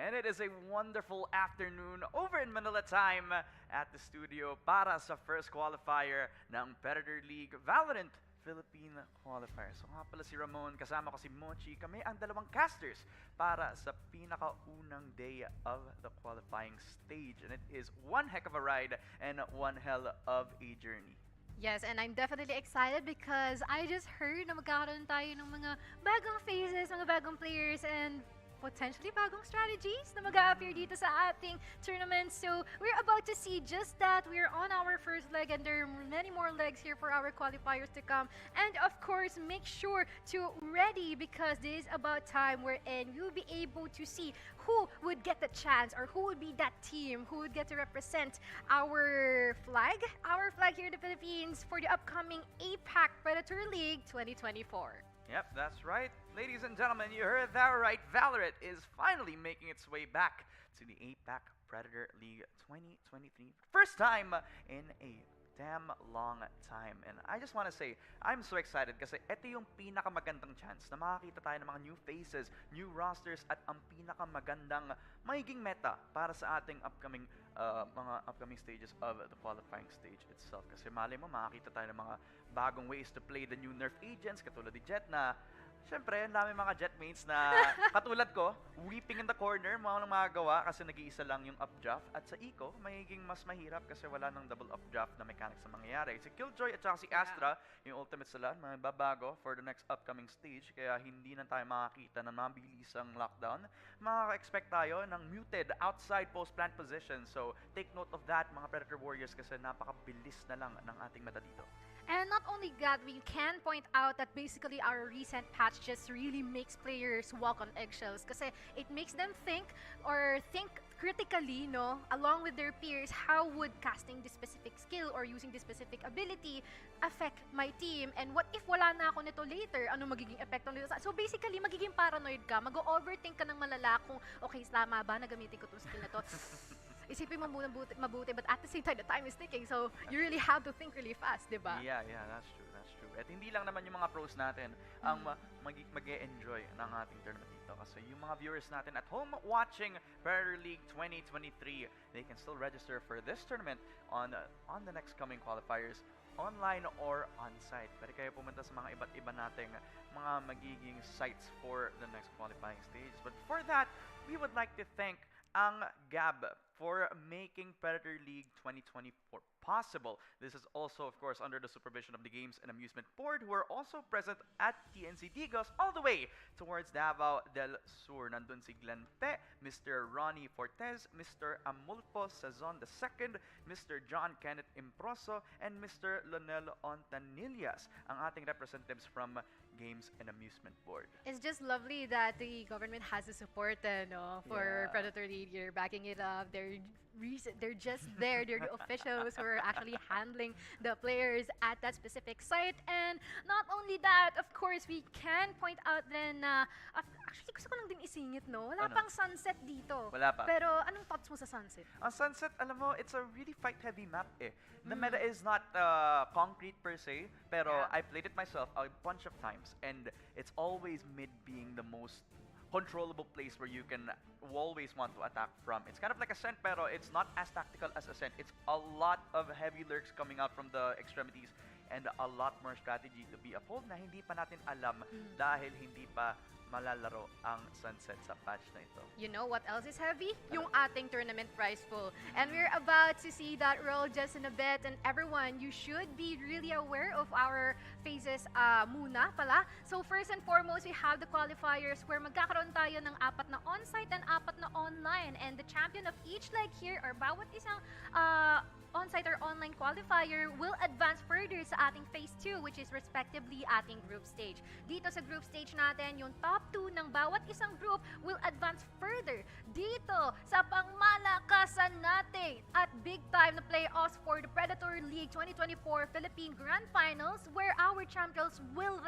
And it is a wonderful afternoon over in Manila time at the studio para sa first qualifier ng Predator League Valorant Philippine Qualifiers. So nga pala si Ramon, kasama ko si Mochi. Kami ang dalawang casters para sa pinakaunang day of the qualifying stage. And it is one heck of a ride and one hell of a journey. Yes, and I'm definitely excited because I just heard na magkakaroon tayo ng mga bagong faces, mga bagong players, and potentially bagong strategies na mag-a-appear dito sa ating tournament. So we're about to see just that. We're on our first leg and there are many more legs here for our qualifiers to come. And of course, make sure to ready because this is about time wherein you'll be able to see who would get the chance or who would be that team who would get to represent our flag here in the Philippines for the upcoming APAC Predator League 2024. Yep, that's right. Ladies and gentlemen, you heard that right. Valorant is finally making its way back to the APAC Predator League 2023. First time in a damn long time. And I just want to say, I'm so excited kasi ito yung pinakamagandang chance na makakita tayo ng mga new faces, new rosters, at ang pinakamagandang magiging meta para sa ating mga upcoming stages of the qualifying stage itself. Kasi malay mo, makakita tayo ng mga bagong ways to play the new nerf agents, katulad ni Jet na siyempre, ang dami mga jetmates na katulad ko, weeping in the corner, mga walang magagawa kasi nag-iisa lang yung updraft. At sa Eco, magiging mas mahirap kasi wala ng double updraft na mechanics na mangyayari. Si Killjoy at saka si Astra, yung ultimate sila, mga babago for the next upcoming stage. Kaya hindi na tayo makakita ng mabilisang lockdown. Makaka-expect tayo ng muted outside post-plant position. So, take note of that, mga Predator Warriors, kasi napakabilis na lang ng ating meta dito. And not only that, we can point out that basically our recent patch just really makes players walk on eggshells kasi it makes them think critically, no, along with their peers, how would casting this specific skill or using this specific ability affect my team? And what if wala na ako nito later? Ano magiging epekto nito? So basically, magiging paranoid ka, mag-overthink ka ng malala kung, okay, tama ba na gamitin ko itong skill na to? Isipin mo muna mabuti, but at the same time, the time is ticking, so you really have to think really fast, di ba? Yeah, that's true. At hindi lang naman yung mga pros natin ang mag-e-enjoy ng ating tournament dito. Kasi yung mga viewers natin at home watching Predator League 2023, they can still register for this tournament on the next coming qualifiers, online or on-site. Pwede kayo pumunta sa mga iba't iba nating mga magiging sites for the next qualifying stages. But before that, we would like to thank ang Gab for making Predator League 2024 possible. This is also, of course, under the supervision of the Games and Amusement Board, who are also present at TNC Digos all the way towards Davao del Sur. Nandun si Glenn Te, Mr. Ronnie Fortes, Mr. Amulfo Sazon II, Mr. John Kenneth Improso, and Mr. Lonel Ontanillas, ang ating representatives from Games and Amusement Board. It's just lovely that the government has the support for Predator League. You're backing it up. They're just there. They're the officials who are actually handling the players at that specific site. And not only that, of course, we can point out then actually gusto ko lang din isingit, no? Wala pang sunset dito. Wala pa. Pero anong thoughts mo sa sunset? Ang sunset, alam mo, it's a really fight-heavy map eh. The meta is not concrete per se, pero I played it myself a bunch of times, and it's always mid being the most controllable place where you can always want to attack from. It's kind of like Ascent, pero it's not as tactical as Ascent. It's a lot of heavy lurks coming out from the extremities and a lot more strategy to be uphold na hindi pa natin alam dahil hindi pa malalaro ang sunset sa patch na ito. You know what else is heavy? Yung ating tournament prize pool. And we're about to see that roll just in a bit. And everyone, you should be really aware of our phases muna pala. So first and foremost, we have the qualifiers where magkakaroon tayo ng 4 na on-site and 4 na online. And the champion of each leg here or bawat isang on-site or online qualifier will advance further sa ating phase 2, which is respectively ating group stage. Dito sa group stage natin, yung top 2 ng bawat isang group will advance further dito sa pangmalakasan natin at big time na playoffs for the Predator League 2024 Philippine Grand Finals where our champions will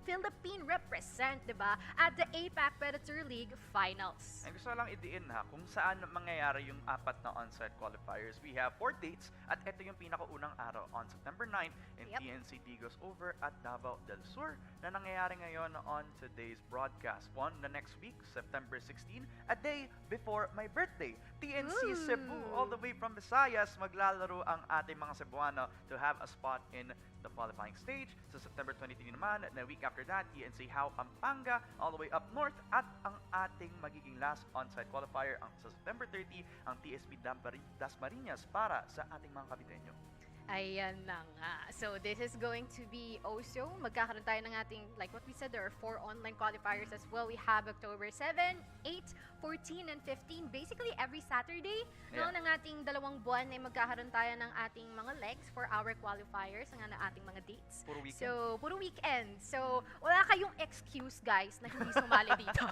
Philippine represent, diba, at the APAC Predator League Finals. And gusto lang idiin ha, kung saan mangyayari yung apat na on-site qualifiers. We have 4 dates at ito yung pinakaunang araw on September 9 in TNC Digos over at Davao del Sur na nangyayari ngayon on today's broadcast. One the next week, September 16, a day before my birthday. TNC Cebu, all the way from Visayas, maglalaro ang ating mga Cebuano to have a spot in the qualifying stage. Sa September 23 naman, na week after that, TNC How Pampanga, all the way up north, at ang ating magiging last on-site qualifier ang sa September 30, ang TSP Dasmariñas para sa ating mga kapitenyo. Ayan na nga. So this is going to be also, magkakaroon tayo ng ating, like what we said, there are 4 online qualifiers as well. We have October 7, 8, 14, and 15. Basically, every Saturday, no, ng ating 2 buwan ay magkakaroon tayo ng ating mga legs for our qualifiers, ng ating mga dates. Puro weekend. So, puro weekend. So, wala kayong excuse, guys, na hindi sumali dito.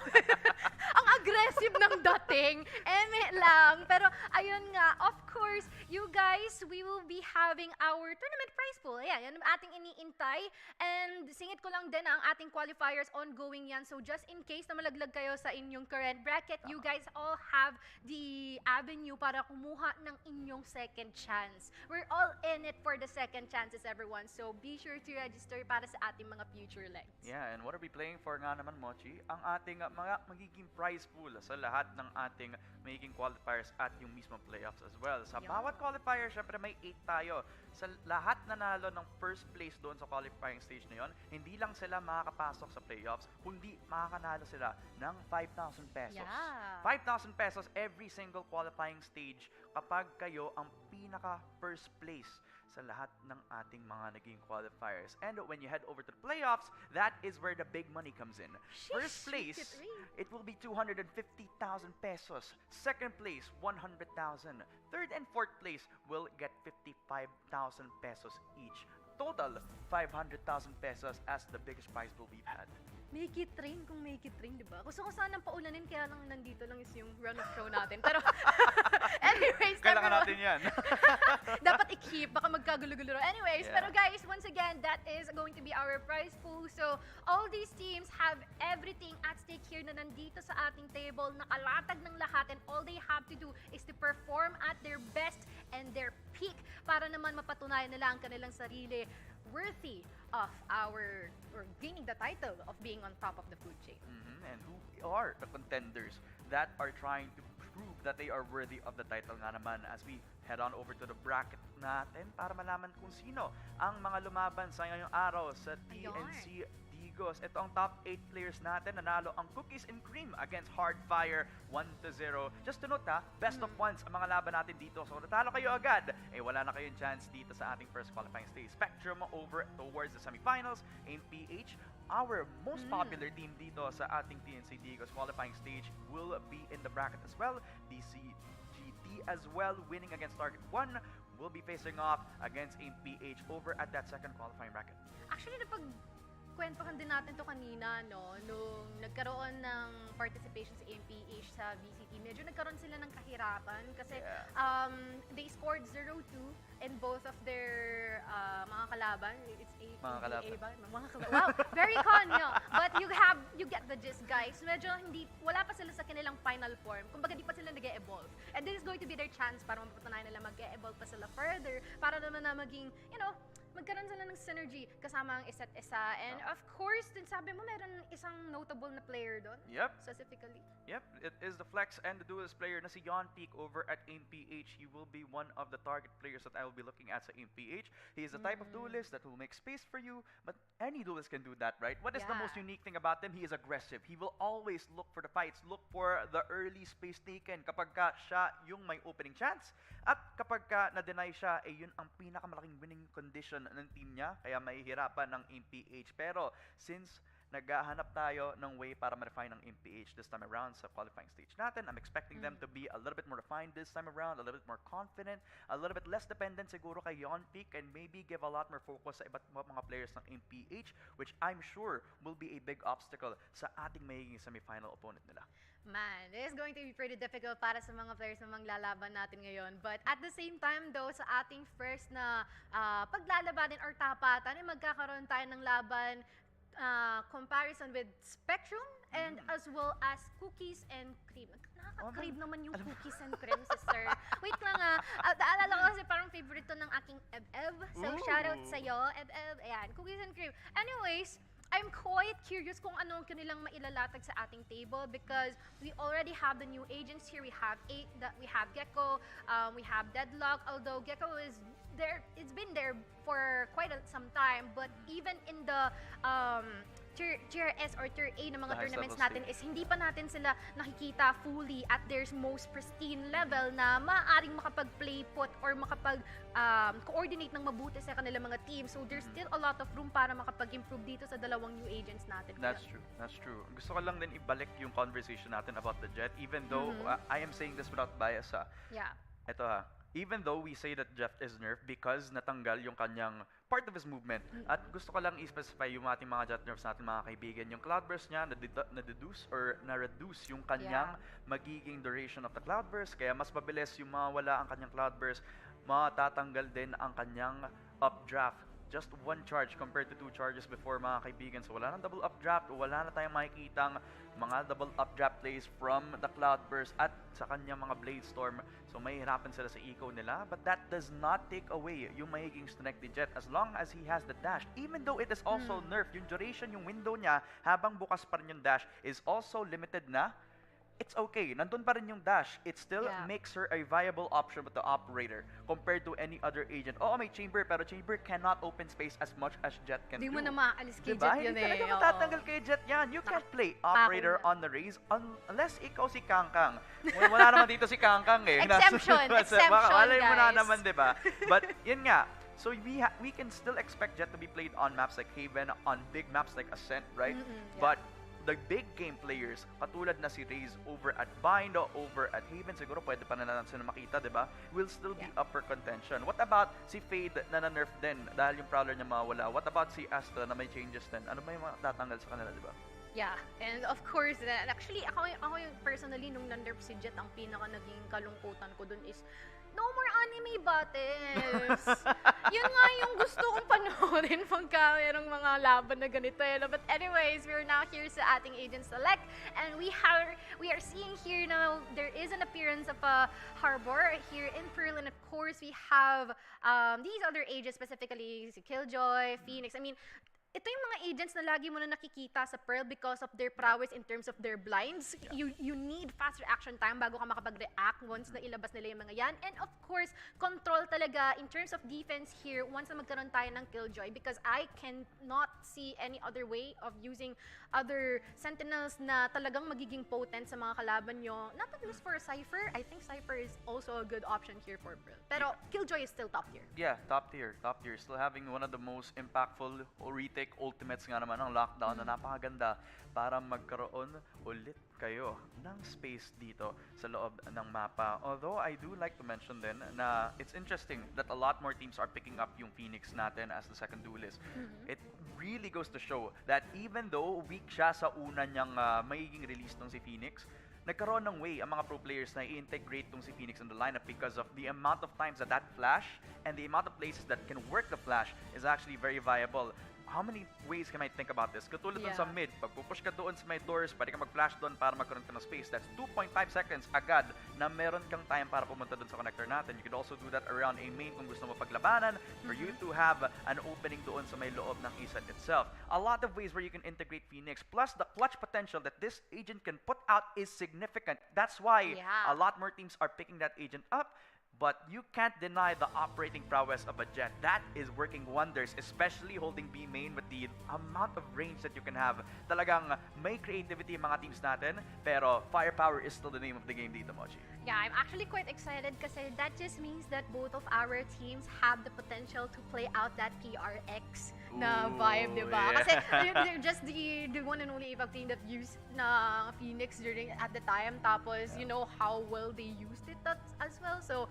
Ang aggressive ng dating. Eme lang. Pero, ayun nga, of course, you guys, we will be having our tournament prize pool. Ayan, yan ang ating iniintay. And singit ko lang din ang ating qualifiers ongoing yan. So just in case na malaglag kayo sa inyong current bracket, you guys all have the avenue para kumuha ng inyong second chance. We're all in it for the second chances, everyone. So be sure to register para sa ating mga future legs. Yeah, and what are we playing for nga naman, Mochi? Ang ating mga magiging prize pool sa lahat ng ating magiging qualifiers at yung mismo playoffs as well. Sa bawat qualifier, syempre may 8 tayo. Sa lahat nanalo ng first place doon sa qualifying stage na yon, hindi lang sila makakapasok sa playoffs, kundi makakanalo sila ng 5,000 pesos. Yeah. 5,000 pesos every single qualifying stage kapag kayo ang pinaka first place sa lahat ng ating mga naging qualifiers. And when you head over to the playoffs, that is where the big money comes in. First place, it will be 250,000 pesos. Second place, 100,000. Third and fourth place will get 55,000 pesos each. Total, 500,000 pesos as the biggest prize pool we've had. Make it rain kung make it rain, diba? Gusto ko sanang paulanin, kaya lang nandito lang is yung run of show natin. Pero, anyways, kailangan natin yan. Dapat i-keep, baka magkagulo-gulo. Anyways, pero guys, once again, that is going to be our prize pool. So, all these teams have everything at stake here na nandito sa ating table, nakalatag ng lahat, and all they have to do is to perform at their best and their peak para naman mapatunayan nila ang kanilang sarili worthy of our, or gaining the title of being on top of the food chain. And who are the contenders that are trying to prove that they are worthy of the title nga naman as we head on over to the bracket natin para malaman kung sino ang mga lumaban sa ngayong araw sa TNC Digos. Ito ang top 8 players natin. Nanalo ang Cookies and Cream against Hardfire 1-0. Just to note ha, best of ones ang mga laban natin dito. So natalo kayo agad, eh wala na kayong chance dito sa ating first qualifying stage. Spectrum over towards the semifinals. AMPH, our most popular team dito sa ating TNC Digos qualifying stage, will be in the bracket as well. DCGT as well, winning against Target 1, will be facing off against AMPH over at that second qualifying bracket. Actually, kwentuhan din natin to kanina, no? Nung nagkaroon ng participation sa AMPH sa VCT, medyo nagkaroon sila ng kahirapan kasi they scored 0-2 in both of their mga kalaban. It's Mga kalaban. Wow, very con, no? But you get the gist, guys. Medyo wala pa sila sa kanilang final form. Kumbaga, di pa sila nag-e-evolve. And this is going to be their chance para mapatunayan nila mag-e-evolve pa sila further para naman na maging, magkaroon sila ng synergy kasama ang isa't isa. And of course, din sabi mo, meron isang notable na player doon. Yep. Specifically. Yep, it is the flex and the duelist player na si Yon Peak over at AMPH. He will be one of the target players that I will be looking at sa AMPH. He is the type of duelist that will make space for you, but any duelist can do that, right? What is the most unique thing about him? He is aggressive. He will always look for the fights, look for the early space taken kapag ka siya yung may opening chance. At kapag ka na-deny siya, yun ang pinakamalaking winning condition ng team niya, kaya mahihirapan ng MPH. Pero since naghahanap tayo ng way para ma-refine ng MPH this time around sa qualifying stage natin, I'm expecting them to be a little bit more refined this time around, a little bit more confident, a little bit less dependent siguro kay Yon Peak, and maybe give a lot more focus sa iba't mga players ng MPH, which I'm sure will be a big obstacle sa ating magiging semifinal opponent nila. Man, this is going to be pretty difficult para sa mga players na manglalaban natin ngayon. But at the same time though, sa ating first na paglalabanin or tapatan, ay magkakaroon tayo ng laban comparison with Spectrum and as well as Cookies and Cream. Nakaka-crave naman yung Cookies and Cream, sister. Wait lang naalala ko kasi parang favorite to ng aking Eb-Eb. So, shoutout sa'yo, Eb-Eb. Ayan, Cookies and Cream. Anyways, I'm quite curious kung ano ang kanilang mailalatag sa ating table because we already have the new agents here. We have Gecko, we have Deadlock, although Gecko is there, it's been there for quite some time, but even in the Tier S or Tier A ng mga tournaments natin is hindi pa natin sila nakikita fully at their most pristine level na maaaring makapag-play put or makapag-coordinate ng mabuti sa kanilang mga team. So there's still a lot of room para makapag-improve dito sa dalawang new agents natin. That's true. That's true. Gusto ko lang din ibalik yung conversation natin about the Jet even though I am saying this without bias. Yeah. Ito even though we say that Jeff is nerfed because natanggal yung kanyang part of his movement. At gusto ko lang i-specify yung ating mga Jet nerfs natin mga kaibigan. Yung Cloudburst niya, na-reduce yung kanyang magiging duration of the Cloudburst. Kaya mas mabilis yung mawala ang kanyang Cloudburst. Matatanggal din ang kanyang updraft. Just one charge compared to 2 charges before mga kaibigan. So wala nang double updraft, wala na tayong makikitang mga double updraft plays from the Cloudburst at sa kanyang mga Blade Storm. So mahihirapan sila sa eco nila, but that does not take away yung magiging strength ni Jet as long as he has the dash. Even though it is also nerfed, yung duration, yung window niya habang bukas pa rin yung dash is also limited na. It's okay. Nandun pa rin yung dash. It still makes her a viable option with the operator compared to any other agent. Oo, may chamber, pero chamber cannot open space as much as Jet can do. Hindi mo na maaalis kay diba? Jet yun Hindi talaga matatanggal kay Jet yan. You can't play operator on the raise unless ikaw si Kangkang. Wala naman dito si Kangkang eh. Exception, Malay mo na guys. naman, diba? But yun nga. So we can still expect Jet to be played on maps like Haven, on big maps like Ascent, right? But the big game players, katulad na si Raze over at Bind o over at Haven, siguro pwede pa na natin sila makita, diba? Will still be up for contention. What about si Fade na na-nerf din dahil yung Prowler niya mawala? What about si Astra na may changes din? Ano ba yung tatanggal sa kanila, diba? Yeah, and of course, actually, ako yung personally, nung na-nerf si Jet, ang pinaka naging kalungkutan ko dun is, no more anime battles. Yun nga yung gusto kong panoorin pagka merong mga laban na ganito. But anyways, we're now here sa ating Agent Select, and we are seeing here now there is an appearance of a Harbor here in Pearl, and of course we have these other agents, specifically si Killjoy, Phoenix. I mean, ito yung mga agents na lagi mo na nakikita sa Pearl because of their prowess in terms of their blinds. You need faster action time bago ka makapag-react once na ilabas nila yung mga yan. And of course, control talaga in terms of defense here once na magkaroon tayo ng Killjoy because I cannot see any other way of using other Sentinels na talagang magiging potent sa mga kalaban nyo. Not at least for a Cypher. I think Cypher is also a good option here for Pearl. Pero Killjoy is still top tier. Yeah, top tier. Top tier. Still having one of the most impactful retake ultimates nga naman ng lockdown na napakaganda para magkaroon ulit kayo ng space dito sa loob ng mapa. Although I do like to mention din na it's interesting that a lot more teams are picking up yung Phoenix natin as the second duelist. It really goes to show that even though weak siya sa una niyang magiging release ng si Phoenix, nagkaroon ng way ang mga pro players na i-integrate tong si Phoenix in the lineup because of the amount of times that flash and the amount of places that can work the flash is actually very viable. How many ways can I think about this? Katulad dun sa mid, pag pupush ka doon sa may doors, pwede ka mag-flash doon para magkaroon ka ng space. That's 2.5 seconds agad na meron kang time para pumunta doon sa connector natin. You could also do that around a main kung gusto mo paglabanan for you to have an opening doon sa may loob ng ESET itself. A lot of ways where you can integrate Phoenix. Plus, the clutch potential that this agent can put out is significant. That's why a lot more teams are picking that agent up. But you can't deny the operating prowess of a Jet. That is working wonders, especially holding B main with the amount of range that you can have. Talagang may creativity yung mga teams natin, pero firepower is still the name of the game dito, Mochi. Yeah, I'm actually quite excited kasi that just means that both of our teams have the potential to play out that PRX na vibe, di ba? Kasi they're just the one and only Evac team that used na Phoenix during at the time. Tapos, you know how well they used it as well. So,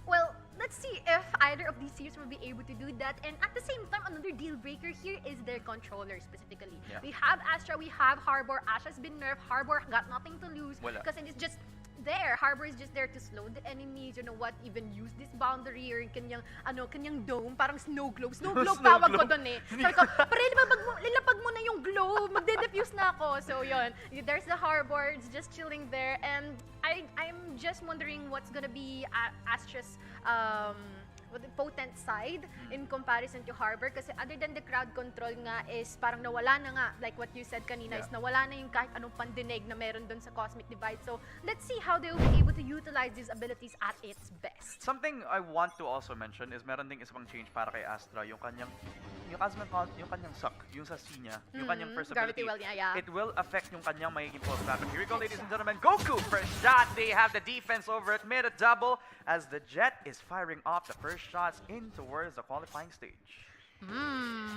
well, let's see if either of these teams will be able to do that. And at the same time, another deal breaker here is their controller specifically. Yeah. We have Astra, we have Harbor. Astra's been nerfed. Harbor got nothing to lose Wala. because it is just there. Harbor is just there to slow the enemies. You know what? Even use this boundary or yung kanyang dome. Parang snow globe. Snow globe Snow tawag ko globe. doon eh. Sabi ko, pare, lilapag mo na yung globe. Magde-defuse na ako. So yun. There's the Harbor. It's just chilling there. And I'm just wondering what's gonna be Astra's potent side in comparison to Harbor kasi other than the crowd control nga is parang nawala na nga, like what you said kanina, is nawala na yung kahit anong pandinig na meron dun sa Cosmic Divide. So let's see how they will be able to utilize these abilities at its best. Something I want to also mention is meron ding isang change para kay Astra, yung kanyang suck, yung sa C niya, yung kanyang first ability. Gravity well niya, yeah. It will affect yung kanyang magiging pulse pattern. Here we go, ladies and gentlemen. Goku first shot. They have the defense over at mid, a double as the Jet is firing off the first shots in towards the qualifying stage.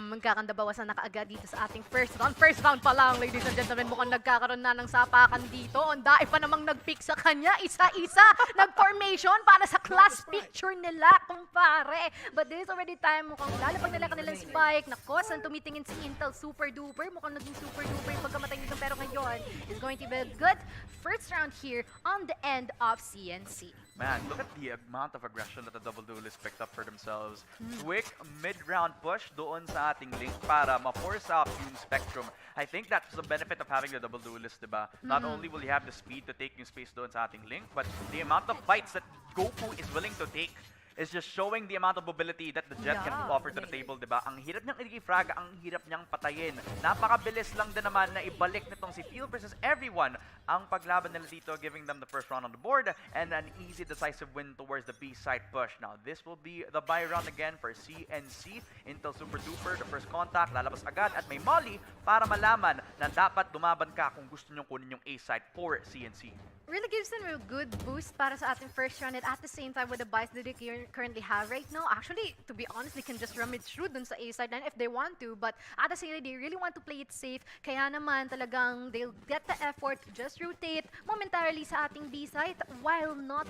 Magkakandabawasan na kaagad dito sa ating first round. First round pa lang, ladies and gentlemen, mukhang nagkakaroon na ng sapakan dito. Ang dai pa namang nag-pick sa kanya. Isa-isa, nag-formation para sa class picture nila, kumpare. But there's already time, mukhang lalapag nila kanilang spike. Nako, saan tumitingin si Intel? Super duper. Mukhang naging super duper yung pagkamatay nito. Pero ngayon, is going to be a good first round here on the end of CNC. Man, look at the amount of aggression that the double duelists picked up for themselves. Quick mid-round push doon sa ating Link para ma-force out yung Spectrum. I think that's the benefit of having the double duelist, diba? Not only will you have the speed to take yung space doon sa ating Link, but the amount of fights that Goku is willing to take is just showing the amount of mobility that the Jet can offer to the table, diba? Ang hirap niyang i-frag, ang hirap niyang patayin. Napakabilis lang din naman na ibalik nitong si Phil versus everyone ang paglaban nila dito, giving them the first round on the board and an easy decisive win towards the B-side push. Now, this will be the buy round again for CNC. Intel Super Duper, the first contact, lalabas agad at may molly para malaman na dapat dumaban ka kung gusto niyong kunin yung A-side for CNC. Really gives them a good boost para sa ating first round and at the same time with the buys that they currently have right now. Actually, to be honest, they can just rummage through dun sa A-side line if they want to, but at the same time, they really want to play it safe. Kaya naman talagang they'll get the effort to just rotate momentarily sa ating B-side while not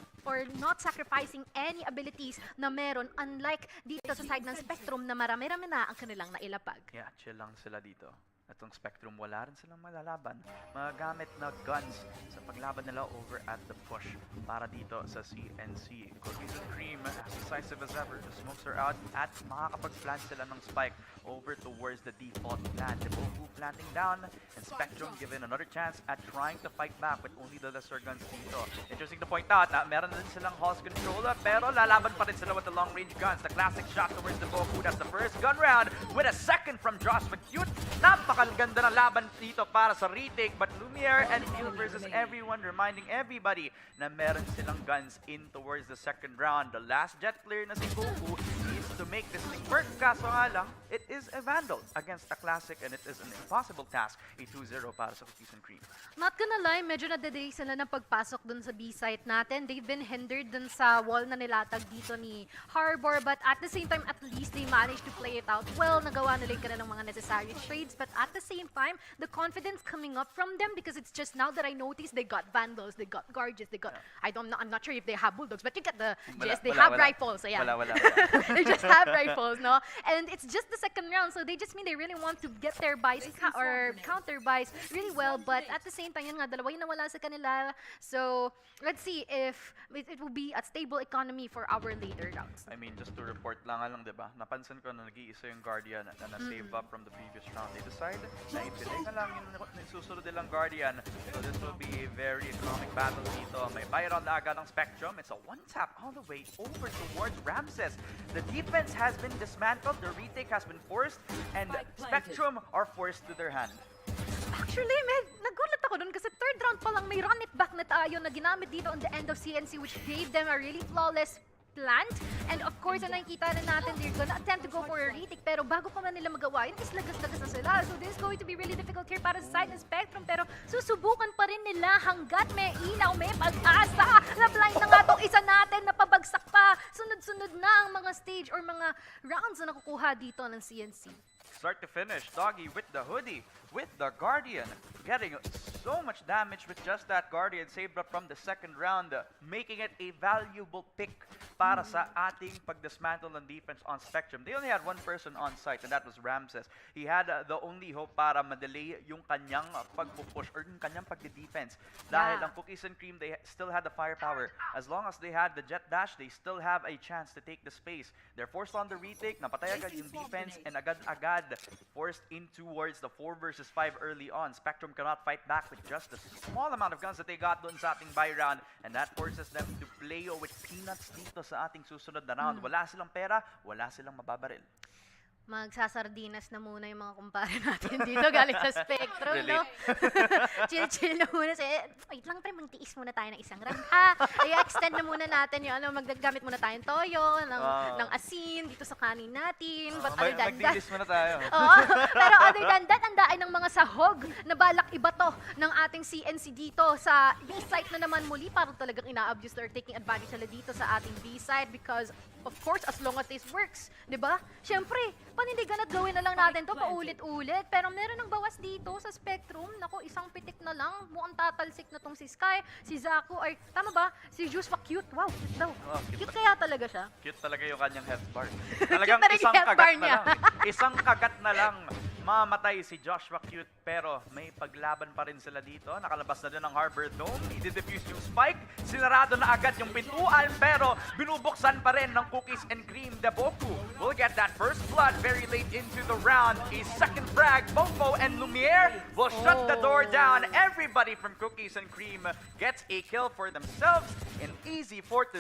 sacrificing any abilities na meron, unlike dito sa side ng Spectrum na marami-rami na ang kanilang nailapag. Yeah, chill lang sila dito. Itong Spectrum, wala rin silang malalaban. Magamit na guns sa paglaban nila over at the push para dito sa CNC. Cookies and cream, as decisive as ever. The smokes are out at makakapag-plant sila ng spike over towards the default plant. The Goku planting down and Spectrum given another chance at trying to fight back with only the lesser guns dito. Interesting to point out na meron din silang Hall's controller pero lalaban pa rin sila with the long range guns. The classic shot towards the Goku. That's the first gun round with a second from Josh McCute. Napakaganda ng laban dito para sa retake, but Lumiere and Phil versus everyone, reminding everybody na meron silang guns in towards the second round. The last Jet player na si Goku needs to make this thing work. Kaso nga lang, it is a Vandal against a Classic and it is an impossible task. A 2-0 para sa Cookies and Cream. Not gonna lie, medyo nadadelay sila ng pagpasok dun sa B-site natin. They've been hindered dun sa wall na nilatag dito ni Harbor, but at the same time, at least they managed to play it out well. Nagawa nila yung kanilang mga necessary trades, but at the same time, the confidence coming up from them because it's just now that I noticed they got Vandals, they got Guardians, they got, I'm not sure if they have Bulldogs, but you get the gist, they have rifles. So yeah. Wala. They just have rifles, no? And it's just the second round, so they just mean they really want to get their buys or counter buys really well, but at the same time, yun nga, dalawa yung nawala sa kanila. So let's see if it will be a stable economy for our later rounds. I mean, just to report lang diba? Napansin ko na nag-iisa yung Guardian na na-save up from the previous round. They decide na ipilay na lang yung susunod nilang Guardian. So this will be a very economic battle dito. May Byron na agad ng Spectrum. It's a one-tap all the way over towards Ramses. The defense has been dismantled, the retake has been forced, and Spectrum are forced to their hand. Actually, nagulat ako dun kasi third round pa lang may run it back na tayo na ginamit dito on the end of CNC which gave them a really flawless plant. And of course, ang nakikita na natin, they're gonna attempt to go for a retake pero bago pa man nila magawa, yun is lagas-lagas na sila. So this is going to be really difficult here para sa side ng Spectrum pero susubukan pa rin nila hanggat may ilaw, may pag-asa. Na-blind na nga tong isa natin, napabagsak pa. Sunod-sunod na ang mga stage or mga rounds na nakukuha dito ng CNC. Start to finish, Doggy with the hoodie with the Guardian, getting so much damage with just that Guardian saved up from the second round, making it a valuable pick para sa ating pagdismantle ng defense on Spectrum. They only had one person on site, and that was Ramses. He had the only hope para madelay yung kanyang pagpupush or yung kanyang pagde-defense. Dahil ang Cookies and Cream, they still had the firepower. As long as they had the jet dash, they still have a chance to take the space. They're forced on the retake, napatay agad yung defense, and agad-agad forced in towards the 4 versus 5 early on. Spectrum cannot fight back with just the small amount of guns that they got doon sa ating buy round, and that forces them to play with peanuts dito sa ating susunod na round. Wala silang pera, wala silang mababaril. Magsasardinas na muna yung mga kumpare natin dito galing sa Spectrum, no? Chill-chill na muna. Wait lang, pre, magtiis muna tayo ng isang round. I-extend na muna natin yung maggamit muna tayong toyo, ng asin, dito sa kanin natin. But other than that, magdilis muna tayo. pero other than that, ang daan ng mga sahog na balak iba to ng ating CNC dito sa B-site na naman muli. Parang talagang ina-abuse or taking advantage sila dito sa ating B-site because of course, as long as this works, di ba? Siyempre, panindigan at gawin na lang natin to paulit-ulit. Pero meron ng bawas dito sa Spectrum. Naku, isang pitik na lang. Mukhang tatalsik na tong si Sky, si Zaku, ay tama ba? Si Juice pa cute. Wow, cute daw. Cute kaya talaga siya. Cute talaga yung kanyang health bar. Talagang Cute isang health bar kagat na niya. lang. Isang kagat na lang. Mamatay si Joshua Cute, pero may paglaban pa rin sila dito. Nakalabas na din ang Harbor Dome. I-defuse yung spike. Sinarado na agad yung pintuan, pero binubuksan pa rin ng Cookies and Cream. Deboku will get that first blood very late into the round. A second frag. Bobo and Lumiere will shut the door down. Everybody from Cookies and Cream gets a kill for themselves. An easy 4-0,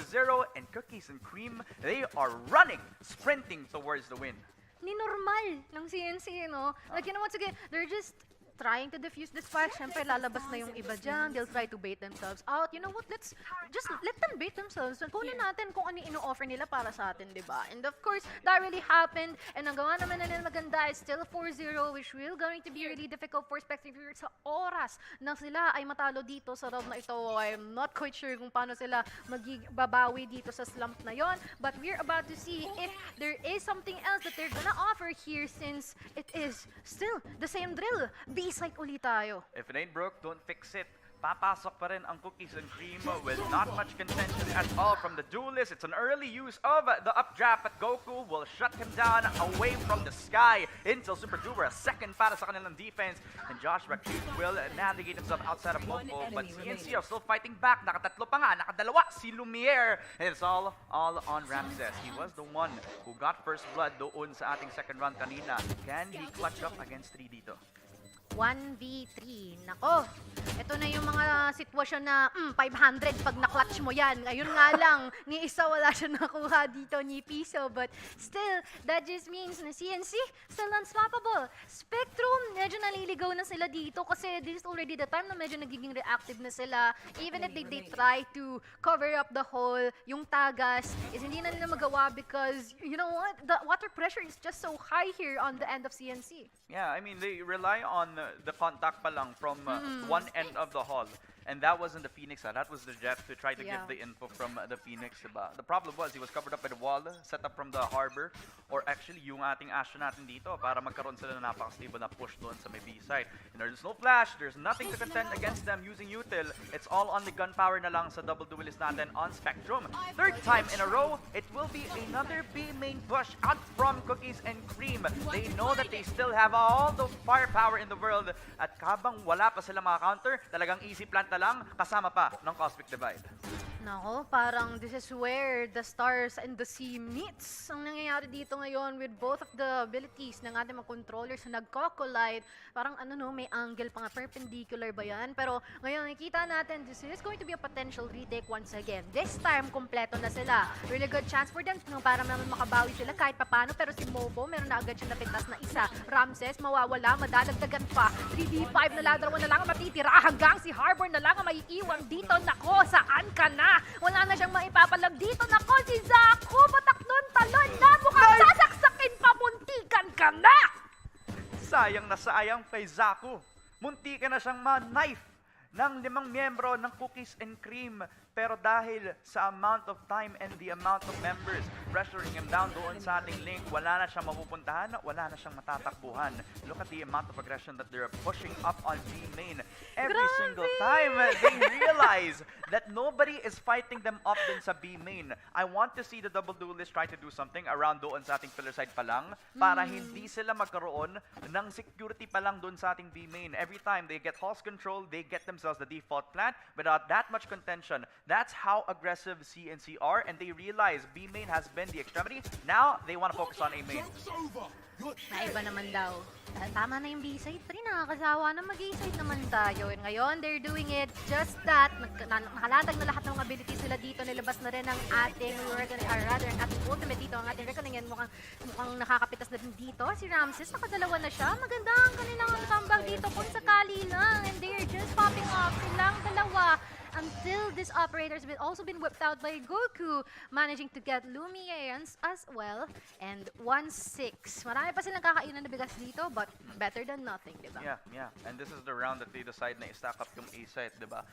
and Cookies and Cream, they are running, sprinting towards the win. Ni normal ng CNC, no? Like, you know, once again, they're just trying to defuse this fight. Siyempre, lalabas na yung iba dyan. They'll try to bait themselves out. You know what? Let's just let them bait themselves. Kunin natin kung ano ino-offer nila para sa atin, di ba? And of course, that really happened. And ang gawa naman na nila maganda is still 4-0, which will going to be really difficult for Spectrum sa oras na sila ay matalo dito sa round na ito. I'm not quite sure kung paano sila magbabawi dito sa slump na yon. But we're about to see if there is something else that they're gonna offer here since it is still the same drill. B-site ulit tayo. If it ain't broke, don't fix it. Papasok pa rin ang Cookies and Cream with not much contention at all from the duelist. It's an early use of the updraft, but Goku will shut him down away from the sky until Super Duper. A second para sa kanilang defense. And Joshua Cute will navigate himself outside of Mopo, but CNC are still fighting back. Nakatatlo pa nga, nakadalawa si Lumiere. And it's all on Ramses. He was the one who got first blood doon sa ating second round kanina. Can he clutch up against 3 dito? 1v3. Nako, ito na yung mga sitwasyon na 500 pag na-clutch mo yan. Ayun nga lang, ni isa wala siya nakuha dito ni Piso. But still, that just means na CNC still unstoppable. Spectrum, medyo naliligaw na sila dito kasi this is already the time na medyo nagiging reactive na sila. Even if they try to cover up the hole, yung tagas is hindi na nila magawa because, you know what, the water pressure is just so high here on the end of CNC. Yeah, I mean, they rely on the contact pa lang from one end of the hall. And that wasn't the Phoenix, that was the Jet to try to give the info from the Phoenix. Diba? The problem was, he was covered up by the wall, set up from the harbor, or actually yung ating Astro natin dito para magkaroon sila na napaka-stable na push doon sa may B side. And there's no flash, there's nothing to contend against them using util. It's all on the gunpowder na lang sa double duelist natin on Spectrum. Third time in a row, it will be another B main push out from Cookies and Cream. They know that they still have all the firepower in the world. At habang wala pa sila mga counter, talagang easy plant na lang, kasama pa ng Cosmic Divide. Nako, parang this is where the stars and the sea meets. Ang nangyayari dito ngayon with both of the abilities ng ating mga controllers na nagko-collide. Parang ano no, may angle pa nga, perpendicular ba yan? Pero ngayon nakikita natin, this is going to be a potential retake once again. This time, kompleto na sila. Really good chance for them para naman makabawi sila kahit papano. Pero si Mobo, meron na agad siya napintas na isa. Ramses, mawawala, madadagdagan pa. 3v5 na ladarawan na lang ang matitira hanggang si Harbor na lang ang maiiwan dito. Nako, saan ka na? Wala na siyang maipapalag dito. Nako, si Zaku, patak nun, talon na. Mukhang sasaksakin pa, muntikan ka na! Sayang na sayang kay Zaku. Munti ka na siyang ma-knife ng 5 miyembro ng Cookies and Cream. pero dahil sa amount of time and the amount of members pressuring him down doon sa ating link, wala na siyang mapupuntahan, wala na siyang matatakbuhan. Look at the amount of aggression that they're pushing up on B main. Every single time they realize that nobody is fighting them up din sa B main. I want to see the double duelist try to do something around doon sa ating pillar side pa lang para hindi sila magkaroon ng security pa lang doon sa ating B main. Every time they get host control, they get themselves the default plant without that much contention. That's how aggressive CNC are, and they realize B main has been the extremity. Now, they want to focus on A main. Naiba naman daw. Tama na yung B-side, pre. Nakakasawa na mag-A-side naman tayo. And ngayon, they're doing it just that. Nakalatag na lahat ng abilities nila dito. Nilabas na rin ang ating ating ultimate dito. Ang ating reckoning. Mukhang nakakapitas na rin dito. Si Ramses, nakadalawa na siya. Maganda ang kanilang comeback dito kung sakali lang. And they're just popping off. Silang dalawa. Until this operator has also been whipped out by Goku, managing to get Lumiere as well. And 1-6. Marami pa silang kakainan na bigas dito, but better than nothing, diba? Yeah. And this is the round that they decide na i-stack up yung A-site, diba?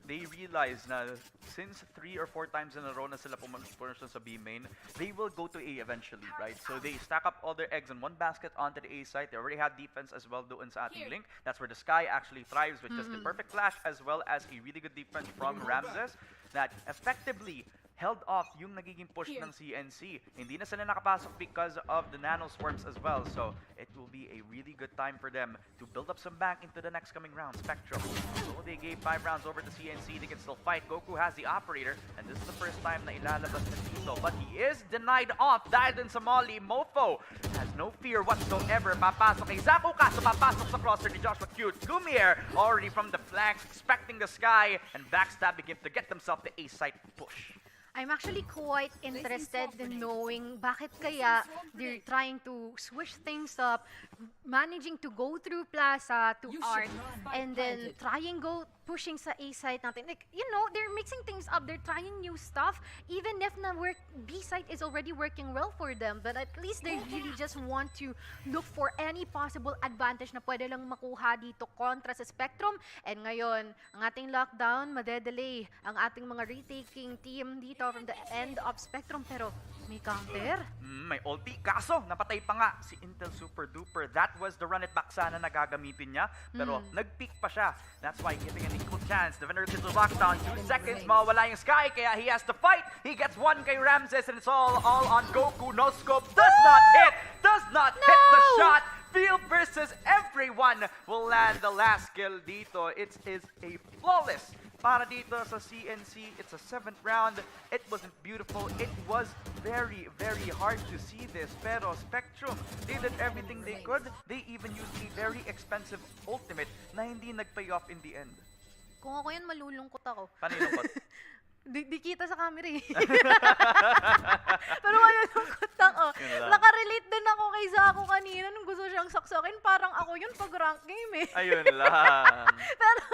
They realize na since 3 or 4 times in a row na sila pumunta sa B main, they will go to A eventually, right? So they stack up all their eggs in one basket onto the A-site. They already have defense as well doon sa ating link. That's where the Sky actually thrives with just the perfect flash as well as a really good defense from Ramses that effectively held off yung nagiging push ng CNC. Hindi na sila nakapasok because of the nano swarms as well. So it will be a really good time for them to build up some bank into the next coming round. Spectrum. So they gave 5 rounds over to CNC. They can still fight. Goku has the operator. And this is the first time na ilalabas na dito. But he is denied off dahil din sa Molly. Mofo has no fear whatsoever. Papasok kay Zaku Kaso. Papasok sa crosser ni Joshua Cute. Lumiere already from the flanks, expecting the Sky and backstabbing him to get themselves the A-site push. I'm actually quite interested in knowing bakit kaya they're trying to switch things up, managing to go through Plaza to Art, and then pushing sa A-site natin. Like, you know, they're mixing things up. They're trying new stuff. Even if B-site is already working well for them, but at least they really just want to look for any possible advantage na pwede lang makuha dito kontra sa Spectrum. And ngayon, ang ating lockdown, madedelay ang ating mga retaking team dito from the end of Spectrum. Pero may counter. May ulti. Kaso, napatay pa nga si Intel Super Duper. That was the run it back sana na gagamitin niya. Pero nag-peak pa siya. That's why giving an equal chance. Defender gets the lockdown. 2 seconds. Mawawala yung Sky. Kaya he has to fight. He gets 1 kay Ramses and it's all on Goku. No scope. Does not hit. Does not hit the shot. Field versus everyone will land the last kill dito. It is a flawless para dito sa CNC. It's a 7th round. It wasn't beautiful. It was very, very hard to see this. Pero Spectrum, they did everything they could. They even used a very expensive ultimate na hindi nag-pay off in the end. Kung ako yan, malulungkot ako. Paano yung lungkot? Di kita sa camera eh. Pero malulungkot ako. Nakarelate din ako kay Zaku kanina nung gusto siyang saksakin. Parang ako yun pag rank game eh. Ayun lang. Pero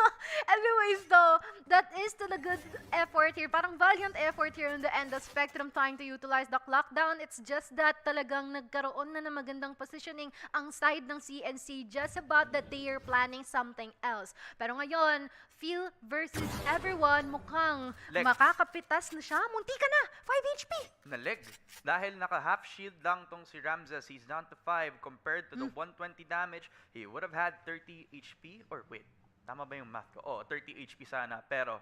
anyways though, that is still a good effort here. Parang valiant effort here on the end of Spectrum trying to utilize the lockdown. It's just that talagang nagkaroon na ng magandang positioning ang side ng CNC just about that they are planning something else. Pero ngayon, Phil versus everyone, mukhang makakapitas na siya. Munti ka na! 5 HP! Nalig. Dahil naka-half shield lang tong si Ramses, he's down to 5 compared to the 120 damage. He would have had 30 HP. Or wait, tama ba yung math ko? Oh, 30 HP sana. Pero,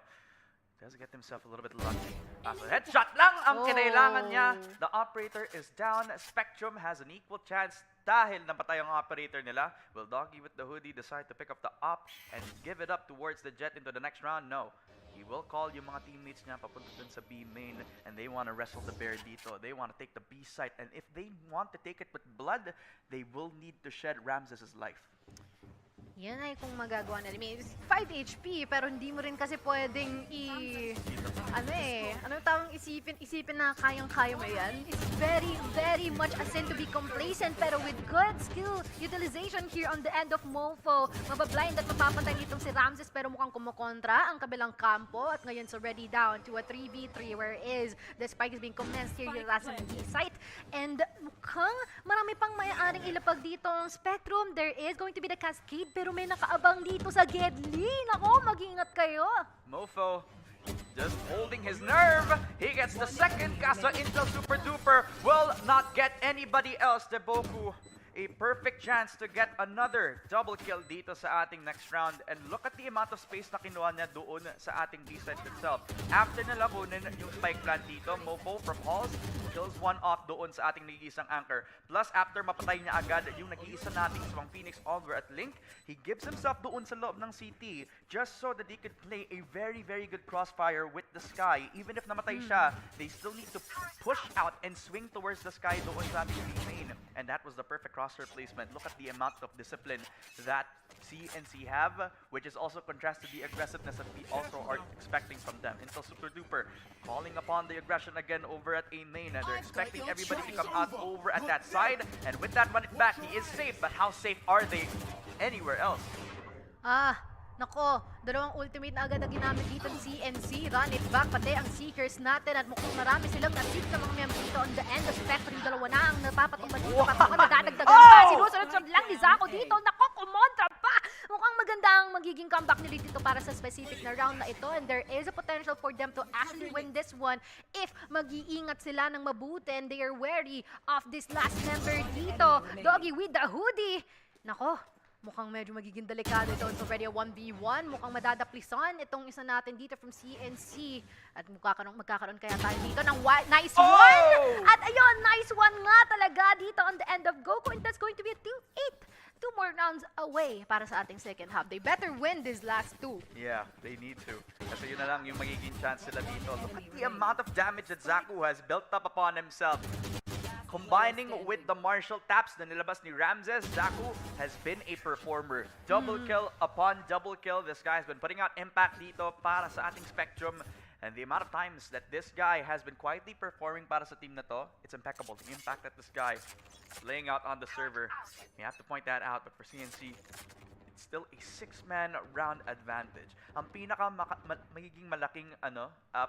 does get himself a little bit lucky. So headshot lang ang kinailangan niya. The operator is down. Spectrum has an equal chance dahil napatay ang operator nila. Will Doggy with the hoodie decide to pick up the op and give it up towards the Jet into the next round? No. He will call yung mga teammates niya papunta dun sa B main and they want to wrestle the bear dito. They want to take the B site and if they want to take it with blood, they will need to shed Ramses' life. Yan ay kung magagawa na. I mean, 5 HP, pero hindi mo rin kasi pwedeng ano tawag isipin na kayang-kaya mo yan. It's very, very much a sin to be complacent, pero with good skill utilization here on the end of Mofo, mabablind at mapapatay itong si Ramses, pero mukhang kumukontra ang kabilang kampo, at ngayon it's already down to a 3v3 where the spike is being commenced here yung last site, and mukhang marami pang mayaaring ilapag dito ang Spectrum. There is going to be the cascade, pero may nakaabang dito sa Gedli. Nako, mag-ingat kayo. Mofo, Just holding his nerve. He gets the second, kaso Intel Super Duper will not get anybody else. Deboku, a perfect chance to get another double kill dito sa ating next round. And look at the amount of space na kinuha niya doon sa ating B-side itself. After nila kunin yung spike plant dito, Mofo from Halls kills one off doon sa ating nag-iisang anchor. Plus, after mapatay niya agad yung nag-iisa nating isang Phoenix over at Link, he gives himself doon sa loob ng CT just so that he could play a very, very good crossfire with the Sky. Even if namatay siya, they still need to push out and swing towards the Sky doon sa ating B-main. And that was the perfect crosshair placement. Look at the amount of discipline that CNC have, which is also contrast to the aggressiveness that we also are expecting from them. Intel Super Duper calling upon the aggression again over at A main, and they're expecting everybody to come out over at that side. And with that run it back, he is safe, but how safe are they anywhere else? Nako, dalawang ultimate na agad ang ginamit dito ng CNC. Run it back, pati ang Seekers natin. At mukhang marami silang nasip sa mga miyembro dito on the end of Spectre. Yung dalawa na ang napapatumba dito. Patungan, nagdadagdagan pa. Sinusunod-sunod lang ni Zako dito. Nako, kumontra pa. Mukhang maganda ang magiging comeback nila dito para sa specific na round na ito. And there is a potential for them to actually win this one if mag-iingat sila ng mabuti and they are wary of this last member dito. Doggy with the hoodie. Nako, mukhang medyo magiging delikado ito. It's already a 1v1. Mukhang madadaplisan itong isa natin dito from CNC. At magkakaroon kaya tayo dito ng nice one! At ayun, nice one nga talaga dito on the end of Goku. And that's going to be a 2-8. 2 more rounds away para sa ating second half. They better win these last 2. Yeah, they need to. Kasi yun na lang yung magiging chance sila dito. Look at the amount of damage that Zaku has built up upon himself. Combining with the martial taps na nilabas ni Ramses, Zaku has been a performer. Double kill upon double kill. This guy has been putting out impact dito para sa ating Spectrum. And the amount of times that this guy has been quietly performing para sa team na to, it's impeccable. The impact that this guy is laying out on the server. You have to point that out, but for CNC, it's still a 6-man round advantage. Ang pinaka magiging malaking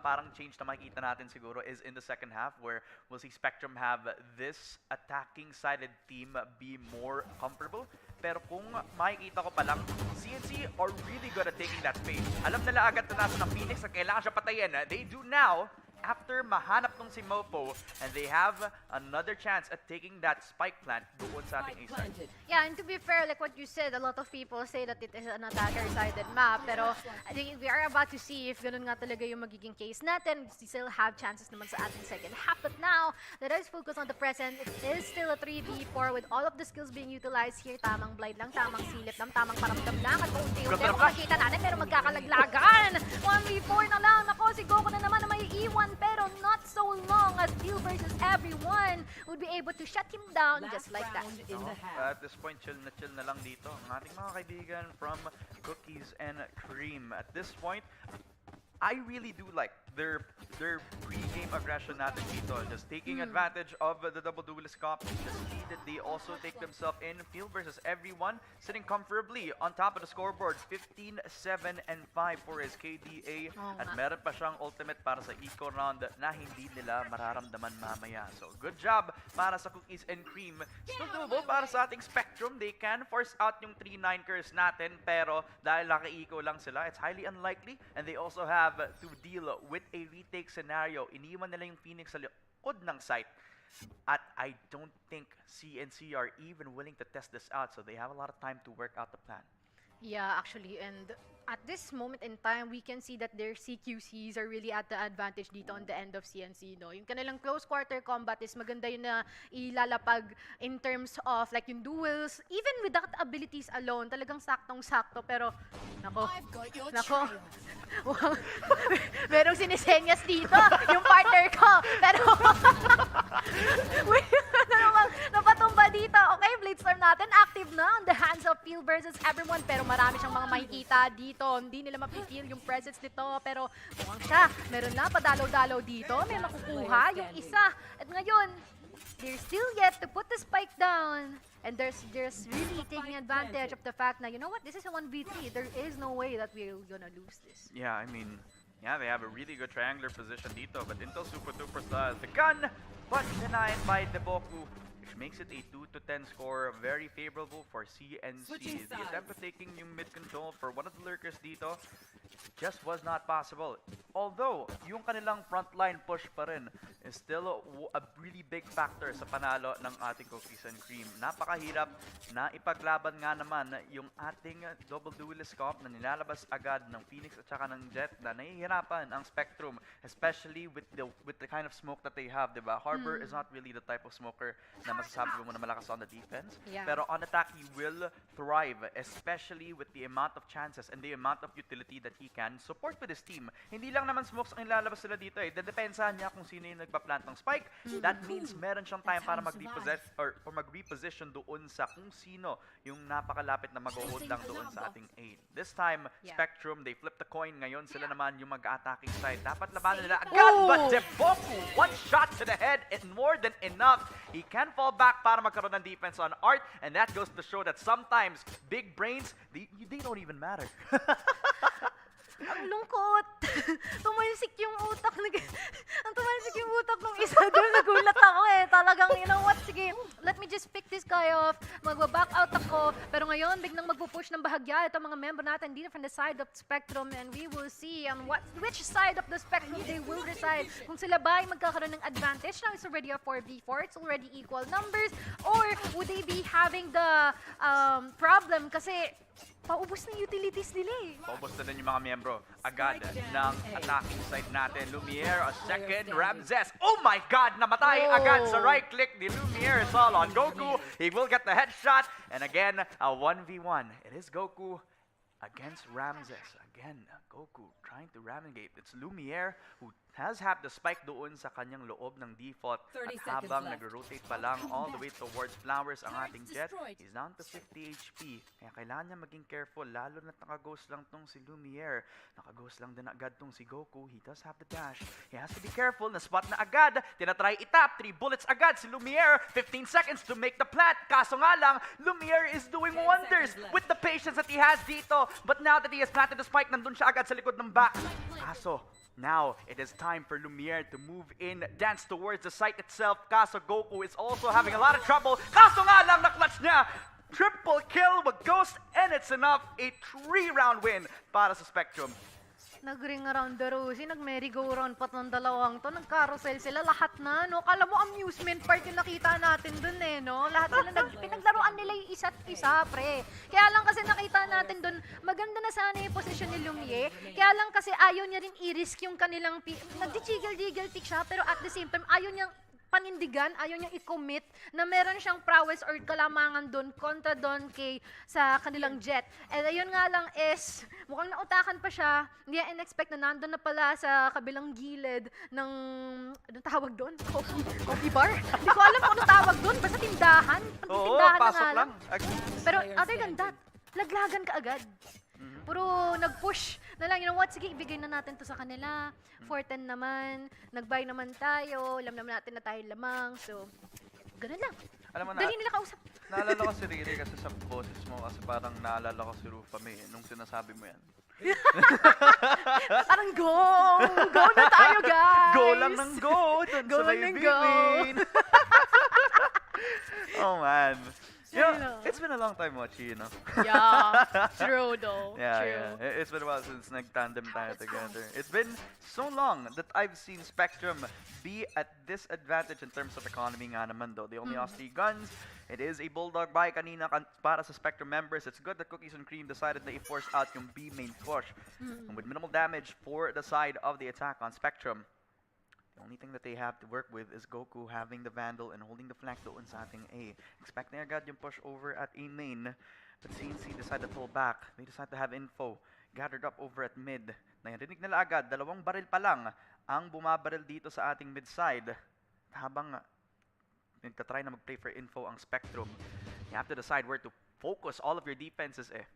parang change na makikita natin siguro is in the second half, where we'll see Spectrum have this attacking sided team be more comfortable. Pero kung makikita ko pa lang, CNC are really good at taking that space. Alam nila agad na nasa ng Phoenix na kailangan siya patayin. They do now, after mahanap nung si Mofo, and they have another chance at taking that spike plant doon sa ating A-side. Yeah, and to be fair, like what you said, a lot of people say that it is an attacker-sided map, pero I think we are about to see if ganun nga talaga yung magiging case natin. We still have chances naman sa ating second half, but now, let us focus on the present. It is still a 3v4 with all of the skills being utilized here. Tamang blind lang, tamang silip lang, tamang paramdam lang, at unti-unti makikita natin, pero magkakalaglagan. 1v4 na lang. Nako, si Goku na naman na may iwan, pero not so long as Phil versus everyone would be able to shut him down just like that. At this point, chill na lang dito ang ating mga kaibigan from Cookies and Cream. At this point, I really do like their pre-game aggression natin dito. Just taking advantage of the double duelist comp. The speed that they also take themselves in. Phil versus everyone, sitting comfortably on top of the scoreboard. 15, 7, and 5 for his KDA. At meron pa siyang ultimate para sa eco round na hindi nila mararamdaman mamaya. So good job para sa Cookies and Cream. Still doable para sa ating Spectrum. They can force out yung 3-9 curse natin, pero dahil naka-eco lang sila, it's highly unlikely. And they also have to deal with a retake scenario. Iniwan nila yung Phoenix sa likod ng site. At I don't think CNC are even willing to test this out, so they have a lot of time to work out the plan. Yeah, actually, and at this moment in time, we can see that their CQCs are really at the advantage dito on the end of CNC, no? Yung kanilang close quarter combat is maganda yun na ilalapag in terms of like yung duels, even without abilities alone, talagang saktong-sakto, pero nako, merong sinisenyas dito, yung partner ko, pero napatumba dito. Okay, Bladestorm natin, active na on the hands of Phil versus everyone, pero marami siyang mga makikita dito. Hindi nila mapipil yung presence nito, pero mukhang siya, meron na padalaw-dalaw dito, may makukuha yung isa. At ngayon, they're still yet to put the spike down. And there's really taking advantage of the fact na, you know what, this is a 1v3. There is no way that we're gonna lose this. Yeah, I mean, yeah, they have a really good triangular position dito, but Intel Super Duper style. The gun, but denied by Deboku. which makes it a 2-10 score, very favorable for CNC. The attempt at taking yung mid control for one of the lurkers dito just was not possible. Although, yung kanilang frontline push pa rin is still a really big factor sa panalo ng ating Cookies and Cream. Napakahirap na ipaglaban nga naman yung ating double duelist comp na nilalabas agad ng Phoenix at saka ng Jet na nahihirapan ang Spectrum, especially with the kind of smoke that they have, diba? Harbor is not really the type of smoker na masasabi mo na malakas on the defense. Yeah. Pero on attack, he will thrive, especially with the amount of chances and the amount of utility that he can support with his team. Hindi lang naman smokes ang ilalabas sila dito eh. Dedepensahan niya kung sino yung nagpa-plant ng spike. That means meron siyang time para mag-reposition doon sa kung sino yung napakalapit na mag-hold lang doon sa ating A. This time, Spectrum, they flip the coin. Ngayon sila naman yung mag-attacking side. Dapat labanan nila agad, but Deboku, one shot to the head and more than enough. He can fall back para magkaroon ng defense on Art, and that goes to show that sometimes big brains, they don't even matter. Ang lungkot. Tumalsik yung utak. Ang tumalsik yung utak ng isa doon. Nagulat ako eh. Talagang, you know what? Sige, let me just pick this guy off. Magbaback out ako. Pero ngayon, biglang magpupush ng bahagya. Ito mga member natin dito from the side of Spectrum. And we will see on which side of the Spectrum they will reside. Kung sila ba ay magkakaroon ng advantage. Now it's already a 4v4. It's already equal numbers. Or would they be having the problem kasi paubos na utilities nila eh. Paubos na din yung mga miyembro agad ng attacking side natin. Lumiere, a second. Ramses, oh my God! Namatay agad sa right click ni Lumiere. It's all on Goku. He will get the headshot. And again, a 1v1. It is Goku against Ramses. Again, Goku trying to ramengate. It's Lumiere who has had the spike doon sa kanyang loob ng default. At habang nag-rotate pa lang all the way towards Flowers ang ating Jet, he's down to 50 HP. Kaya kailangan niya maging careful, lalo na naka-ghost lang tong si Lumiere. Naka-ghost lang din agad tong si Goku. He does have the dash. He has to be careful. Na-spot na agad. Tinatry itap. 3 bullets agad si Lumiere. 15 seconds to make the plant. Kaso nga lang, Lumiere is doing wonders with the patience that he has dito. But now that he has planted the spike, nandun siya agad sa likod ng back. Kaso, now, it is time for Lumiere to move in, dance towards the site itself. Kaso Goku is also having a lot of trouble. Kaso nga lang, na-clutch niya. Triple kill with Ghost, and it's enough. A 3-round win para sa Spectrum. Nag-ring around the rosy, nag-merry-go-round pa ng dalawang to, nag-carousel sila, lahat na, no? Kala mo amusement park yung nakita natin dun eh, no? Lahat sila, pinaglaruan nila yung isa't isa, pre. Kaya lang kasi nakita natin dun, maganda na sana yung position ni Lumiere. Kaya lang kasi ayaw niya rin i-risk yung kanilang, nag-jiggle-jiggle pick siya, pero at the same time, ayaw niyang panindigan, ayaw niyang i-commit na meron siyang prowess or kalamangan doon kontra doon kay sa kanilang Jet. And ayun nga lang is, mukhang nautakan pa siya, hindi niya in-expect na nandun na pala sa kabilang gilid ng, anong tawag doon? Coffee bar? Hindi ko alam kung ano tawag doon, basta tindahan. Oo, pasok lang. Pero other than that, laglagan ka agad. Puro nag-push na lang, you know what, sige, ibigay na natin to sa kanila. 4-10 naman, nag-buy naman tayo, alam naman natin na tayo lamang. So, ganun lang. Alam mo na, Dali nila kausap. naalala ko si Riri kasi sa boses mo kasi parang naalala ko si Rufa May nung sinasabi mo yan. Parang go! Go na tayo, guys! Go lang ng go! Go lang ng go! Oh man. You I know, know. it's been a long time watching, you know. Yeah, true though. Yeah, true. yeah. It's been a while since nag-tandem tayo together. It's been so long that I've seen Spectrum be at disadvantage in terms of economy nga naman though. They only lost 3 guns. It is a Bulldog buy kanina para sa Spectrum members. It's good that Cookies and Cream decided na i-force out yung B main push. And with minimal damage for the side of the attack on Spectrum. The only thing that they have to work with is Goku having the Vandal and holding the flank doon sa ating A. Expecting agad yung push over at A main. But CNC decided to pull back. They decide to have info gathered up over at mid. Narinig nila agad, 2 baril pa lang ang bumabaril dito sa ating mid side. Habang nagtatry na mag-play for info ang Spectrum, you have to decide where to focus all of your defenses eh.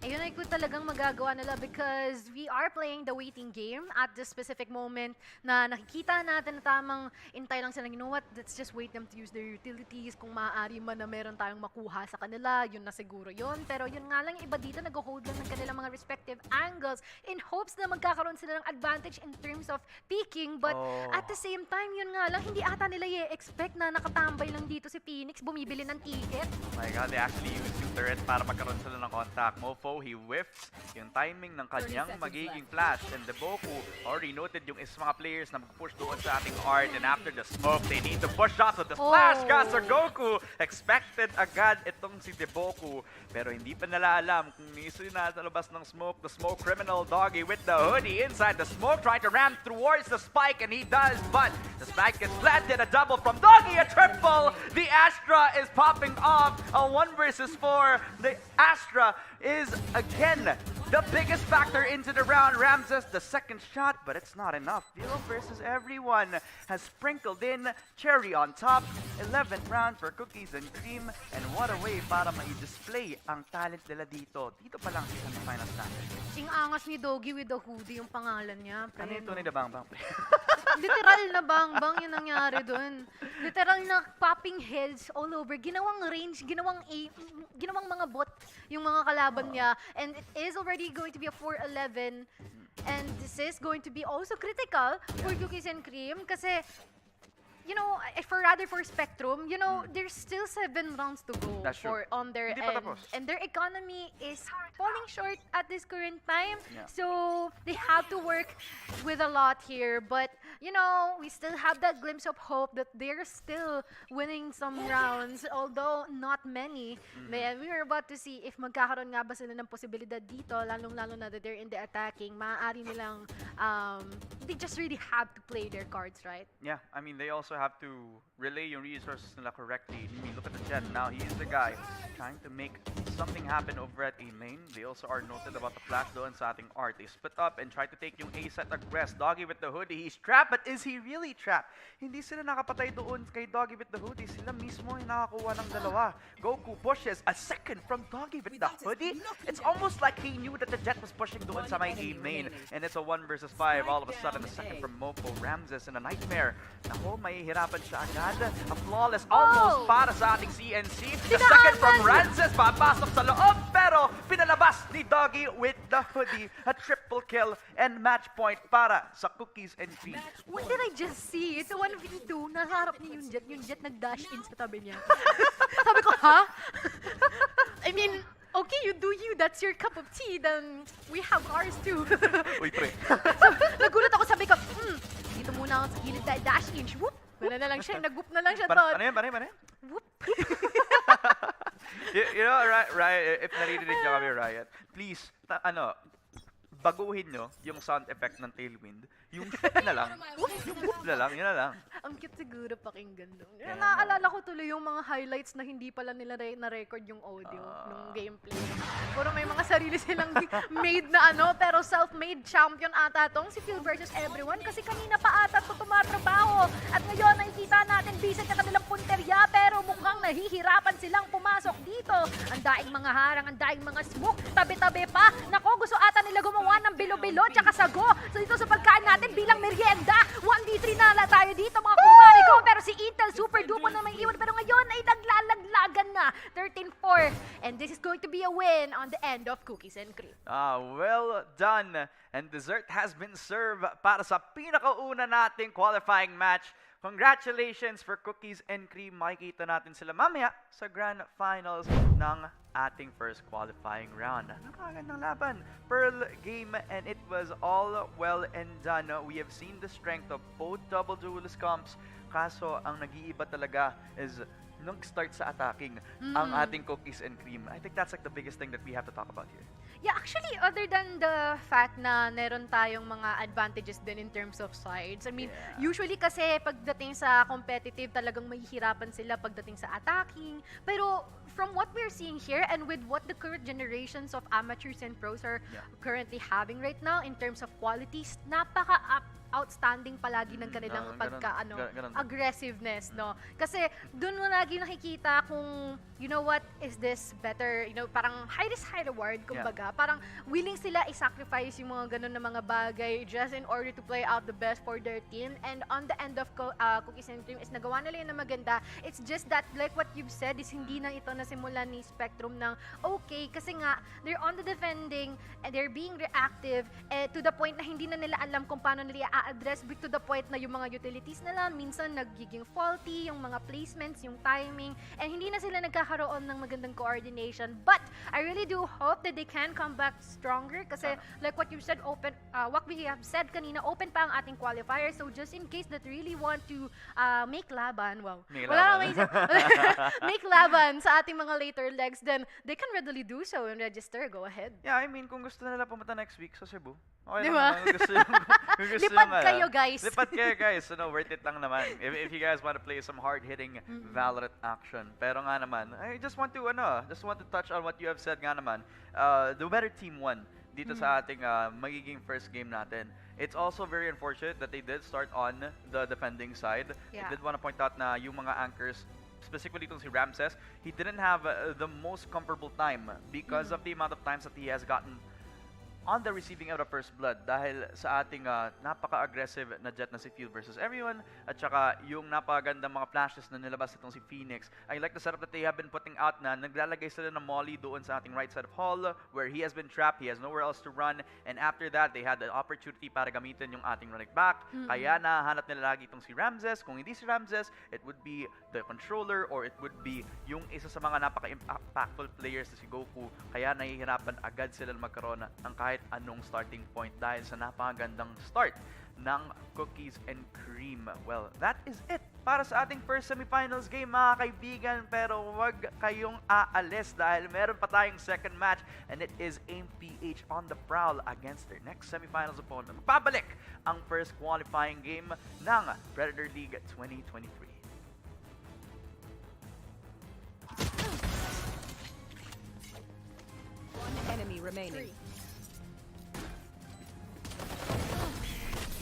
Ayun ay kung talagang magagawa nila because we are playing the waiting game at this specific moment na nakikita natin na tamang intay lang sila. You know what, let's just wait them to use their utilities. Kung maaari man na meron tayong makuha sa kanila, yun na siguro yun. Pero yun nga lang, yung iba dito nag-hold lang ng kanilang mga respective angles in hopes na magkakaroon sila ng advantage in terms of peaking. But at the same time, yun nga lang, hindi ata nila i-expect na nakatambay lang dito si Phoenix, bumibili ng ticket. Oh my god, they actually used yung turret para magkaroon sila ng contact. Mofo, he whiffs yung timing ng kanyang magiging flash. And the Boku already noted yung mga players na mag-push doon sa ating art. And after the smoke, they need to push out. So the splash caster Goku expected agad itong si Deboku. Pero hindi pa nila alam kung niso na sa labas ng smoke. The smoke criminal Doggy with the hoodie inside the smoke trying to ram towards the spike, and he does, but the spike gets planted. A double from Doggy, a triple. The Astra is popping off. A 1 versus 4. The Astra is again the biggest factor into the round. Ramses the second shot, but it's not enough. Dio versus everyone has sprinkled in cherry on top. 11th round for Cookies and Cream, and what a way para ma-display ang talent nila dito. Dito pa lang sa semifinals natin. Sing angas ni Doggy with the hoodie yung pangalan niya. Ano yung tunay na bang-bang play? Literal na bang-bang yung nangyari dun. Literal na popping heads all over. Ginawang range, ginawang mga bot yung mga kalaban niya. And it is already going to be a 4-11. And this is going to be also critical for Cookies and Cream kasi you know, for Spectrum, you know, there's still 7 rounds to go That's true. on their Hindi pa end. tapos. And their economy is falling short at this current time. Yeah. So they have to work with a lot here. But, you know, we still have that glimpse of hope that they're still winning some rounds, although not many. But we are about to see if magkakaroon nga ba sila ng posibilidad dito, lalong-lalo na that they're in the attacking. Maaari nilang, they just really have to play their cards, right? Yeah, I mean, they also have to relay yung resources nila correctly. I mean, look at the Jet now. He is the guy trying to make something happen over at A main. They also are noted about the flash doon sa ating art. They split up and try to take yung A set aggress. Doggy with the hoodie. He's trapped, but is he really trapped? Hindi sila nakapatay doon kay Doggy with the hoodie. Sila mismo yung nakakuha ng dalawa. Goku pushes a second from Doggy with the hoodie. It's almost like he knew that the Jet was pushing doon sa may A main. And it's a 1 versus 5. All of a sudden, the second from Mofo. Ramses in a nightmare. Nako, may hirapan siya agad. A flawless almost para sa ating CNC. The second from Ramses, papasok sa loob, pero pinalabas ni Doggy with the hoodie. A triple kill and match point para sa Cookies and Cream. What did I just see? It's a 1v2. Nasa harap niya yung jet nag-dash in sa tabi niya. Sabi ko, ha? I mean, okay, you do you. That's your cup of tea. Then we have ours too. Uy, pre. So, nagulat ako, sabi ko, dito muna ako sa gilid dahil dash in. Whoop! Wala na lang siya, nag-whoop na lang siya doon. Ano yan? Whoop! You know, Riot, if naririnig nyo kami, Riot, please, baguhin nyo yung sound effect ng Tailwind. Yung shoot na lang, yung whoop na lang, yun na lang. Ang cute siguro pakinggan doon. Kaya Naaalala ko tuloy yung mga highlights na hindi pala nila na-record yung audio ng gameplay. Puro may mga sarili silang made na pero self-made champion ata tong si Phil versus everyone kasi kanina pa ata ito tumatrabaho. At ngayon nakikita natin bisan ka kanilang punterya pero mukhang nahihirapan silang pumasok dito. Ang daing mga harang, ang daing mga smoke, tabi-tabi pa. Nako, gusto ata nila gumawa ng bilo-bilo tsaka sago. So dito sa pagkain natin bilang merienda, 1v3 na tayo dito mga kumpare ko. Pero si Intel super duper na may iwan. Pero ngayon ay naglalaglagan na. 13-4. And this is going to be a win on the end of Cookies and Cream. Well done. And dessert has been served para sa pinakauna nating qualifying match. Congratulations for Cookies and Cream. Makikita natin sila mamaya sa Grand Finals ng ating first qualifying round. Napakagandang laban. Pearl game, and it was all well and done. We have seen the strength of both double duelist comps. Kaso, ang nag-iiba talaga is nag-start sa attacking ang ating Cookies and Cream. I think that's like the biggest thing that we have to talk about here. Yeah, actually, other than the fact na meron tayong mga advantages din in terms of sides. I mean, usually kasi pagdating sa competitive, talagang mahihirapan sila pagdating sa attacking. Pero from what we're seeing here and with what the current generations of amateurs and pros are currently having right now in terms of qualities, outstanding palagi ng kanilang aggressiveness, no? Kasi doon mo lagi nakikita kung, you know what, is this better, you know, parang high risk, high reward, kumbaga. Parang willing sila i-sacrifice yung mga ganun na mga bagay just in order to play out the best for their team. And on the end of Cookies and Cream is nagawa nila yun na maganda. It's just that, like what you've said, is hindi na ito nasimulan ni Spectrum ng okay, kasi nga, they're on the defending, and they're being reactive, to the point na hindi na nila alam kung paano nila i-address, to the point na yung mga utilities nila, minsan nagiging faulty, yung mga placements, yung timing, and hindi na sila nagkakaroon ng magandang coordination. But, I really do hope that they can come back stronger, kasi like what you said, what we have said kanina, open pa ang ating qualifier, so just in case that really want to make laban, make laban sa ating mga later legs, then they can readily do so and register. Go ahead. Yeah, I mean, kung gusto nila pumunta next week sa Cebu, okay diba? lang naman. Lipad kayo, guys. Lipad kayo, guys. Worth it lang naman. If you guys want to play some hard-hitting Valorant action. Pero nga naman, I just want to touch on what you have said nga naman. The better team won dito sa ating magiging first game natin. It's also very unfortunate that they did start on the defending side. I did want to point out na yung mga anchors, specifically itong si Ramses, he didn't have the most comfortable time because of the amount of times that he has gotten on the receiving end of first blood dahil sa ating napaka-aggressive na jet na si Field versus everyone at saka yung napakagandang mga flashes na nilabas itong si Phoenix. I like the setup that they have been putting out na naglalagay sila ng molly doon sa ating right side of hall where he has been trapped, he has nowhere else to run, and after that they had the opportunity para gamitin yung ating running back. Kaya nahanap nila lagi itong si Ramses. Kung hindi si Ramses, it would be the controller or it would be yung isa sa mga napaka-impactful players na si Goku. Kaya nahihirapan agad sila magkaroon ng kahit anong starting point dahil sa napakagandang start ng Cookies and Cream. Well, that is it para sa ating first semifinals game, mga kaibigan. Pero wag kayong aalis dahil meron pa tayong second match and it is AIM PH on the prowl against their next semifinals opponent. Magpabalik ang first qualifying game ng Predator League 2023. One enemy remaining.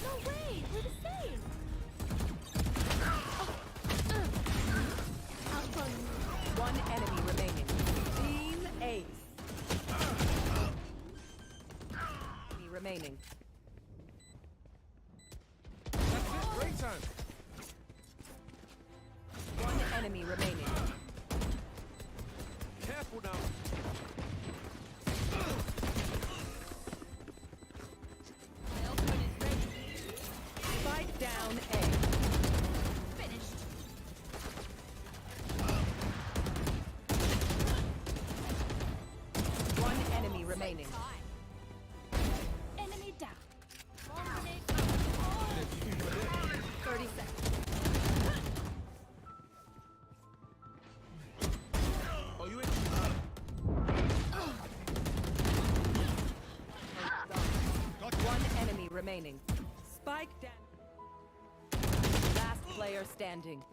No way! We're the same! One enemy remaining. Team Ace. Enemy remaining. That's it, break time. One enemy remaining. Careful now. Spike down A. Finished. One enemy remaining. Enemy down. 30 seconds. Oh, you in? One enemy remaining. Spike down. Last player standing.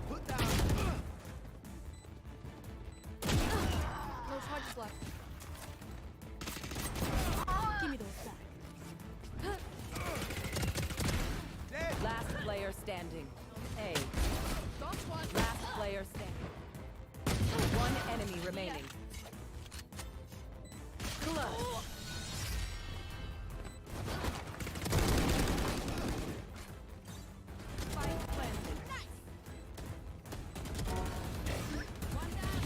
Put down. No charges left. Give me those back. Dead. Last player standing. A. Got one. Last player standing. One enemy remaining. Clutch. Spike planted. One down.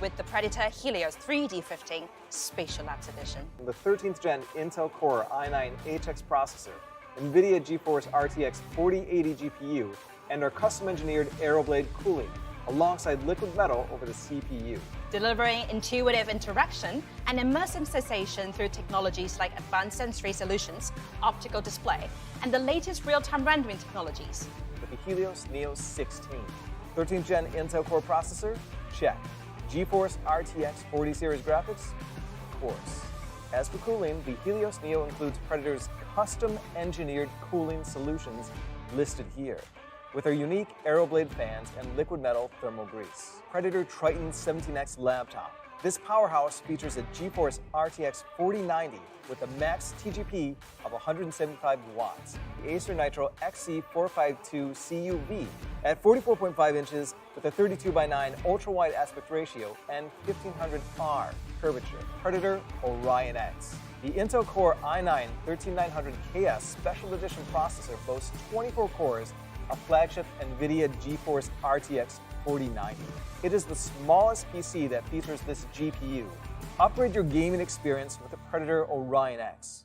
With the Predator Helios 3D15 Spatial Labs Edition. The 13th gen Intel Core i9 HX processor, NVIDIA GeForce RTX 4080 GPU, and our custom-engineered Aeroblade cooling, alongside liquid metal over the CPU. Delivering intuitive interaction and immersive sensation through technologies like advanced sensory solutions, optical display, and the latest real-time rendering technologies. With the Helios Neo 16. 13th gen Intel Core processor? Check. GeForce RTX 40 series graphics? Of course. As for cooling, the Helios Neo includes Predator's custom-engineered cooling solutions listed here, with our unique Aeroblade fans and liquid metal thermal grease. Predator Triton 17X laptop. This powerhouse features a GeForce RTX 4090 with a max TGP of 175 watts, the Acer Nitro XC452 CUV at 44.5 inches with a 32:9 ultra-wide aspect ratio and 1500R curvature. Predator Orion X. The Intel Core i9-13900KS Special Edition processor boasts 24 cores, a flagship NVIDIA GeForce RTX 4090. It is the smallest PC that features this GPU. Upgrade your gaming experience with the Predator Orion X.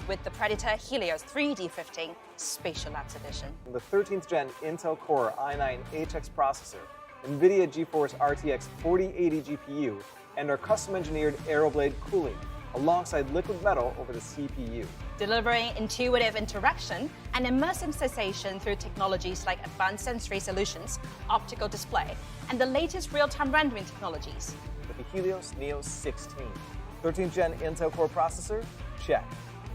with the Predator Helios 3D15 Spatial Labs Edition. The 13th gen Intel Core i9 HX processor, NVIDIA GeForce RTX 4080 GPU, and our custom-engineered Aeroblade cooling, alongside liquid metal over the CPU. Delivering intuitive interaction and immersive sensation through technologies like advanced sensory solutions, optical display, and the latest real-time rendering technologies. With the Helios Neo 16. 13th gen Intel Core processor? Check.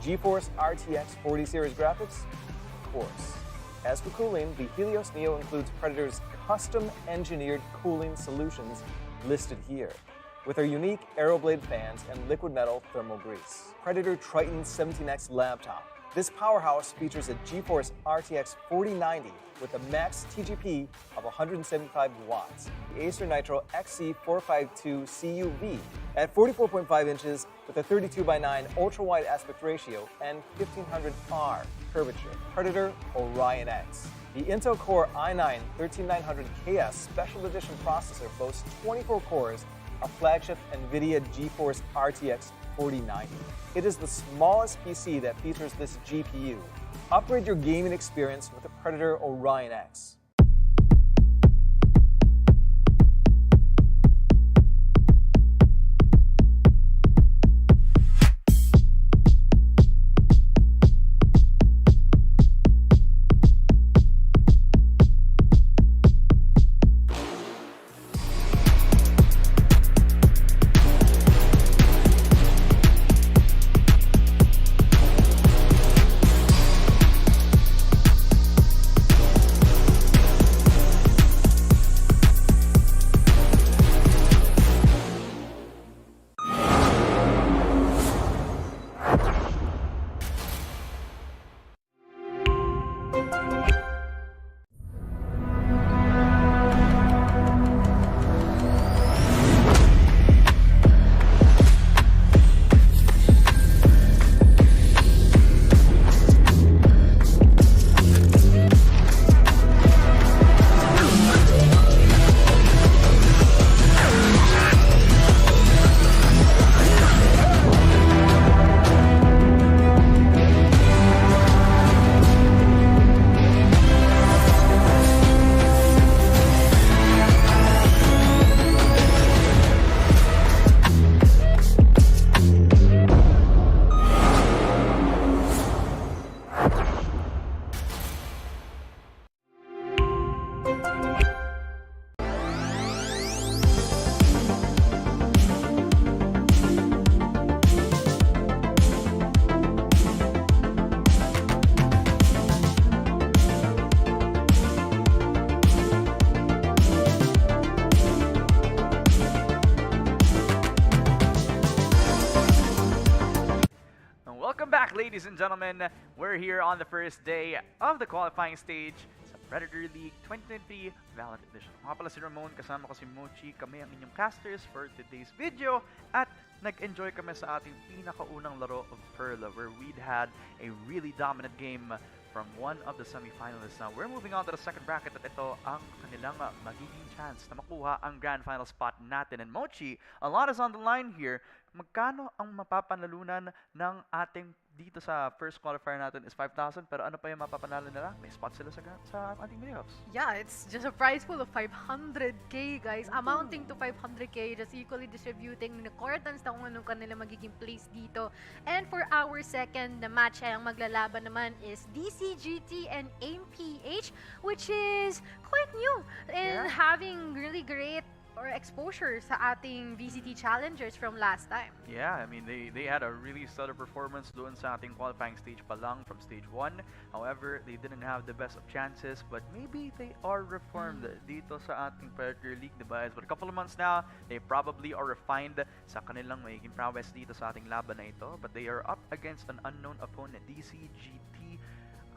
GeForce RTX 40 series graphics? Of course. As for cooling, the Helios Neo includes Predator's custom-engineered cooling solutions listed here, with our unique Aeroblade fans and liquid metal thermal grease. Predator Triton 17X laptop. This powerhouse features a GeForce RTX 4090 with a max TGP of 175 watts. The Acer Nitro XC452 CUV at 44.5 inches with a 32:9 ultra-wide aspect ratio and 1500R curvature. Predator Orion X. The Intel Core i9 13900KS Special Edition processor boasts 24 cores, a flagship NVIDIA GeForce RTX 4090. It is the smallest PC that features this GPU. Upgrade your gaming experience with the Predator Orion X. Ladies and gentlemen, we're here on the first day of the qualifying stage sa Predator League 2023 Valorant Edition. Mga pala si Ramon, kasama ko si Mochi, kami ang inyong casters for today's video at nag-enjoy kami sa ating pinakaunang laro of Perla where we'd had a really dominant game from one of the semi-finalists. Now, we're moving on to the second bracket at ito ang kanilang magiging chance na makuha ang grand final spot natin. And Mochi, a lot is on the line here. Magkano ang mapapanalunan ng ating dito sa first qualifier natin is 5,000, pero ano pa yung mapapanalo nila? May spot sila sa ating playoffs. Yeah, it's just a prize pool of 500k, guys. Amounting to 500k, just equally distributing in accordance na kung anong kanila magiging place dito. And for our second match, ay ang maglalaban naman is DCGT and AIM-PH, which is quite new in having really great exposure sa ating VCT challengers from last time. Yeah, I mean, they had a really stellar performance doon sa ating qualifying stage pa lang from stage 1. However, they didn't have the best of chances, but maybe they are reformed dito sa ating Predator League, diba? But a couple of months now, they probably are refined sa kanilang magiging prowess dito sa ating laban na ito, but they are up against an unknown opponent, DCGT.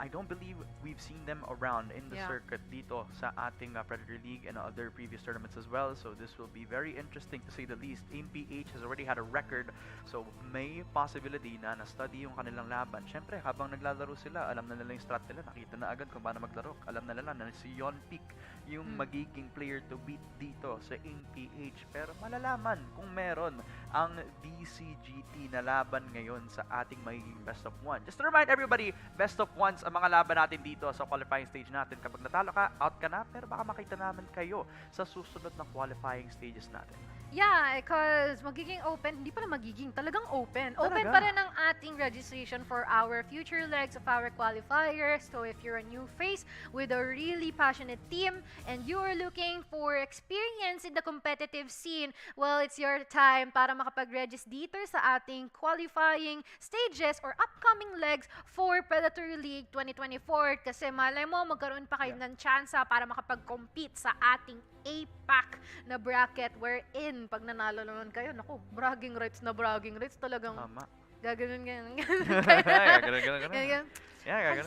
I don't believe we've seen them around in the Yeah. circuit dito sa ating Predator League and other previous tournaments as well. So this will be very interesting to say the least. MPH has already had a record, so may possibility na na-study yung kanilang laban. Siyempre, habang naglalaro sila, alam na nila yung strat nila, nakita na agad kung paano maglaro. Alam na nila na si Yon Peak yung magiging player to beat dito sa MPH. Pero malalaman kung meron ang DCGT na laban ngayon sa ating magiging best of one. Just to remind everybody, best of ones ang mga laban natin dito sa qualifying stage natin. Kapag natalo ka, out ka na, pero baka makita namin kayo sa susunod na qualifying stages natin. Yeah, because magiging open, hindi pala magiging, talagang open. Open Talaga? pa rin ang ating registration for our future legs of our qualifiers. So if you're a new face with a really passionate team and you're looking for experience in the competitive scene, well, it's your time para makapag-register dito sa ating qualifying stages or upcoming legs for Predator League 2024. Kasi malay mo, magkaroon pa kayo ng chance para makapag-compete sa ating APAC na bracket wherein pag nanalo naman kayo, naku, bragging rights na bragging rights talagang Tama. gaganon ganun. Gaganon. Yeah,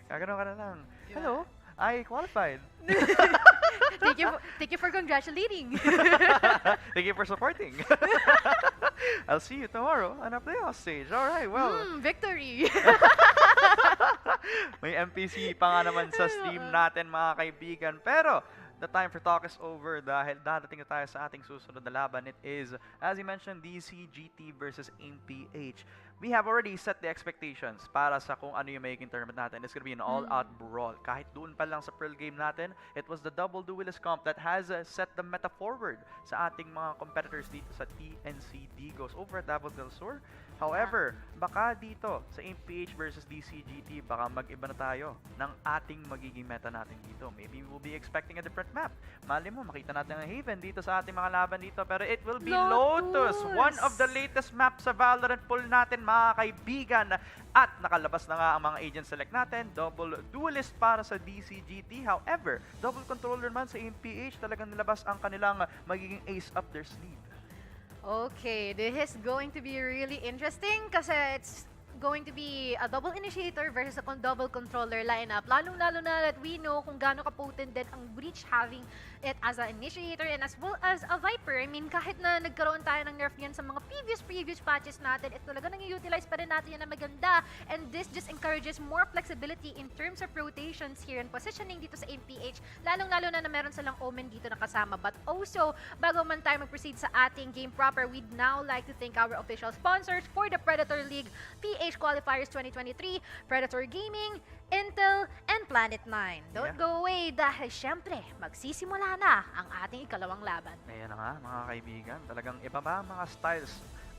gaganon ka na lang. Hello, I qualified. Thank you for congratulating. Thank you for supporting. I'll see you tomorrow on a playoff stage. Alright, well. Victory. May NPC pa nga naman sa Steam natin, mga kaibigan. Pero, the time for talk is over dahil dadating na tayo sa ating susunod na laban. It is, as you mentioned, DCGT versus MPH. We have already set the expectations para sa kung ano yung magiging tournament natin. It's gonna be an all-out brawl. Kahit doon pa lang sa Pearl game natin, it was the double duelist comp that has set the meta forward sa ating mga competitors dito sa TNC Digos over at Davao del Sur. However, baka dito sa MPH versus DCGT, baka mag-iba na tayo ng ating magiging meta natin dito. Maybe we'll be expecting a different map. Mali mo, makita natin ang Haven dito sa ating mga laban dito. Pero it will be Lotus, one of the latest maps sa Valorant pool natin, mga kaibigan. At nakalabas na nga ang mga agent select natin. Double duelist para sa DCGT. However, double controller naman sa MPH, talagang nilabas ang kanilang magiging ace up their sleeve. Okay, this is going to be really interesting kasi it's going to be a double initiator versus a double controller lineup. Lalong-lalo na that we know kung gaano ka-potent din ang Breach having it as an initiator and as well as a Viper. I mean, kahit na nagkaroon tayo ng nerf yan sa mga previous patches natin, it talaga nang-utilize pa rin natin yan na maganda. And this just encourages more flexibility in terms of rotations here and positioning dito sa MPH. Lalong-lalo na meron silang Omen dito na kasama. But also, bago man tayo mag-proceed sa ating game proper, we'd now like to thank our official sponsors for the Predator League PH Qualifiers 2023, Predator Gaming, Intel, and Planet 9. Don't go away dahil syempre, magsisimula na ang ating ikalawang laban. Ayan na nga, mga kaibigan. Talagang iba ba mga styles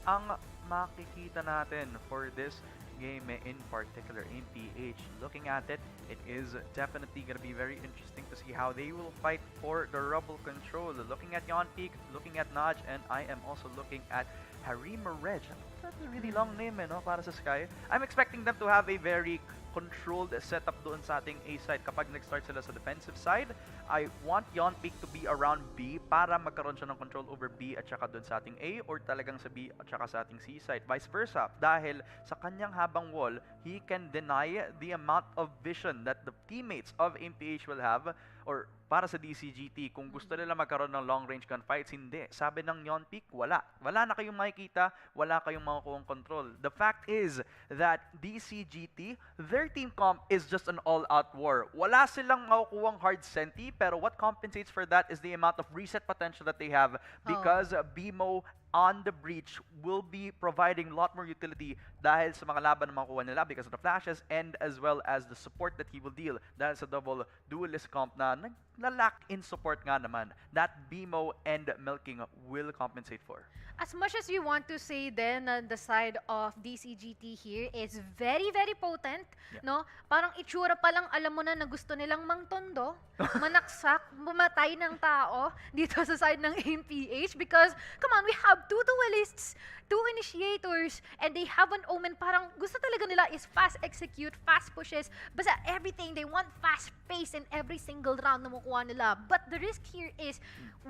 ang makikita natin for this game in particular, MPH. Looking at it, it is definitely gonna be very interesting to see how they will fight for the rubble control. Looking at Yon Peak, looking at Naj, and I am also looking at Harima Reg. That's a really long name, no, para sa Sky. I'm expecting them to have a very controlled setup doon sa ating A side. Kapag nag-start sila sa defensive side, I want Yon Peak to be around B para magkaroon siya ng control over B at saka doon sa ating A or talagang sa B at saka sa ating C side. Vice versa. Dahil sa kanyang habang wall, he can deny the amount of vision that the teammates of MPH will have or para sa DCGT, kung gusto nila magkaroon ng long-range gunfights, hindi. Sabi ng Yon Peak, wala. Wala na kayong makikita, wala kayong makukuhang control. The fact is that DCGT, their team comp is just an all-out war. Wala silang makukuhang hard senti, pero what compensates for that is the amount of reset potential that they have because BMO on the Breach will be providing a lot more utility dahil sa mga laban na makuha nila because of the flashes and as well as the support that he will deal dahil sa double duelist comp na naglalak in support nga naman that BMO and Milking will compensate for. As much as we want to say then the side of DCGT here is very, very potent, no? Parang itsura pa lang alam mo na gusto nilang mangtondo, manaksak, bumatay ng tao dito sa side ng MPH because, come on, we have two duelists, two initiators, and they have an Omen. Parang gusto talaga nila is fast execute, fast pushes, basta everything, they want fast pace in every single round na makuha nila. But the risk here is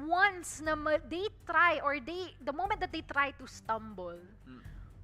once na they try or the moment that they try to stumble,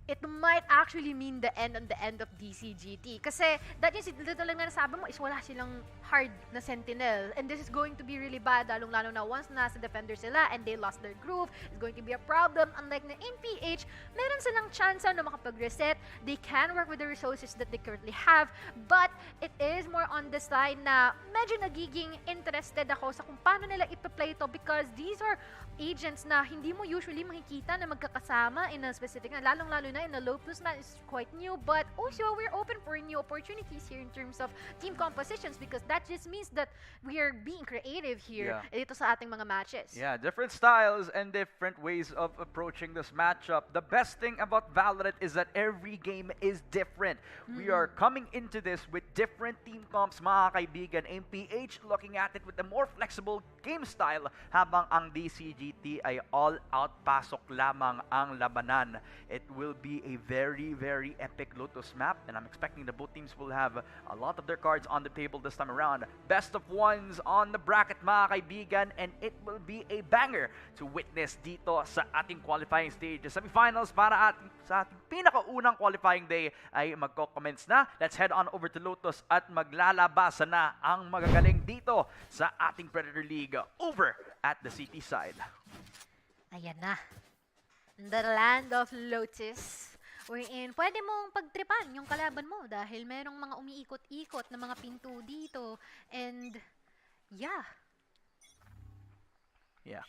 it might actually mean the end on the end of DCGT. Kasi that is, ito lang nga nasabi mo is wala silang hard na sentinel. And this is going to be really bad, lalong-lalo na once nasa defender sila and they lost their groove, it's going to be a problem. Unlike na MPH, meron silang chance na makapag-reset. They can work with the resources that they currently have, but it is more on the side na medyo nagiging interested ako sa kung paano nila ipa-play ito because these are agents na hindi mo usually makikita na magkakasama in a specific na, lalong-lalo na in a low plus man is quite new, but also we're open for new opportunities here in terms of team compositions because that just means that we are being creative here dito sa ating mga matches. Yeah, different styles and different ways of approaching this matchup. The best thing about Valorant is that every game is different. We are coming into this with different team comps, mga kaibigan. MPH looking at it with a more flexible game style habang ang DCGT ay all-out pasok lamang ang labanan. It will be a very, very epic Lotus map and I'm expecting that both teams will have a lot of their cards on the table this time around. Best of ones on the bracket, mga kaibigan, and it will be a banger to witness dito sa ating qualifying stage. The semifinals para sa ating pinakaunang qualifying day ay magko-commence na. Let's head on over to Lotus at maglalabasa na ang magagaling dito sa ating Predator League over at the city side. Ayan na. The land of Lotus. Wherein pwede mong pagtripan yung kalaban mo dahil merong mga umiikot-ikot na mga pinto dito. And yeah. Yeah.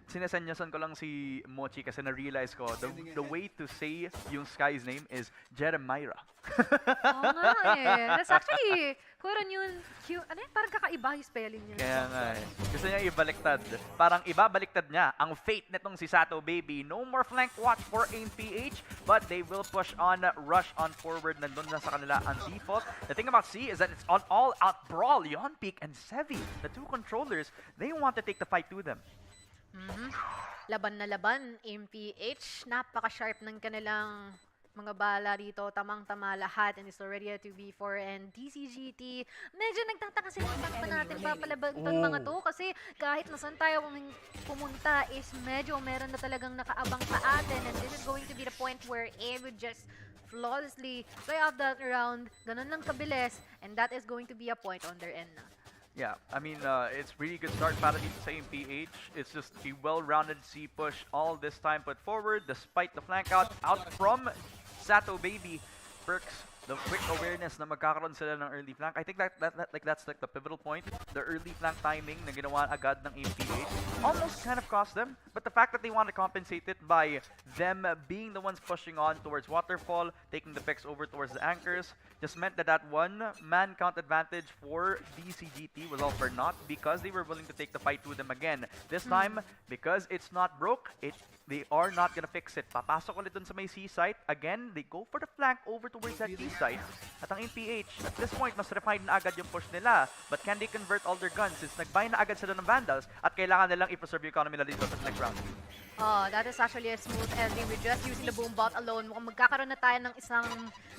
Sinesenyasan ko lang si Mochi kasi na-realize ko the way to say yung Sky's name is Jeremiah. Oo nga eh. That's actually, kuran yun, ano yun, parang kakaiba yung spelling niya. Kaya nga eh. Gusto niya ibaliktad. Parang ibabaliktad niya ang fate nitong si Sato Baby. No more flank watch for MPH, but they will push on, rush on forward. Nandun na sa kanila ang default. The thing about C is that it's an all-out brawl. Yonpeak and Sevi, the two controllers, they want to take the fight to them. Laban na laban, MPH. Napaka-sharp ng kanilang mga bala dito. Tamang-tama lahat and it's already a 2v4 and DCGT. Medyo nagtataka sila bakit pa natin papalaban itong mga to kasi kahit nasan tayo pumunta is medyo meron na talagang nakaabang sa atin and this is going to be the point where it would just flawlessly play out that round. Ganun lang kabilis and that is going to be a point on their end na. Yeah, I mean, it's really good start para dito sa MPH. It's just a well-rounded C push all this time put forward despite the flank out from Sato Baby. Perks, the quick awareness na magkakaroon sila ng early flank. I think that's like the pivotal point. The early flank timing na ginawa agad ng MPH almost kind of cost them. But the fact that they want to compensate it by them being the ones pushing on towards Waterfall, taking the picks over towards the anchors, just meant that that one-man count advantage for DCGT was all for naught because they were willing to take the fight to them again. This time, because it's not broke, they are not gonna fix it. Papasok ulit dun sa may C site. Again, they go for the flank over towards that D site. At ang MPH, at this point, mas refined na agad yung push nila. But can they convert all their guns since nagbuy na agad sila ng Vandals at kailangan nilang i-preserve yung economy nila dito sa next round? Oh, that is actually a smooth ending. We're just using the boom bot alone. Mukhang magkakaroon na tayo ng isang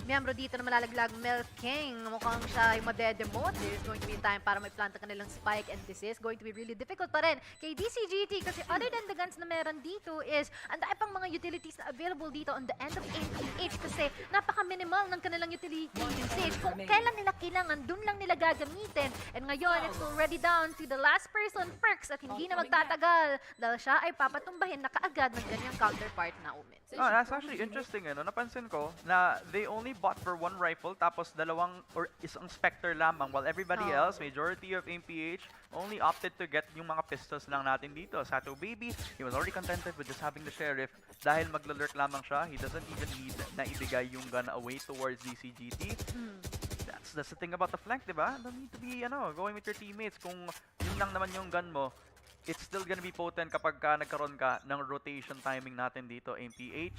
miyembro dito na malalaglag, Mel King. Mukhang siya ay madedemote. There is going to be time para may planta kanilang spike and this is going to be really difficult pa rin kay DCGT kasi other than the guns na meron dito is ang dami pang mga utilities na available dito on the end of MPH kasi napaka-minimal ng kanilang utility usage. Kung kailan nila kailangan, dun lang nila gagamitin. And ngayon, it's already down to the last person, Perks, at hindi na magtatagal dahil siya ay papatumbahin na kaagad ng ganyang counterpart na Umin. Oh, that's actually interesting. Napansin ko na they only bought for one rifle tapos dalawang or isang Spectre lamang while everybody else, majority of MPH, only opted to get yung mga pistols lang natin dito. Sato Baby, he was already contented with just having the Sheriff dahil maglalurk lamang siya. He doesn't even need na ibigay yung gun away towards DCGT. That's the thing about the flank, diba? Don't need to be going with your teammates. Kung yun lang naman yung gun mo, it's still gonna be potent kapag nagkaroon ka ng rotation timing natin dito, MPH.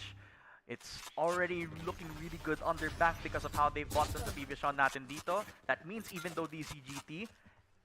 It's already looking really good on their back because of how they bought them sa previous round natin dito. That means even though DCGT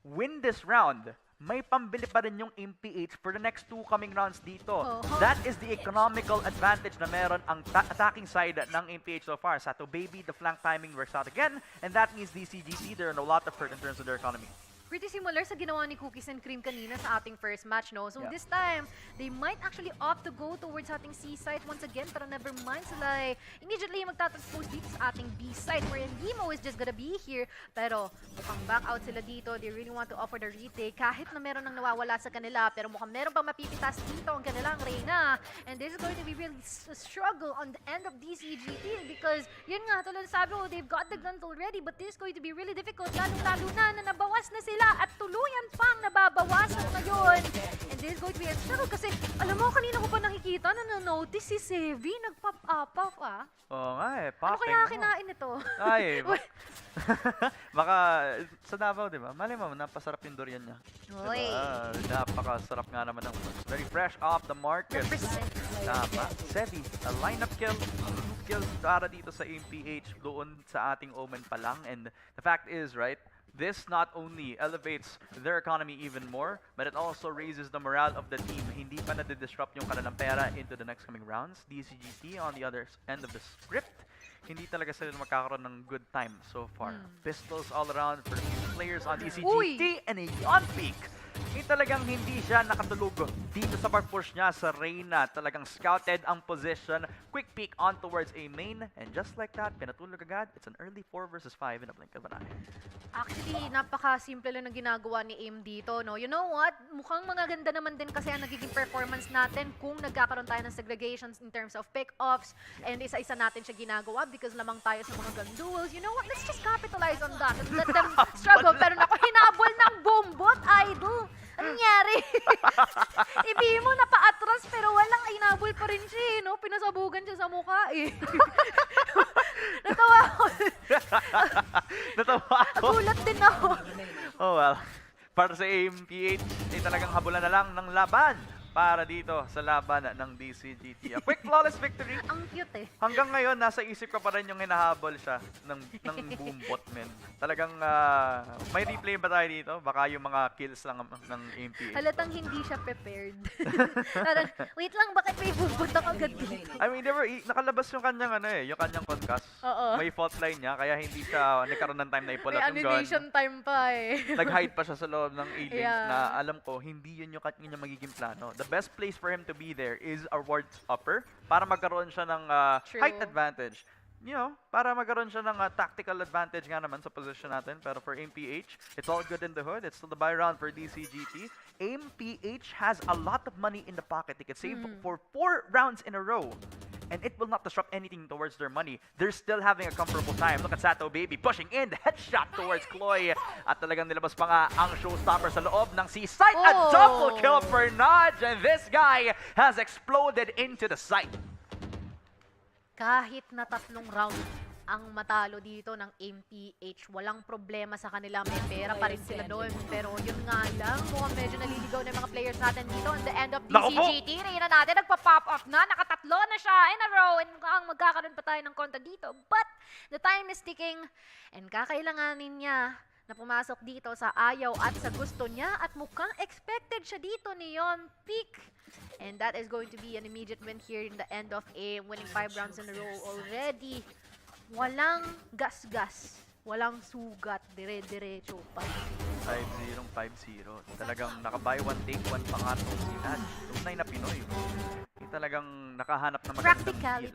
win this round, may pambili pa rin yung MPH for the next two coming rounds dito. That is the economical advantage na meron ang attacking side ng MPH so far. Sato Baby, the flank timing works out again, and that means DCGT, they're in a lot of hurt in terms of their economy. pretty similar sa ginawa ni Cookies and Cream kanina sa ating first match, no? So Yeah. this time, they might actually opt to go towards ating C site once again, pero never mind sila immediately magtatranspose dito sa ating B site wherein Limo is just gonna be here. Pero mukhang back out sila dito. They really want to offer the retake kahit na meron nang nawawala sa kanila, pero mukhang meron pang mapipitas dito ang kanilang Reyna. And this is going to be really a struggle on the end of DCGT because yun nga, tulad sabi ko, they've got the guns already, but this is going to be really difficult, lalo na nabawas na sila at tuluyan pang nababawasan ngayon. And this is going to be a struggle kasi, alam mo, kanina ko pa nakikita na na-notice si Sevi, nag-pop up ah. Oo nga Ano popping. kaya kinain ito? Ay, baka sa Davao, di ba? Malay mo, napasarap yung durian niya. Uy. Diba? Napakasarap nga naman ng very fresh off the market. Represent. Tama. Sevi, a lineup kill. 2 kills para dito sa MPH doon sa ating Omen pa lang. And the fact is, right, this not only elevates their economy even more, but it also raises the morale of the team. Hindi pa na-disrupt yung kanilang pera into the next coming rounds. DCGT on the other end of the script, hindi talaga sila magkakaroon ng good time so far. Pistols all around for players on DCGT Uy! and a yawn peak. Talagang hindi siya nakatulog dito sa pag-push niya sa Reyna. Talagang scouted ang position. Quick peek on towards a main. And just like that, pinatulog agad. It's an early 4 versus 5 in a blink of an eye. Actually, napaka-simple lang ng ginagawa ni AIM dito, no? You know what? Mukhang mga ganda naman din kasi ang nagiging performance natin kung nagkakaroon tayo ng segregations in terms of pick-offs and isa-isa natin siya ginagawa because lamang tayo sa mga gun duels. You know what? Let's just capitalize on that and let them struggle. Pero naku, hinabol ng bombot, idol! Anong nangyari? Ibi mo napaatras pero walang hinabol pa rin siya, no? Pinasabugan siya sa mukha, eh. Natawa ako. Natawa ako. Nagulat din ako. Oh well, para sa AMPH, ay talagang habulan na lang ng laban para dito sa laban ng DCGT. A quick flawless victory. Ang cute, eh. Hanggang ngayon, nasa isip ko pa rin yung hinahabol siya ng boombot, men. Talagang may replay ba tayo dito? Baka yung mga kills lang ng AMPH. Halatang hindi siya prepared. Parang, wait lang, bakit may bubot ako agad dito? I mean, nakalabas yung kanyang yung kanyang concuss. Oo. May fault line niya, kaya hindi siya nagkaroon ng time na i-pull May up yung gun. animation time pa, eh. Nag-hide pa siya sa loob ng A-link Yeah. na alam ko, hindi yun yung kanyang magiging plano. The best place for him to be there is a wards upper para magkaroon siya ng True. height advantage. You know, para magkaroon siya ng tactical advantage nga naman sa position natin. Pero for MPH, it's all good in the hood. It's still the buy round for DCGT. MPH has a lot of money in the pocket. They could save for 4 rounds in a row. And it will not disrupt anything towards their money. They're still having a comfortable time. Look at Sato Baby pushing in. The headshot towards Chloe. At talagang nilabas pa nga ang showstopper sa loob ng C-site. A double kill for Nudge. And this guy has exploded into the site. Kahit na 3 round ang matalo dito ng MPH, walang problema sa kanila. May pera pa rin sila doon. Pero yun nga lang, mukhang medyo naliligaw na yung mga players natin dito. On the end of DCGT, Reyna natin, nagpa-pop off na. Nakatatlo na siya in a row. And mukhang magkakaroon pa tayo ng konta dito. But the time is ticking. And kakailanganin niya na pumasok dito sa ayaw at sa gusto niya. At mukhang expected siya dito ni Yon Peak. And that is going to be an immediate win here in the end of a winning 5 rounds in a row already. Walang gas-gas. Walang sugat. Dire-diretso pa. 5-0, 5-0. Talagang naka-buy one, take one pa nga itong si Nudge. Tunay na Pinoy. Talagang nakahanap ng magandang deal.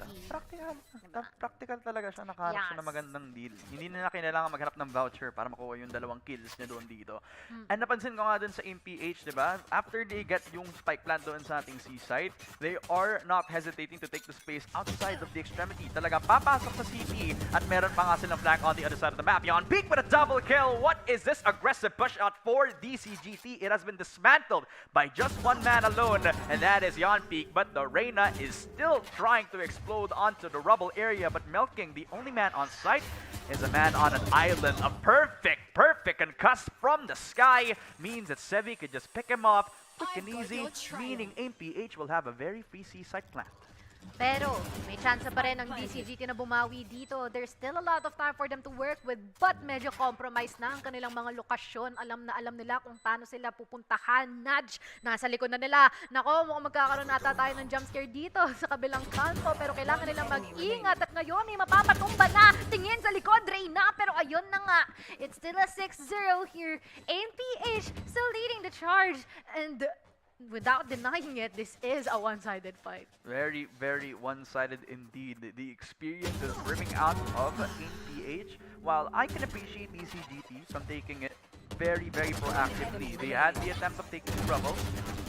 Practical talaga siya. Nakahanap siya ng magandang deal. Hindi na kailangan maghanap ng voucher para makuha yung 2 kills niya doon dito. And napansin ko nga doon sa MPH, di ba? After they get yung spike plant doon sa ating C-site, they are not hesitating to take the space outside of the extremity. Talaga papasok sa CT at meron pa nga silang flank on the other side of the map. Yon Peak with a double kill. What is this aggressive push out for DCGT? It has been dismantled by just one man alone, and that is Yon Peak. But the Reyna is still trying to explode onto the rubble area, but Melking, the only man on site, is a man on an island. A perfect concuss from the sky means that Sevi could just pick him up quick and easy, meaning MPH will have a very free C-site plant. Pero may chance pa rin ang DCGT na bumawi dito. There's still a lot of time for them to work with, but medyo compromise na ang kanilang mga lokasyon. Alam na alam nila kung paano sila pupuntahan. Nudge, nasa likod na nila. Nako, mukhang magkakaroon nata tayo ng jumpscare dito sa kabilang kanto, pero kailangan nilang mag-ingat at ngayon may mapapatumba na. Tingin sa likod, Reyna, pero ayun na nga. It's still a 6-0 here. AMPH still leading the charge, and without denying it, this is a one-sided fight. Very, very one-sided indeed. The experience is brimming out of AMPH. While I can appreciate DCGT from taking it very, very proactively. They had the attempt of taking the Rubble,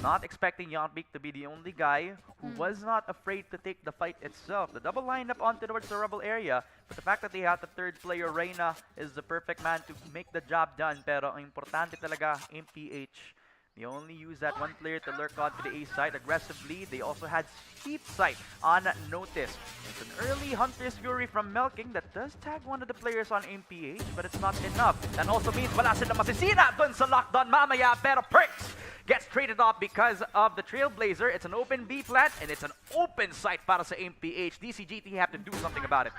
not expecting Yonbeek to be the only guy who was not afraid to take the fight itself. The double lineup on towards the Rubble area, but the fact that they had the third player, Reyna, is the perfect man to make the job done. Pero ang importante talaga, AMPH, they only use that one player to lurk onto the A side aggressively. They also had Steep Sight on notice. It's an early Hunter's Fury from Melking that does tag one of the players on MPH, but it's not enough. That also means wala sila masisira dun sa lockdown mamaya, pero Perks gets traded off because of the Trailblazer. It's an open B plant, and it's an open site para sa MPH. DCGT have to do something about it.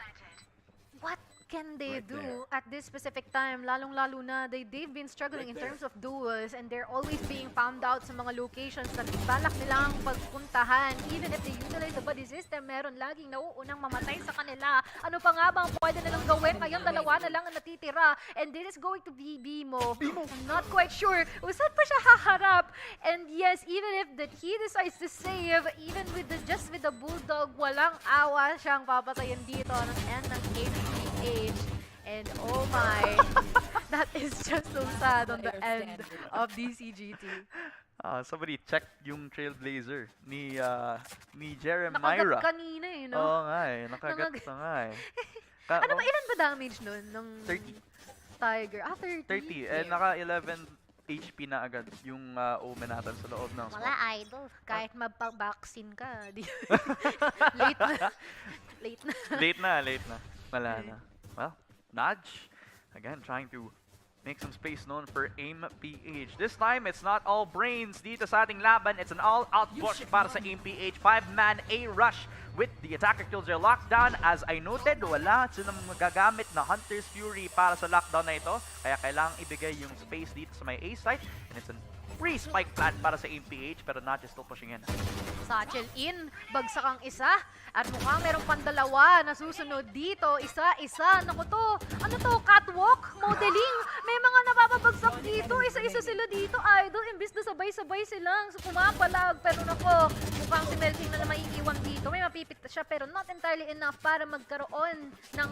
What can they do at this specific time? Lalong-lalo na they've been struggling in terms of duels, and they're always being found out sa mga locations na balak nilang pagpuntahan. Even if they utilize the buddy system, meron laging nauunang mamatay sa kanila. Ano pa nga bang pwede nilang gawin? Ngayon, dalawa na lang ang natitira, and this is going to be Bimo. I'm not quite sure kung saan pa siya haharap. And yes, even if that he decides to save, even with just with the Bulldog, walang awa siyang papatayin dito ng end ng APH. And oh my, that is just so sad on the end of DCGT. Somebody check yung Trailblazer ni Jeremiah. Nakagat kanina eh, no? Oo nga eh, nakagat na nga eh. Ano ba, ilan ba damage nun? Ng 30. Tiger? 30? 30, and naka 11 HP na agad yung Omen natin sa loob ng Wala, smoke. idol. Kahit magpa-vaccine ka. Late na. Late na. Late na. Wala na. Well, Nudge, again, trying to make some space known for AMPH. This time, it's not all brains dito sa ating laban. It's an all-out push para sa AMPH. 5-man A-rush with the attacker kills their lockdown. As I noted, wala silang magagamit na Hunter's Fury para sa lockdown na ito. Kaya kailangang ibigay yung space dito sa may A site. And it's an free spike plant para sa AMPH, pero not just still pushing in. Satchel in, bagsak ang isa, at mukhang merong pandalawa na susunod dito. Isa-isa, naku to, ano to, catwalk, modeling, may mga napapabagsak dito, isa-isa sila dito, idol, imbis na sabay-sabay silang pumapalag, pero nako, mukhang si Melting na may iiwan dito, may mapipit siya, pero not entirely enough para magkaroon ng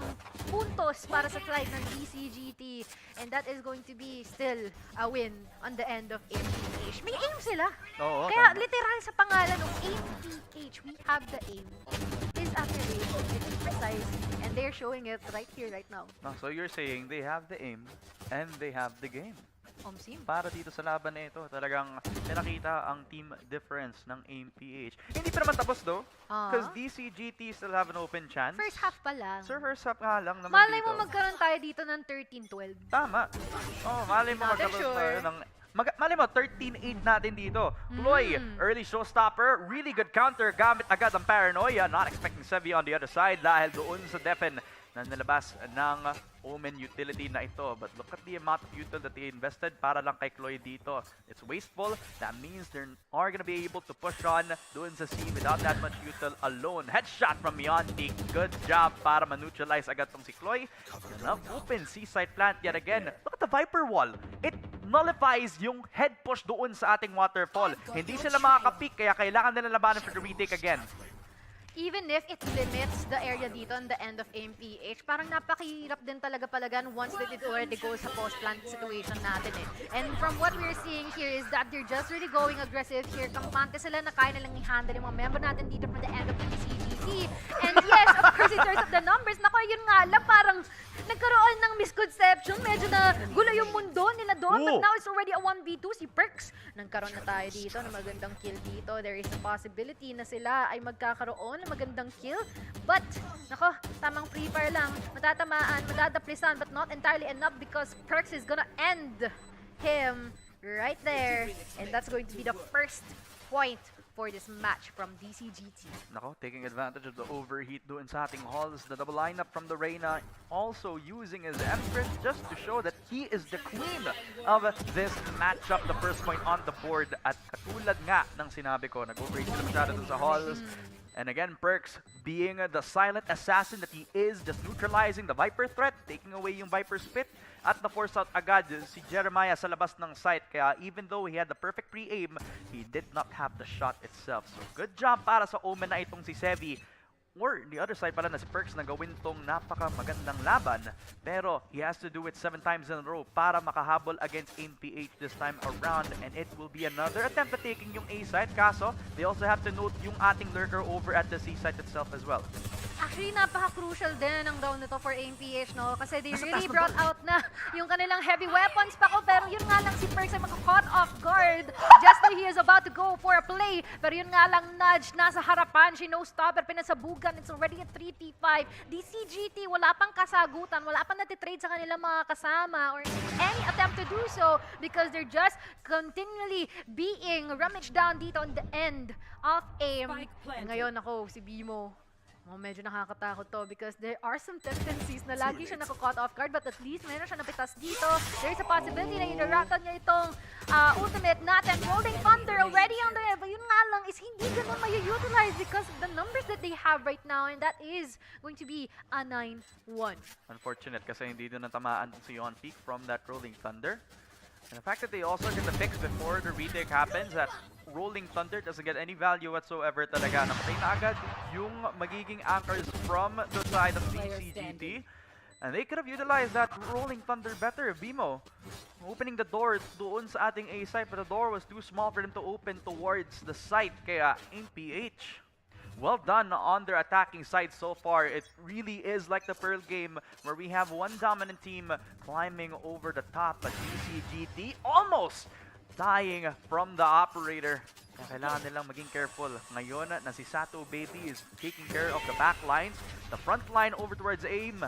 puntos para sa flight ng DCGT, and that is going to be still a win on the end of AMPH. May aim sila, Oo, kaya tama. literal sa pangalan ng AMPH, we have the aim. This activation, it is precise, and they're showing it right here, right now. So you're saying they have the aim and they have the game. Omsim. Para dito sa laban na ito, talagang pinakita ang team difference ng AMPH. Hindi pa naman tapos though, because DCGT still have an open chance. First half pa lang. Sir, first half nga lang naman Malay dito. mo magkaroon tayo dito ng 13-12. Tama. Oh, malay mo Not magkaroon sure. tayo ng... Malay mo, 13-8 natin dito. Chloe, early showstopper, really good counter, gamit agad ang paranoia. Not expecting Sevi on the other side dahil doon sa defen na nilabas ng Omen utility na ito. But look at the amount of util that they invested para lang kay Chloe dito. It's wasteful. That means they are gonna be able to push on doon sa C without that much util alone. Headshot from Yontik. Good job para ma-neutralize agad tong si Chloe. Enough open C-side plant yet again. Look at the Viper wall. It nullifies yung head push doon sa ating waterfall. Hindi sila makaka-peek kaya kailangan nila labanan for the retake again. Even if it limits the area dito on the end of AMPH, parang napakahirap din talaga palagan once that it already goes sa post-plant situation natin eh. And from what we're seeing here is that they're just really going aggressive here. Kampante sila na kaya nilang i-handle yung mga member natin dito from the end of the CGC. And yes, of course, in terms of the numbers, naku, yun nga lang, parang nagkaroon ng misconception. Medyo na gulo yung mundo nila doon. But now it's already a 1v2. Si Perks, nagkaroon na tayo dito ng magandang kill dito. There is a possibility na sila ay magkakaroon ng magandang kill. But, nako, tamang free fire lang. Matatamaan, madadaplisan, but not entirely enough because Perks is gonna end him right there. And that's going to be the first point for this match from DCGT. Nako, taking advantage of the overheat doon sa ating halls. The double lineup from the Reyna, also using his Empress just to show that he is the queen of this matchup. The first point on the board. At katulad nga ng sinabi ko, nag-overheat sila masyado dun sa halls. And again, Perks being the silent assassin that he is, just neutralizing the Viper threat, taking away yung Viper's pit. At na-force out agad si Jeremiah sa labas ng site. Kaya even though he had the perfect pre-aim, he did not have the shot itself. So good job para sa Omen na itong si Sevi. Or the other side pala na si Perks na gawin tong napaka-magandang laban. Pero he has to do it 7 times in a row para makahabol against AIM-PH this time around. And it will be another attempt at taking yung A side. Kaso, they also have to note yung ating lurker over at the C side itself as well. Actually, napaka-crucial din ang round nito for AIM-PH, no? Kasi they really brought out na yung kanilang heavy weapons pa ko. Pero yun nga lang, si Perks ay maka-caught off guard just when he is about to go for a play. Pero yun nga lang, nudge, nasa harapan. She no-stopper, pinasabugan. It's already a 3v5. DCGT, wala pang kasagutan. Wala pang natitrade sa kanilang mga kasama or any attempt to do so because they're just continually being rummaged down dito on the end of AIM. Ngayon ako, si Bimo. Medyo nakakatakot to because there are some tendencies na lagi siya nako-caught off guard but at least meron siya napitas dito. There's a possibility na interactan niya itong ultimate natin. Rolling Thunder already on the but yun nga lang is hindi ganun may-utilize because of the numbers that they have right now and that is going to be a 9-1. Unfortunate kasi hindi doon natamaan si Yon Peak from that Rolling Thunder. And the fact that they also get the fix before the retake happens, that Rolling Thunder doesn't get any value whatsoever talaga. Namatay na agad yung magiging anchors from the side of DCGT. And they could have utilized that Rolling Thunder better. Bimo opening the door doon sa ating A site, but the door was too small for them to open towards the site. Kaya AIM-PH, well done on their attacking side so far. It really is like the Pearl game where we have one dominant team climbing over the top, but DCGT almost dying from the operator. Kaya kailangan nilang maging careful. Ngayon na si Sato Baby is taking care of the back lines. The front line over towards AIM,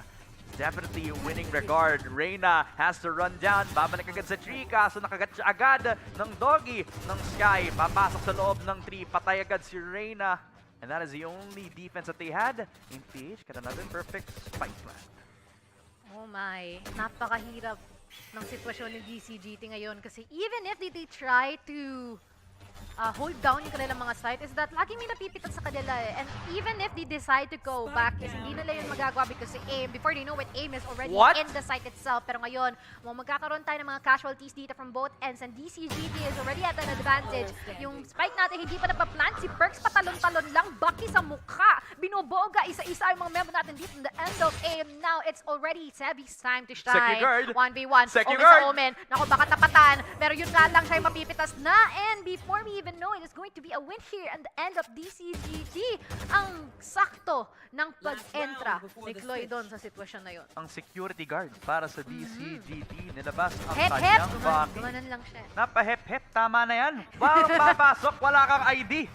definitely winning regard. Reyna has to run down. Babalik agad sa tree. Kaso nakagat siya agad ng doggy ng Sky. Papasok sa loob ng tree. Patay agad si Reyna. And that is the only defense that they had. AIM-PH got another perfect spike plant. Oh my, napakahirap ng sitwasyon ng DCGT ngayon kasi even if they try to hold down yung kanilang mga site is that lagi may napipitas sa kanila eh. And even if they decide to go back is hindi nila yun magagawa because si AIM, before they know it, AIM is already in the site itself. Pero ngayon, magkakaroon tayo ng mga casualties dito from both ends and DCGT is already at an advantage. Yung spike natin hindi pa napaplant, si Perks patalon-talon lang, Bucky sa mukha. Binoboga isa-isa yung mga member natin dito in the end of AIM. Now, it's already Sevi's time to shine. Second guard. 1v1. Second Omen guard. sa Omen. Naku, baka tapatan. Pero yun nga lang siya yung mapipitas na. And before we even know it, it's going to be a win here and the end of DCGT. Ang sakto ng pag-entra ni Chloe doon sa sitwasyon na yun. Ang security guard para sa DCGT. Nilabas ang Hep, hep! kanyang Bucky. Gumanan lang siya. Napa-hep-hep. Tama na yan. Bawang papasok. Wala kang ID.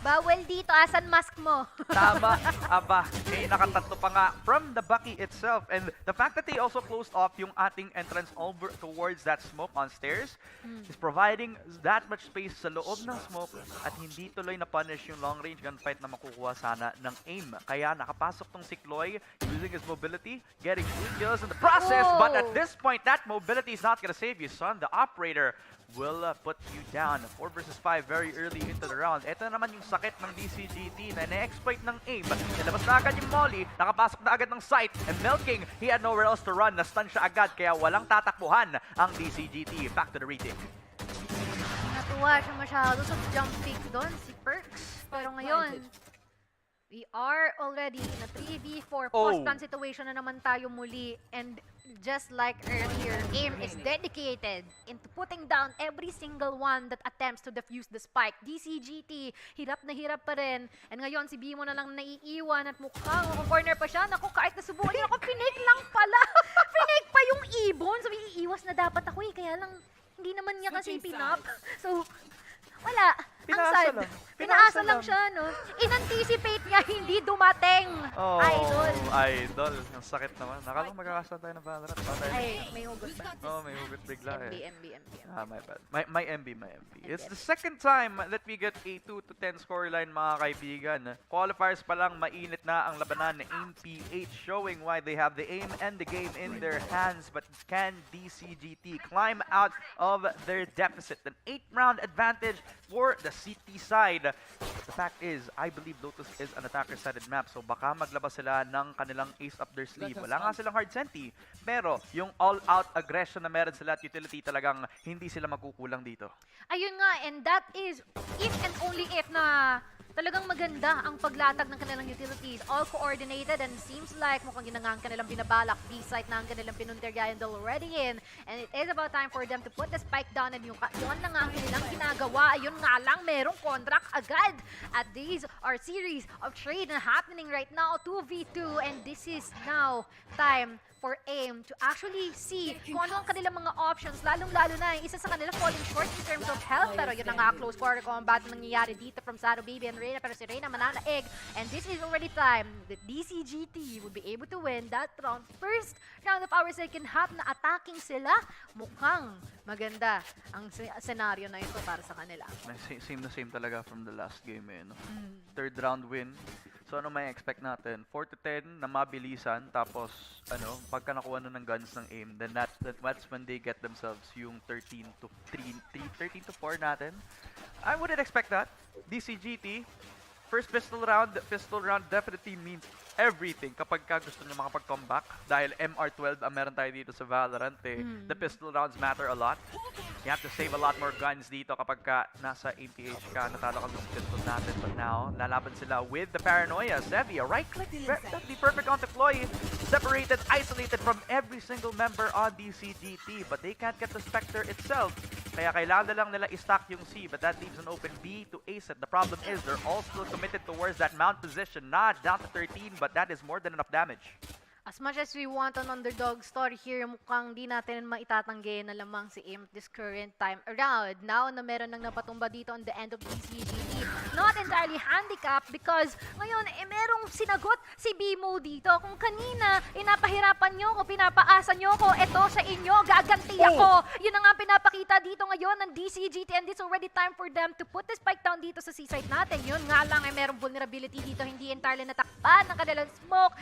Bawal dito, asan mask mo? Tama, aba, eh, nakatatlo pa nga from the Bucky itself. And the fact that they also closed off yung ating entrance over towards that smoke on stairs is providing that much space sa loob ng smoke at hindi tuloy na punish yung long range gunfight na makukuha sana ng AIM. Kaya nakapasok tong si Chloe using his mobility, getting 2 kills in the process. Whoa. But at this point, that mobility is not gonna save you, son. The operator will put you down. 4 versus 5 very early into the round. Ito naman yung sakit ng DCGT na na-exploit ng AIM. Nilabas na agad yung Molly, nakapasok na agad ng site, and Milking, he had nowhere else to run. Na-stun siya agad, kaya walang tatakbuhan ang DCGT. Back to the retake. Natuwa siya masyado sa jump pick doon, si Perks. Pero ngayon, we are already in a 3v4 post-plan situation na naman tayo muli. And just like earlier, AIM is dedicated into putting down every single one that attempts to defuse the spike. DCGT, hirap na hirap pa rin. And ngayon, si Bimo na lang naiiwan at mukhang corner pa siya. Naku, kahit nasubukan niya ako, pinake lang pala. Pinake pa yung ibon. So, iiwas na dapat ako eh. Kaya lang, hindi naman niya kasi pinap. So, wala. Pinaasa sad. lang. Pinaasa lang siya, no? In-anticipate niya, hindi dumating. Oh, Idol. Idol. Ang sakit naman. Nakala ko magkakasal tayo ng Valorant. Ay, may hugot ba? Oh, may hugot bigla eh. MB. My bad. My MB. It's the second time that we get a 2-10 scoreline, mga kaibigan. Qualifiers pa lang, mainit na ang labanan ng AIM-PH, showing why they have the aim and the game in their hands. But can DCGT climb out of their deficit? An 8-round advantage for the CT side. The fact is, I believe Lotus is an attacker-sided map, so baka maglabas sila ng kanilang ace up their sleeve. Wala nga silang hard senti, pero yung all-out aggression na meron sila at utility talagang hindi sila magkukulang dito. Ayun nga, and that is if and only if na talagang maganda ang paglatag ng kanilang utilities. All coordinated and seems like mukhang yun na nga ang kanilang binabalak. B-site na ang kanilang pinuntergayan already in. And it is about time for them to put the spike down and yun na nga ang kanilang ginagawa. Ayun nga lang, merong contract agad. At these are series of trade na happening right now, 2v2. And this is now time for AIM to actually see kung ano ang kanilang mga options, lalong-lalo na yung isa sa kanila falling short in terms of health. Pero yun na nga, close quarter combat na nangyayari dito from Shadow Baby and Reyna. Pero si Reyna mananaig. And this is already time that DCGT will be able to win that round. First round of our second half na attacking sila. Mukhang maganda ang scenario na ito para sa kanila. Same na same talaga from the last game eh. No? Third round win. So ano may expect natin? 4-10 na mabilisan, tapos ano, pagka nakuha na ng guns ng aim, then that's when they get themselves yung 13-4 natin. I wouldn't expect that. DCGT, first pistol round definitely means everything kapag ka gusto nyo makapag-comeback. Dahil MR12 ang meron tayo dito sa Valorant eh. The pistol rounds matter a lot. You have to save a lot more guns dito kapag ka nasa APH ka, natalo ka ng pistol natin. But now, lalaban sila with the Paranoia. Sevi, a right-click, the perfect on deploy. Separated, isolated from every single member on DCGT. But they can't get the Spectre itself. Kaya kailangan na lang nila i-stack yung C, but that leaves an open B to ace it. The problem is, they're all still committed towards that mount position. Not down to 13, but that is more than enough damage. As much as we want an underdog story here, mukhang di natin maitatanggi na lamang si AIM this current time around. Now na meron nang napatumba dito on the end of DCGT. Not entirely handicapped because ngayon merong sinagot si BMO dito. Kung kanina inapahirapan nyo ko, pinapaasa nyo ko, eto sa inyo, gaganti ako. Yun na nga pinapakita dito ngayon ng DCGT and it's already time for them to put the spike down dito sa C-side natin. Yun nga lang merong vulnerability dito, hindi entirely natakpan ng kanilang smoke.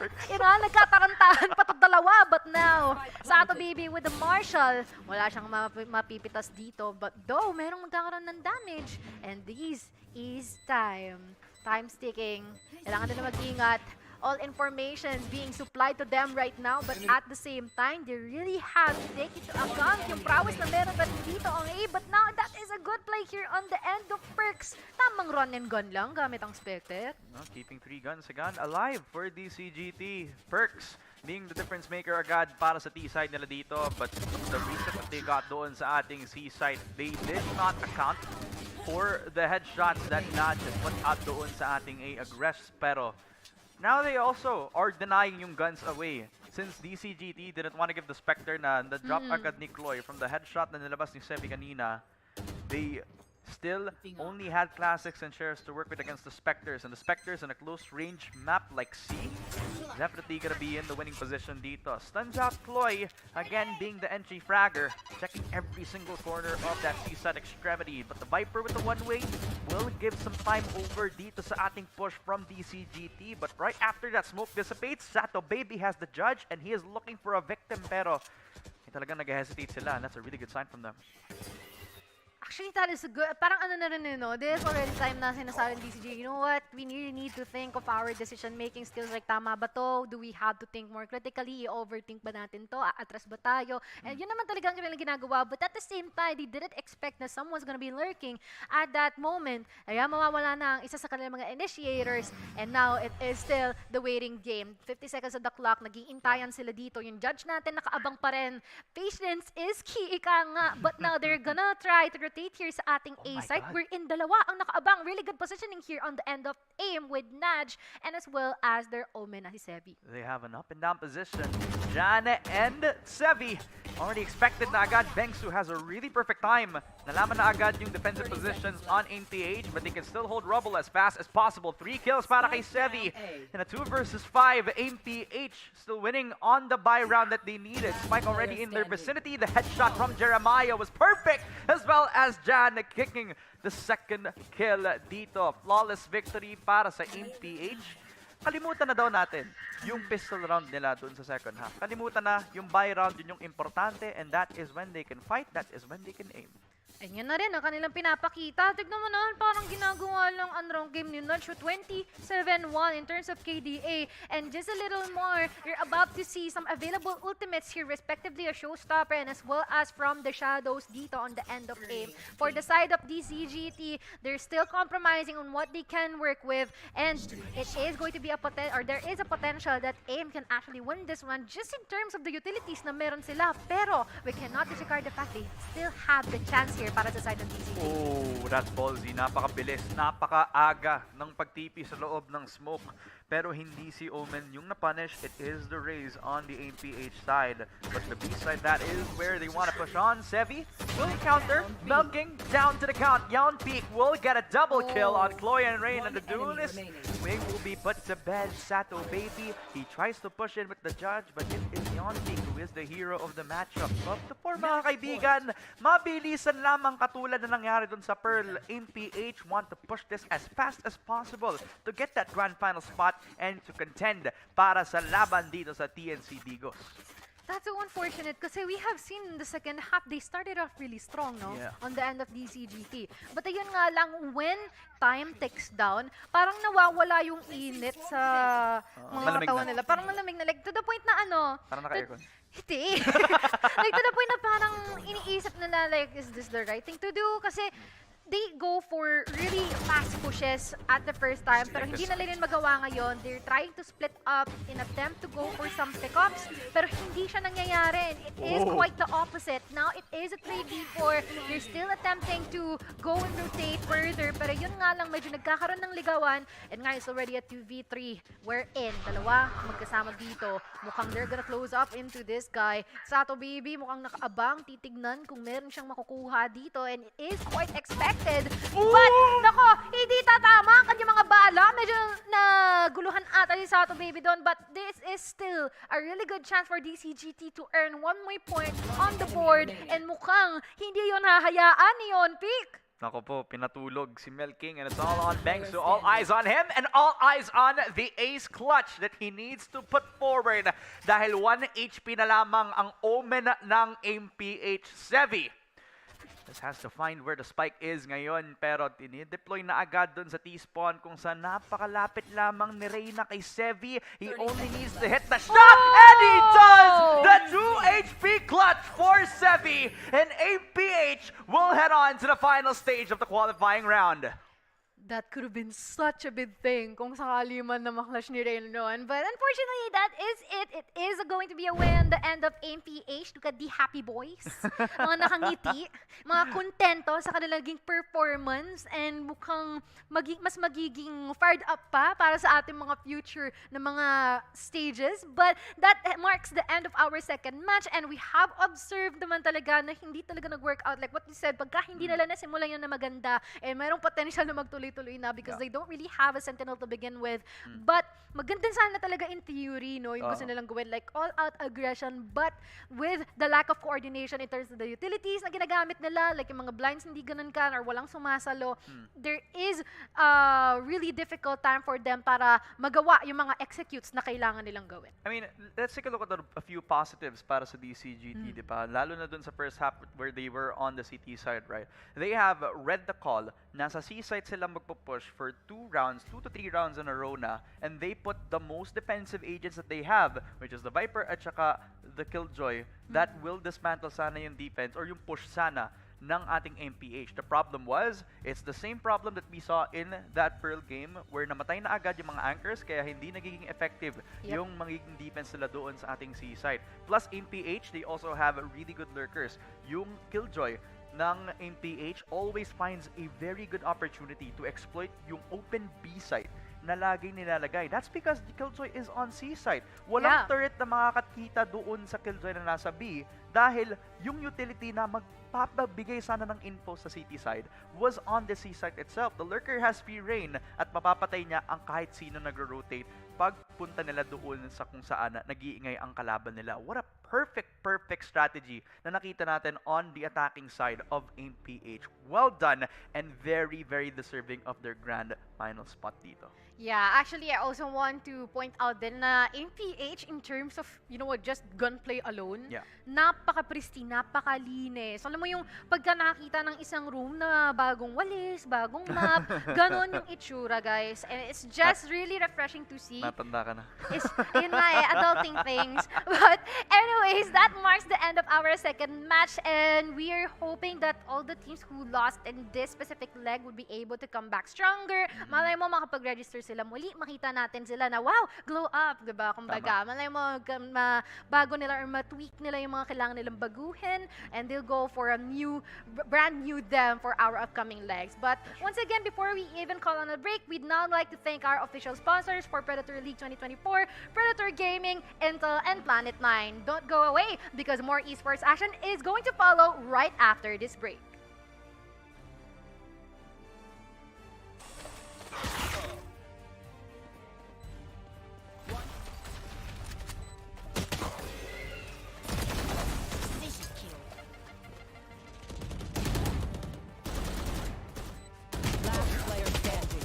Nagkatarantahan pa to dalawa, but now, Sato Baby with the Marshall, wala siyang mapipitas dito, but though, merong magkakaroon ng damage, and this is time. Time's ticking. Kailangan nila mag-ingat. All information being supplied to them right now, but at the same time, they really have to take into account yung prowess na meron ba dito ang A, but now that is a good play here on the end of Perks. Tamang run and gun lang gamit ang Spectre. No, keeping 3 guns again alive for DCGT. Perks being the difference maker agad para sa T-side nila dito, but the reset that they got doon sa ating C-side, they did not account for the headshots that Nudge put out doon sa ating A aggress, pero now they also are denying yung guns away. Since DCGT didn't want to give the Spectre na drop agad ni Chloe from the headshot na nilabas ni Sevi kanina, they still only had classics and shares to work with against the Spectres. And the Spectres in a close range map like C, definitely gonna be in the winning position dito. Stuns out Chloe, again being the entry fragger, checking every single corner of that C-side extremity. But the Viper with the one-way will give some time over dito sa ating push from DCGT. But right after that smoke dissipates, Sato Baby has the judge and he is looking for a victim, pero talagang nag-hesitate sila, and that's a really good sign from them. Actually, that is a good, parang ano na rin, no? This is already time na sinasabi ng DCG, you know what? We really need to think of our decision-making skills. Like, tama ba to? Do we have to think more critically? I-overthink ba natin to? Atras ba tayo? And yun naman talaga ang kanilang ginagawa. But at the same time, they didn't expect na someone's gonna be lurking at that moment. Kaya mawawala na ang isa sa kanilang mga initiators. And now, it is still the waiting game. 50 seconds on the clock. Nag-iintayan sila dito. Yung judge natin nakaabang pa rin. Patience is key, ika nga. But now, they're gonna try to rotate update here sa ating Oh A my site. God. We're in dalawa ang nakaabang. Really good positioning here on the end of aim with Naj and as well as their Omen na si Sevi. They have an up and down position. Jan and Sevi already expected na agad. Bengsu has a really perfect time. Nalaman na agad yung defensive positions on AIM-PH, but they can still hold rubble as fast as possible. 3 kills para kay Sevi. In a 2 versus 5, AIM-PH still winning on the buy round that they needed. Spike already in their vicinity. The headshot from Jeremiah was perfect, as well as Jan kicking the second kill dito. Flawless victory para sa AIM-PH. Kalimutan na daw natin yung pistol round nila dun sa second half. Kalimutan na yung buy round, yun yung importante, and that is when they can fight, that is when they can aim. And yan na rin ang kanilang pinapakita. Tignan mo naman, parang ginagawa lang ang wrong game ni Nudge. 27-1 in terms of KDA. And just a little more, you're about to see some available ultimates here, respectively a Showstopper and as well as from the Shadows dito on the end of aim. For the side of DCGT, they're still compromising on what they can work with. And it is going to be there is a potential that aim can actually win this one just in terms of the utilities na meron sila. Pero we cannot disregard the fact they still have the chance here para sa side ng DCGT. Oh, that's ballsy. Napakabilis, napakaaga ng pagtipi sa loob ng smoke. Pero hindi si Omen yung napunish. It is the Raze on the AIM-PH side. But the B side, that is where they want to push on. Sevi will counter, milking down to the count. Yon Peak will get a double kill on Chloe and Rain, and the duelist wing will be put to bed. Sato Baby, he tries to push in with the judge, but it is Yon Peak who is the hero of the matchup. But for mga kaibigan, mabilisan lamang katulad na nangyari dun sa Pearl. AIM-PH want to push this as fast as possible to get that grand final spot and to contend para sa laban dito sa TNC Digos. That's so unfortunate kasi we have seen in the second half, they started off really strong, no? Yeah. On the end of DCGT. But ayun nga lang, when time ticks down, parang nawawala yung init sa mga malamig katawan na. nila. Parang malamig na. Like, to the point na ano, Parang naka-aircon. hindi. Like, to the point na parang iniisip nila, like, is this the right thing to do? Kasi they go for really fast pushes at the first time, pero hindi na rin magawa ngayon. They're trying to split up in attempt to go for some pickups, pero hindi siya nangyayari. It is quite the opposite. Now, it is a 3v4. They're still attempting to go and rotate further, pero yun nga lang, medyo nagkakaroon ng ligawan. And nga, it's already a 2v3. We're in. Dalawa magkasama dito. Mukhang they're gonna close up into this guy. Sato Baby, mukhang nakaabang, titignan kung meron siyang makukuha dito, and it is quite expected. But, nako, hindi tatama ang kanyang mga bala. Medyo naguluhan ata si Sato Baby doon. But this is still a really good chance for DCGT to earn 1 more point on the board. And mukhang hindi yun hahayaan ni Yon Peak. Nako po, pinatulog si Melking, and it's all on Beng. So all eyes on him and all eyes on the ace clutch that he needs to put forward. Dahil 1 HP na lamang ang Omen ng AIM-PH. Sevi just has to find where the spike is ngayon, pero dinideploy na agad dun sa T-spawn kung saan napakalapit lamang ni Reyna kay Sevi. He only needs to hit the shot, and he does! The 2 HP clutch for Sevi, and AIM-PH will head on to the final stage of the qualifying round. That could have been such a big thing kung sakali man na maklash ni Reyna noon. But unfortunately, that is it. It is going to be a win. The end of AIM-PH. Look at the happy boys. Mga nakangiti. Mga kontento sa kanilang performance. And mukhang mas magiging fired up pa para sa ating mga future na mga stages. But that marks the end of our second match. And we have observed naman talaga na hindi talaga nag-work out. Like what you said, pagka hindi nila nasimulan yun na maganda, eh mayroong potential na magtuloy-tuloy na because they don't really have a sentinel to begin with. But maganda sana talaga in theory, no? Yung gusto nilang gawin, like all-out aggression, but with the lack of coordination in terms of the utilities na ginagamit nila, like yung mga blinds hindi ganun kan or walang sumasalo, there is a really difficult time for them para magawa yung mga executes na kailangan nilang gawin. I mean, let's take a look at a few positives para sa DCGT, di ba? Lalo na dun sa first half where they were on the CT side, right? They have read the call. Nasa C side sila magpo-push for 2 to 3 rounds in a row na, and they put the most defensive agents that they have, which is the Viper at saka the Killjoy, that will dismantle sana yung defense or yung push sana ng ating AIM-PH. The problem was, it's the same problem that we saw in that Pearl game where namatay na agad yung mga anchors kaya hindi nagiging effective yung magiging defense nila doon sa ating C side. Plus AIM-PH, they also have really good lurkers. Yung Killjoy, ng MPH always finds a very good opportunity to exploit yung open B site na laging nilalagay. That's because the Killjoy is on C site. Walang Yeah. turret na makakakita doon sa Killjoy na nasa B dahil yung utility na magpapabigay sana ng info sa CT side was on the C site itself. The Lurker has free reign at mapapatay niya ang kahit sino nagro-rotate pagpunta nila doon sa kung saan nag-iingay ang kalaban nila. What a perfect strategy na nakita natin on the attacking side of MPH. Well done and very deserving of their grand final spot dito. Yeah, actually, I also want to point out din na MPH in terms of, you know what, just gunplay alone, Yeah. napaka-pristine, napakalinis. Alam mo yung pagka nakakita ng isang room na bagong walis, bagong map, ganon yung itsura, guys. And it's just really refreshing to see. Natanda ka na. Is in my adulting things. But anyways, that marks the end of our second match, and we are hoping that all the teams who lost in this specific leg would be able to come back stronger. Malay mo makapag-register sila muli, makita natin sila na wow, glow up, diba? Kumbaga, malay mo bago nila or matweak nila yung mga kailangan nilang baguhin, and they'll go for a new, brand new them for our upcoming legs. But once again, before we even call on a break, we'd now like to thank our official sponsors for Predator League 2024, Predator Gaming, Intel, and Planet 9. Don't go away because more esports action is going to follow right after this break. Last player standing.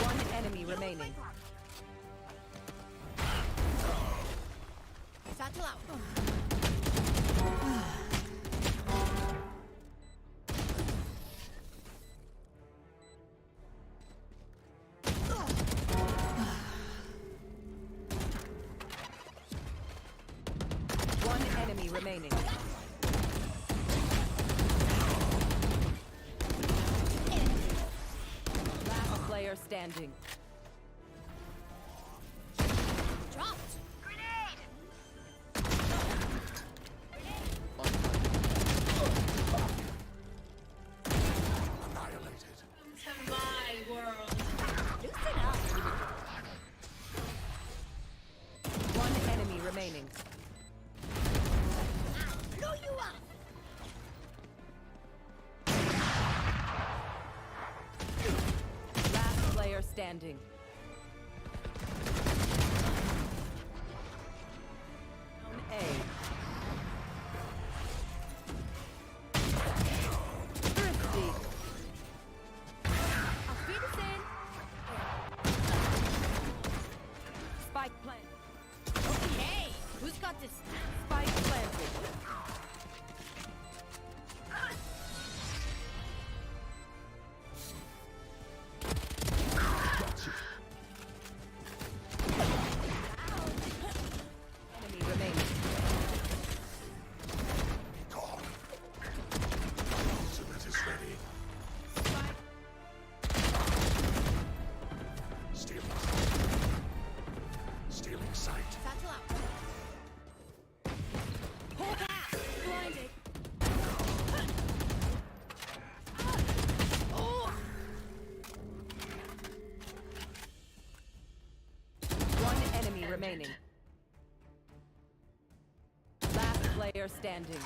One enemy remaining. Satchel out. One enemy remaining. Last player standing. Dropped. Loosen up. One enemy remaining. Blow you up. Last player standing. Down A. Thrifty. Auf Wiedersehen. Spike plant. Okay, who's got this? Spike planted. Enemy remaining. Satchel out. Pull back. Blinded. One enemy remaining. Last player standing.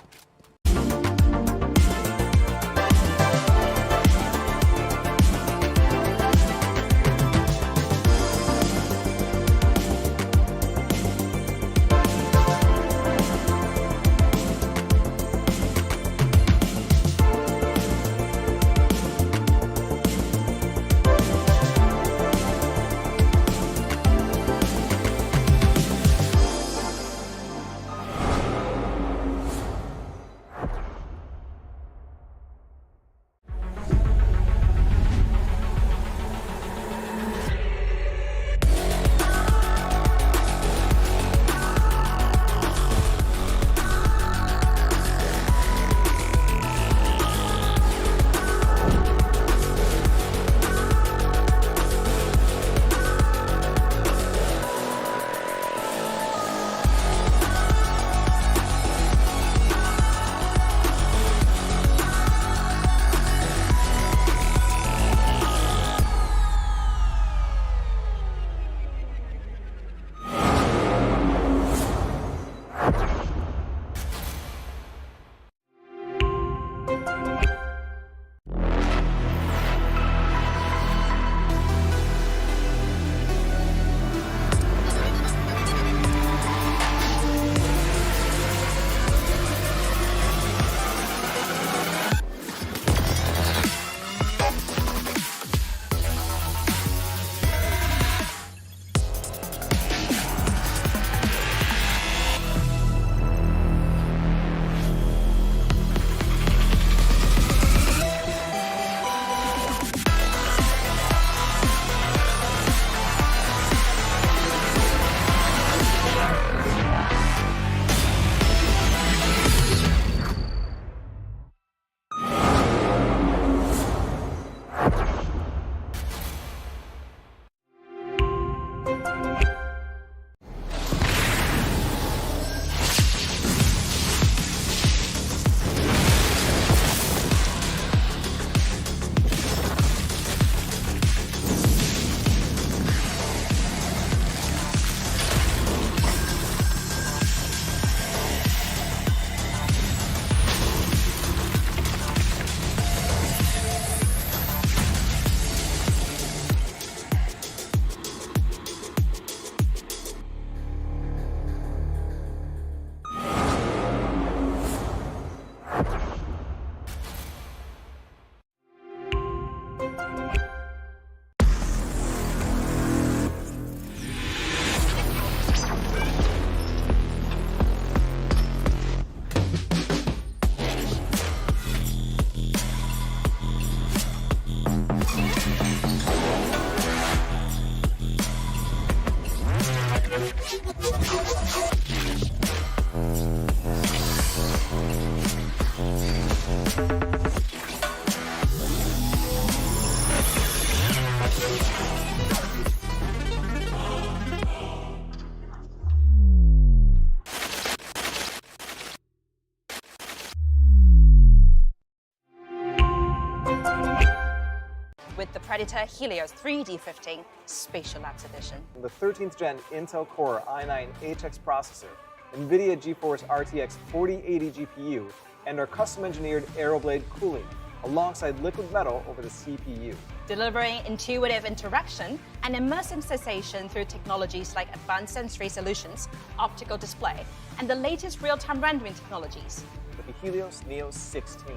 the Predator Helios 3D15 Spatial Labs Edition. The 13th gen Intel Core i9 HX processor, NVIDIA GeForce RTX 4080 GPU, and our custom-engineered Aeroblade cooling, alongside liquid metal over the CPU. Delivering intuitive interaction and immersive sensation through technologies like advanced sensory solutions, optical display, and the latest real-time rendering technologies. With the Helios Neo 16.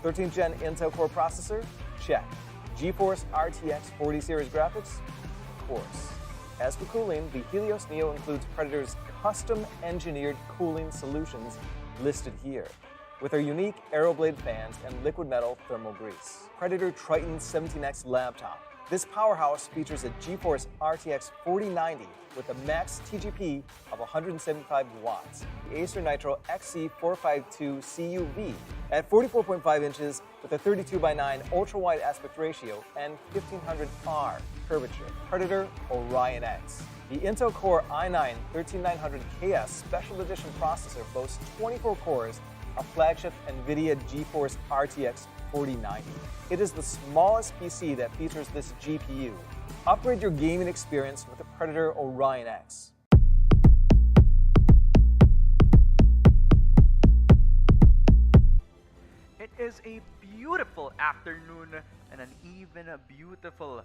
13th gen Intel Core processor? Check. GeForce RTX 40 series graphics? Of course. As for cooling, the Helios Neo includes Predator's custom-engineered cooling solutions listed here, with our unique Aeroblade fans and liquid metal thermal grease. Predator Triton 17X laptop. This powerhouse features a GeForce RTX 4090 with a max TGP of 175 watts, the Acer Nitro XC452 CUV at 44.5 inches with a 32:9 ultra-wide aspect ratio and 1500R curvature. Predator Orion X. The Intel Core i9 13900KS Special Edition processor boasts 24 cores, a flagship NVIDIA GeForce RTX 4090. It is the smallest PC that features this GPU. Upgrade your gaming experience with the Predator Orion X. It is a beautiful afternoon and an even beautiful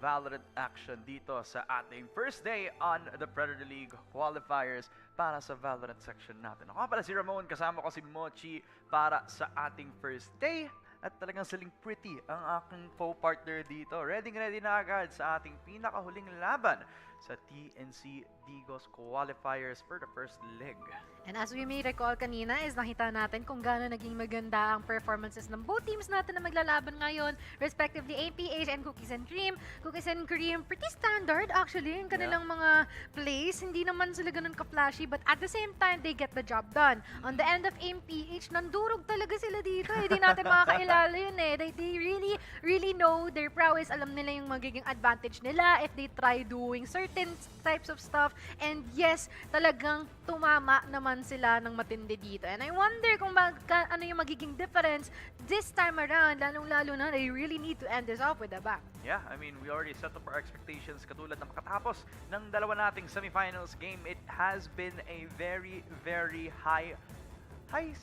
Valorant action dito sa ating first day on the Predator League Qualifiers para sa Valorant section natin. Ako pala si Ramon, kasama ko si Mochi para sa ating first day. At talagang saling pretty ang aking co-partner dito. Ready na agad sa ating pinakahuling laban sa TNC Digos Qualifiers for the first leg. And as we may recall kanina is nakita natin kung gaano naging maganda ang performances ng both teams natin na maglalaban ngayon, respectively APH and Cookies and Cream. Cookies and Cream, pretty standard actually yung kanilang mga plays. Hindi naman sila ganun ka-flashy, but at the same time, they get the job done. On the end of APH, nandurog talaga sila dito. Hindi natin makakailala yun eh. They really know their prowess. Alam nila yung magiging advantage nila if they try doing certain types of stuff. And yes, talagang tumama naman sila ng matindi dito. And I wonder kung ano yung magiging difference this time around, lalong-lalo na they really need to end this off with a bang. Yeah, I mean, we already set up our expectations katulad ng makatapos ng dalawa nating semifinals game. It has been a very, very high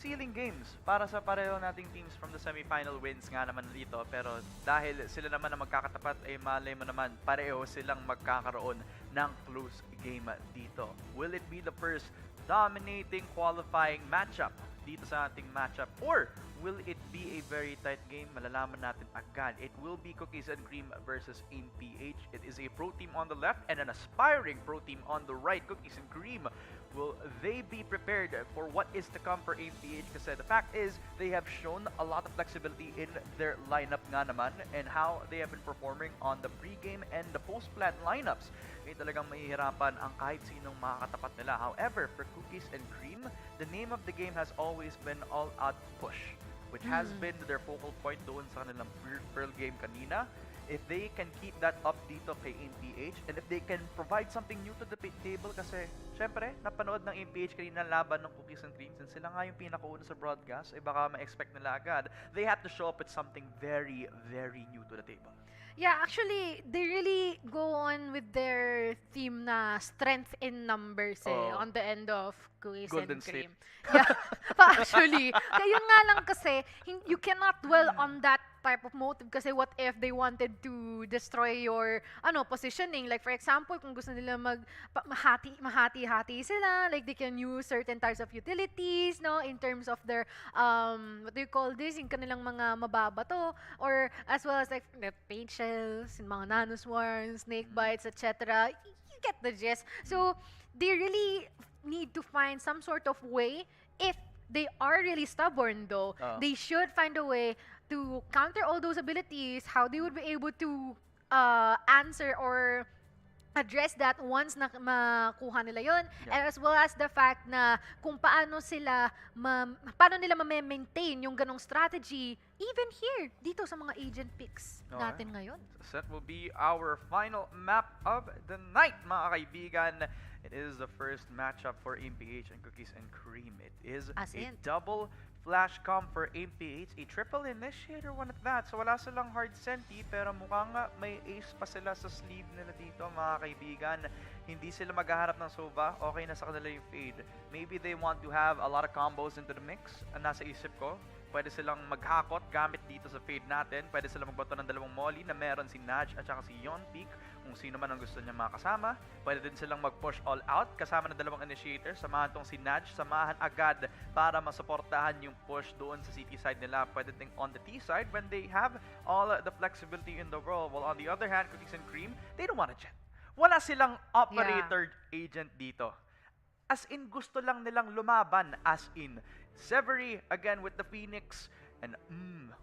ceiling games para sa pareho nating teams from the semifinal wins nga naman dito. Pero dahil sila naman na magkakatapat, ay malay mo naman pareho silang magkakaroon ng close game dito. Will it be the first dominating qualifying matchup dito sa ating matchup, or will it be a very tight game? Malalaman natin agad. It will be Cookies and Cream versus APH. It is a pro team on the left and an aspiring pro team on the right. Cookies and Cream, will they be prepared for what is to come for APH? Kasi the fact is, they have shown a lot of flexibility in their lineup nga naman and how they have been performing on the pre-game and the post-plan lineups. Ay talagang mahihirapan ang kahit sinong makakatapat nila. However, for Cookies and Cream, the name of the game has always been all-out push, which has been their focal point doon sa kanilang Pearl game kanina. If they can keep that up dito kay MPH, and if they can provide something new to the table, kasi syempre, napanood ng MPH kanina laban ng Cookies and Cream, since sila nga yung pinakauna sa broadcast, ay baka ma-expect nila agad. They have to show up with something very, very new to the table. Yeah, actually, they really go on with their theme na strength in numbers on the end of Cookies Golden and State. Cream. Yeah, actually. Kaya nga lang kasi, you cannot dwell on that type of motive kasi what if they wanted to destroy your positioning, like for example kung gusto nila mahati-hati sila, like they can use certain types of utilities in terms of their what do you call this, yung kanilang mga mababato, or as well as like the paint shells, yung mga nanoswarms, snake bites, etc. You get the gist. So they really need to find some sort of way. If they are really stubborn though, they should find a way to counter all those abilities, how they would be able to answer or address that once na makuha nila yun, and as well as the fact na kung paano nila ma-maintain yung ganong strategy even here, dito sa mga agent picks natin ngayon. So that will be our final map of the night, mga kaibigan. It is the first matchup for MPH and Cookies and Cream. It is a double flash comp for AMPH, a triple initiator one at that. So wala silang hard senti, pero mukhang may ace pa sila sa sleeve nila dito, mga kaibigan. Hindi sila maghaharap ng Sova, okay na sa kanila yung fade. Maybe they want to have a lot of combos into the mix. Nasa isip ko, pwede silang maghakot gamit dito sa fade natin. Pwede silang magbato ng dalawang molly na meron si Naj at saka si Yonpeak. Kung sino man ang gusto niya makasama. Pwede din silang mag-push all out kasama ng dalawang initiator. Samahan tong si Naj, samahan agad para masuportahan yung push doon sa CT side nila. Pwede din on the T side when they have all the flexibility in the world. While on the other hand, Cookies and Cream, they don't want to jet. Wala silang operator agent dito. As in, gusto lang nilang lumaban. As in, Severy again with the Phoenix. And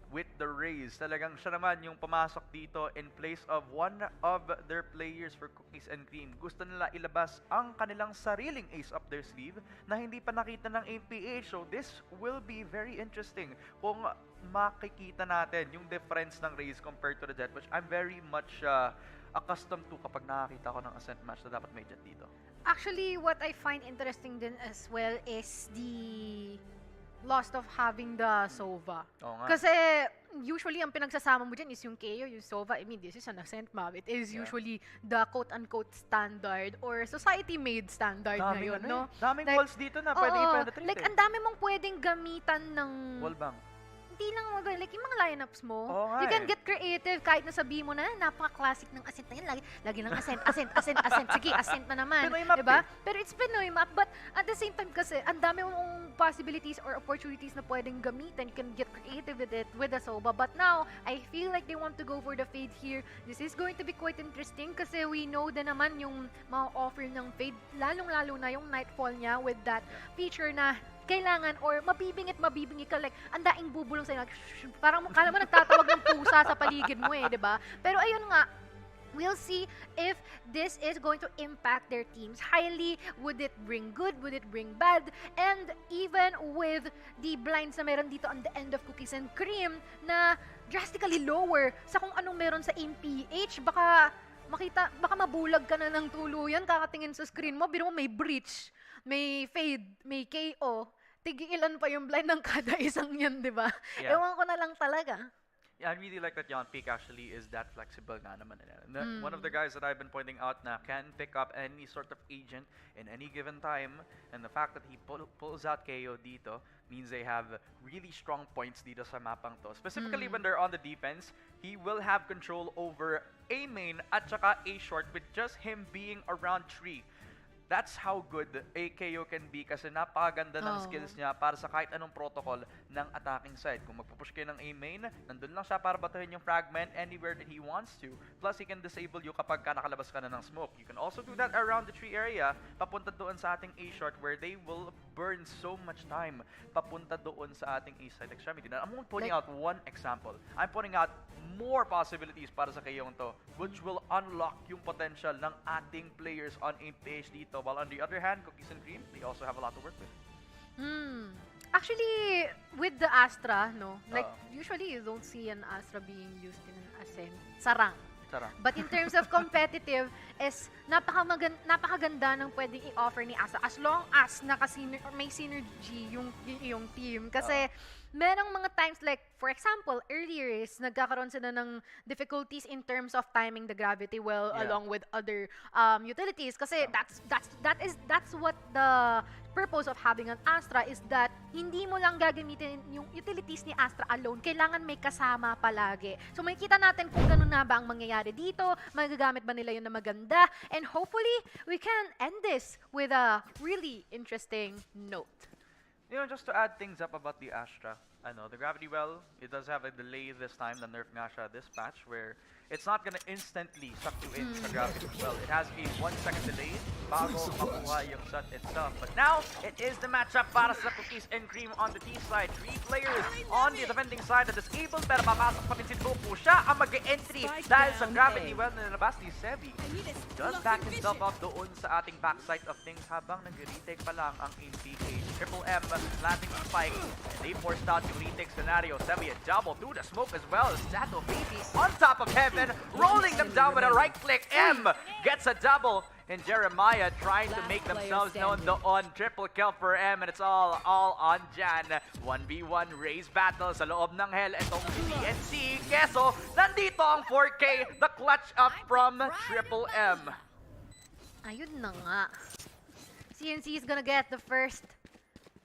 with the Rays, talagang siya naman yung pumasok dito in place of one of their players for Cookies and Cream. Gusto nila ilabas ang kanilang sariling ace up their sleeve na hindi pa nakita ng APH. So this will be very interesting kung makikita natin yung difference ng Rays compared to the Jet, which I'm very much accustomed to kapag nakakita ko ng Ascent match na dapat may Jet dito. Actually, what I find interesting din as well is the loss of having the Sova. Oo nga. Kasi usually ang pinagsasama mo dyan is yung KO, yung Sova. I mean, this is an Ascent map. It is usually the quote-unquote standard or society-made standard ngayon, no? Daming Like, walls dito na pwede i-penetrate. like, ang dami mong pwedeng gamitan ng Wallbang. hindi lang like yung mga lineups mo. Oo nga You can eh. get creative kahit na sabihin mo na napaka-classic ng Ascent na yan. Lagi lang Ascent, Ascent, Ascent, Ascent. Sige, Ascent na naman. Pinoy map diba? eh. Pero it's Pinoy map. But at the same time kasi, ang dami mong possibilities or opportunities na pwedeng gamitin. You can get creative with it, with the Soba. But now, I feel like they want to go for the fade here. This is going to be quite interesting kasi we know din naman yung mga offer ng fade. Lalong-lalo na yung Nightfall niya with that feature na kailangan or mabibingit ka like ang daing bubulong sa'yo parang kala mo nagtatawag ng pusa sa paligid mo diba? Pero ayun nga, we'll see if this is going to impact their teams highly. Would it bring good? Would it bring bad? And even with the blinds na meron dito on the end of Cookies and Cream na drastically lower sa kung anong meron sa MPH, baka mabulag ka na ng tuluyan kakatingin sa screen mo, biro mo may breach, may fade, may KO, tigilan pa yung blind ng kada isang yan, di ba? Yeah. Ewan ko na lang talaga. Yeah, I really like that Yonpeak actually is that flexible nga naman. One of the guys that I've been pointing out na can pick up any sort of agent in any given time, and the fact that he pulls out KO dito means they have really strong points dito sa mapang to. Specifically when they're on the defense, he will have control over A main at saka A short with just him being around tree. That's how good AKO can be kasi napakaganda ng skills niya para sa kahit anong protocol ng attacking side. Kung magpupush kayo ng A main, nandun lang siya para batuhin yung fragment anywhere that he wants to. Plus, he can disable you kapag nakalabas ka na ng smoke. You can also do that around the tree area, papunta doon sa ating A short where they will burn so much time papunta doon sa ating A side extremity. Now, I'm only pointing out one example. I'm pointing out more possibilities para sa kayong to, which will unlock yung potential ng ating players on APH dito. While on the other hand, Cookies and Cream, they also have a lot to work with. Actually, with the Astra, no? Like, usually you don't see an Astra being used in an Ascent. Sarang. But in terms of competitive, is napakaganda ng pwedeng i-offer ni Astra as long as may synergy yung team. Kasi merong mga times like, for example, earlier is nagkakaroon sila ng difficulties in terms of timing the gravity well along with other utilities. Kasi that's what the purpose of having an Astra is that hindi mo lang gagamitin yung utilities ni Astra alone. Kailangan may kasama palagi. So makikita natin kung ganun na ba ang mangyayari dito, magagamit ba nila yun na maganda, and hopefully we can end this with a really interesting note. You know, just to add things up about the Astra, I know the gravity well, it does have a delay this time, the nerf nga siya this patch, where it's not gonna instantly suck you in sa gravity well. It has a 1 second delay bago makuha yung shot itself. But now, it is the matchup para sa Cookies and Cream on the T side. 3 players on the defending side na disabled, pero papasok pa rin si Doku. Siya ang mag-entry dahil sa gravity well na nalabas ni Sevi. Does back himself up doon sa ating backside of things habang nag-retake pa lang ang APH. Triple M landing spike, and they forced out yung retake scenario. Sevi a double through the smoke as well. Sato Baby on top of Heaven, rolling them down with a right click. M gets a double. and Jeremiah trying to Last make player themselves known standing. on triple kill for M, and it's all on Jan. 1v1 race battle sa loob ng hell. Itong CNC. Keso, nandito ang 4K, the clutch up from Triple M. Ayun na nga. CNC is gonna get the first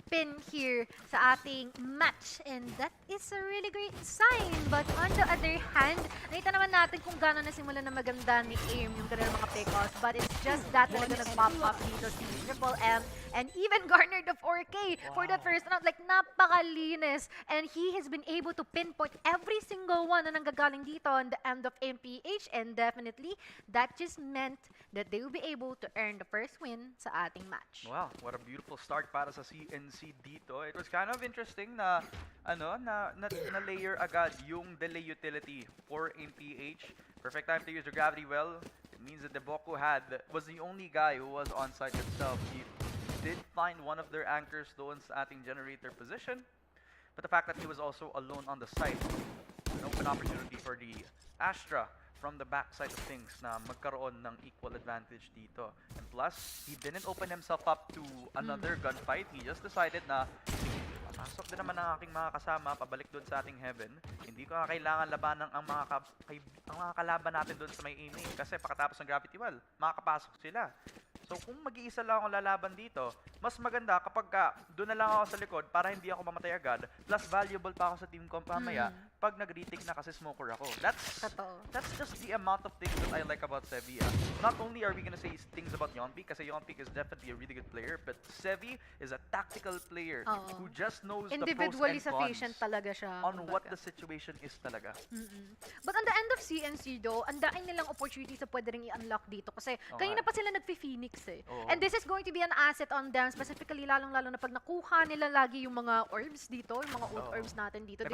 pin here sa ating match, and that is a really great sign. But on the other hand, nakita naman natin kung gano'n nasimula na maganda ni Aim yung kanilang mga pick-offs, but it's just that talaga nag-pop up dito si Triple M, and even garnered the 4K for that first round. Like, napakalinis, and he has been able to pinpoint every single one na nanggagaling dito on the end of MPH, and definitely that just meant that they will be able to earn the first win sa ating match. Wow, what a beautiful start para sa CNC dito. It was kind of interesting na na layer agad yung delay utility for MPH. Perfect time to use the gravity well. It means that Deboku was the only guy who was on site himself. He did find one of their anchors doon sa ating generator position, but the fact that he was also alone on the site, an open opportunity for the Astra from the backside of things na magkaroon ng equal advantage dito. And plus, he didn't open himself up to another gunfight. He just decided na, pasok din naman ang aking mga kasama, pabalik doon sa ating heaven. Hindi ko kailangan labanan ang mga kalaban natin doon sa may aiming. Kasi pagkatapos ng gravity well, makakapasok sila. So kung mag-iisa lang ako lalaban dito, mas maganda kapag doon na lang ako sa likod para hindi ako mamatay agad. Plus valuable pa ako sa team ko mamaya pag nag-retake na kasi smoker ako. That's just the amount of things that I like about Sevi. Not only are we gonna say things about Yeonpi, kasi Yeonpi is definitely a really good player, but Sevi is a tactical player who just knows the pros Individually and cons sufficient talaga siya. on what the situation is talaga. But on the end of CNC though, ang dami nilang opportunities na pwede rin i-unlock dito. Kasi kanina pa sila nagpi-Phoenix eh. And this is going to be an asset on them, specifically lalong-lalo na pag nakuha nila lagi yung mga orbs dito, yung mga ult orbs natin dito.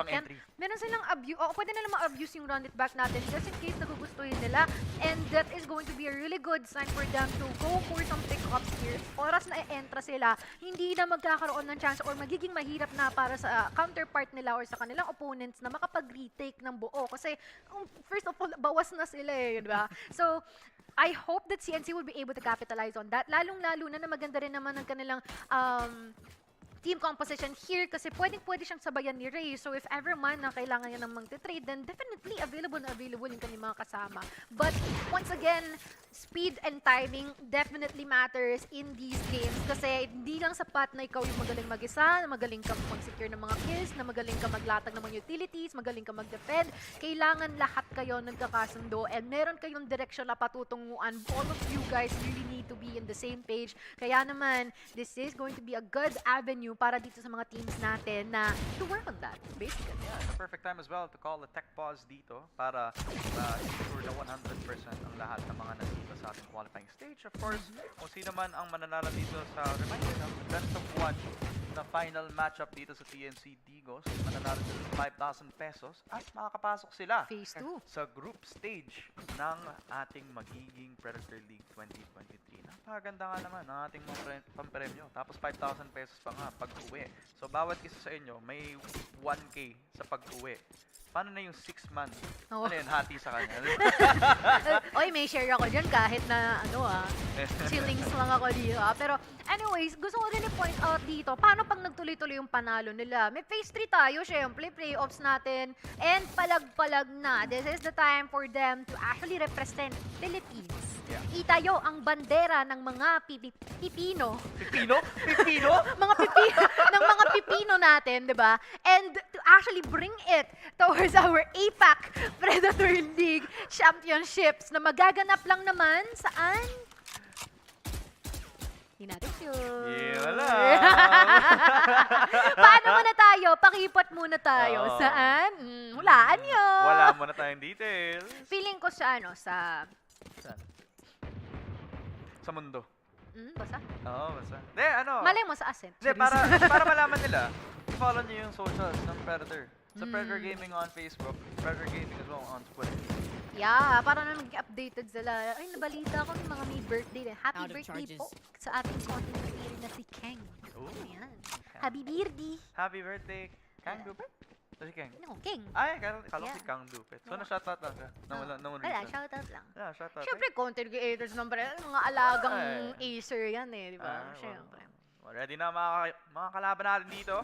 Meron silang abuse, pwede nila ma-abuse yung run it back natin just in case nagugustuhin nila. And that is going to be a really good sign for them to go for some pick-ups here. Oras na e-entra sila, hindi na magkakaroon ng chance or magiging mahirap na para sa counterpart nila or sa kanilang opponents na makapag-retake ng buo. Kasi first of all, bawas na sila eh, di ba? So, I hope that CNC will be able to capitalize on that. Lalong-lalo na maganda rin naman ang kanilang team composition here kasi pwede siyang sabayan ni Ray. So if ever man na kailangan niya ng mag-trade, then definitely available yung kanyang mga kasama. But once again, speed and timing definitely matters in these games kasi hindi lang sapat na ikaw yung magaling mag-isa, na magaling ka mag-secure ng mga kills, na magaling ka maglatag ng mga utilities, magaling ka mag-defend. Kailangan lahat kayo nagkakasundo and meron kayong direction na patutunguan. All of you guys really need to be in the same page. Kaya naman, this is going to be a good avenue para dito sa mga teams natin na to work on that, basically. Yeah, it's a perfect time as well to call a tech pause dito para ensure na 100% ang lahat ng mga nandito sa ating qualifying stage. Of course, kung sino man ang mananalo dito sa reminder ng best of 1 na final matchup dito sa TNC Digos, mananalo sila ng 5,000 pesos at makakapasok sila Phase 2. sa group stage ng ating magiging Predator League 2023. Napakaganda nga naman ang ating mga pampremyo. Tapos 5,000 pesos pa nga pag-uwi. So bawat isa sa inyo may 1K sa pag-uwi. Paano na yung 6 months? Ano yun, hati sa kanya? Oy, may share ako dyan kahit na chillings lang ako dito. Pero anyways, gusto ko rin i-point out dito, paano pag nagtuloy-tuloy yung panalo nila? May phase 3 tayo, syempre, playoffs natin, and palag-palag na. This is the time for them to actually represent Philippines. Yeah. Itayo ang bandera ng mga Pipino. Pipino? Pipino? Ng mga Pipino natin, di ba? And to actually bring it towards our APAC Predator League Championships na magaganap lang naman saan? Hindi natin sure. Wala. Paano muna tayo? Pakipot muna tayo. Saan? Hulaan nyo. Wala muna tayong details. Feeling ko sa sa mundo. Basta? Oo, basta. Malay mo sa ascent. Hindi, para malaman nila, follow nyo yung socials ng Predator. Sa Predator Gaming on Facebook, Predator Gaming as well on Twitter. Yeah, para na maging updated sila. Ay, nabalita ko ng mga may birthday. Happy Out of birthday charges. po sa ating content creator na si Kang. Ooh. Ayan. Happy birthday. Happy birthday, Kango. Si King. No, King. Ay, kala Yeah. si Kang Dupit. So, na-shoutout lang siya. No Wala, reason. shoutout lang. Yeah, shoutout. Siyempre, content creators naman pala. Mga alagang Ay. Acer yan eh, di ba? Ah, Siyempre. well, ready na mga kalaban natin dito.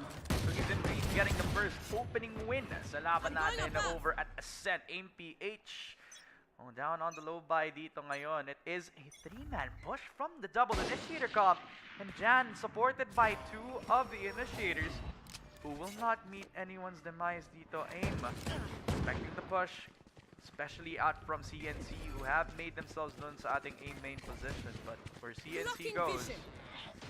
Cookies and Cream getting the first opening win sa laban natin over at Ascent. AMPH down on the low buy dito ngayon. It is a 3-man push from the double initiator comp. And Jan supported by 2 of the initiators who will not meet anyone's demise dito. AIM expecting the push, especially out from CNC who have made themselves known sa ating AIM main position. But where CNC goes,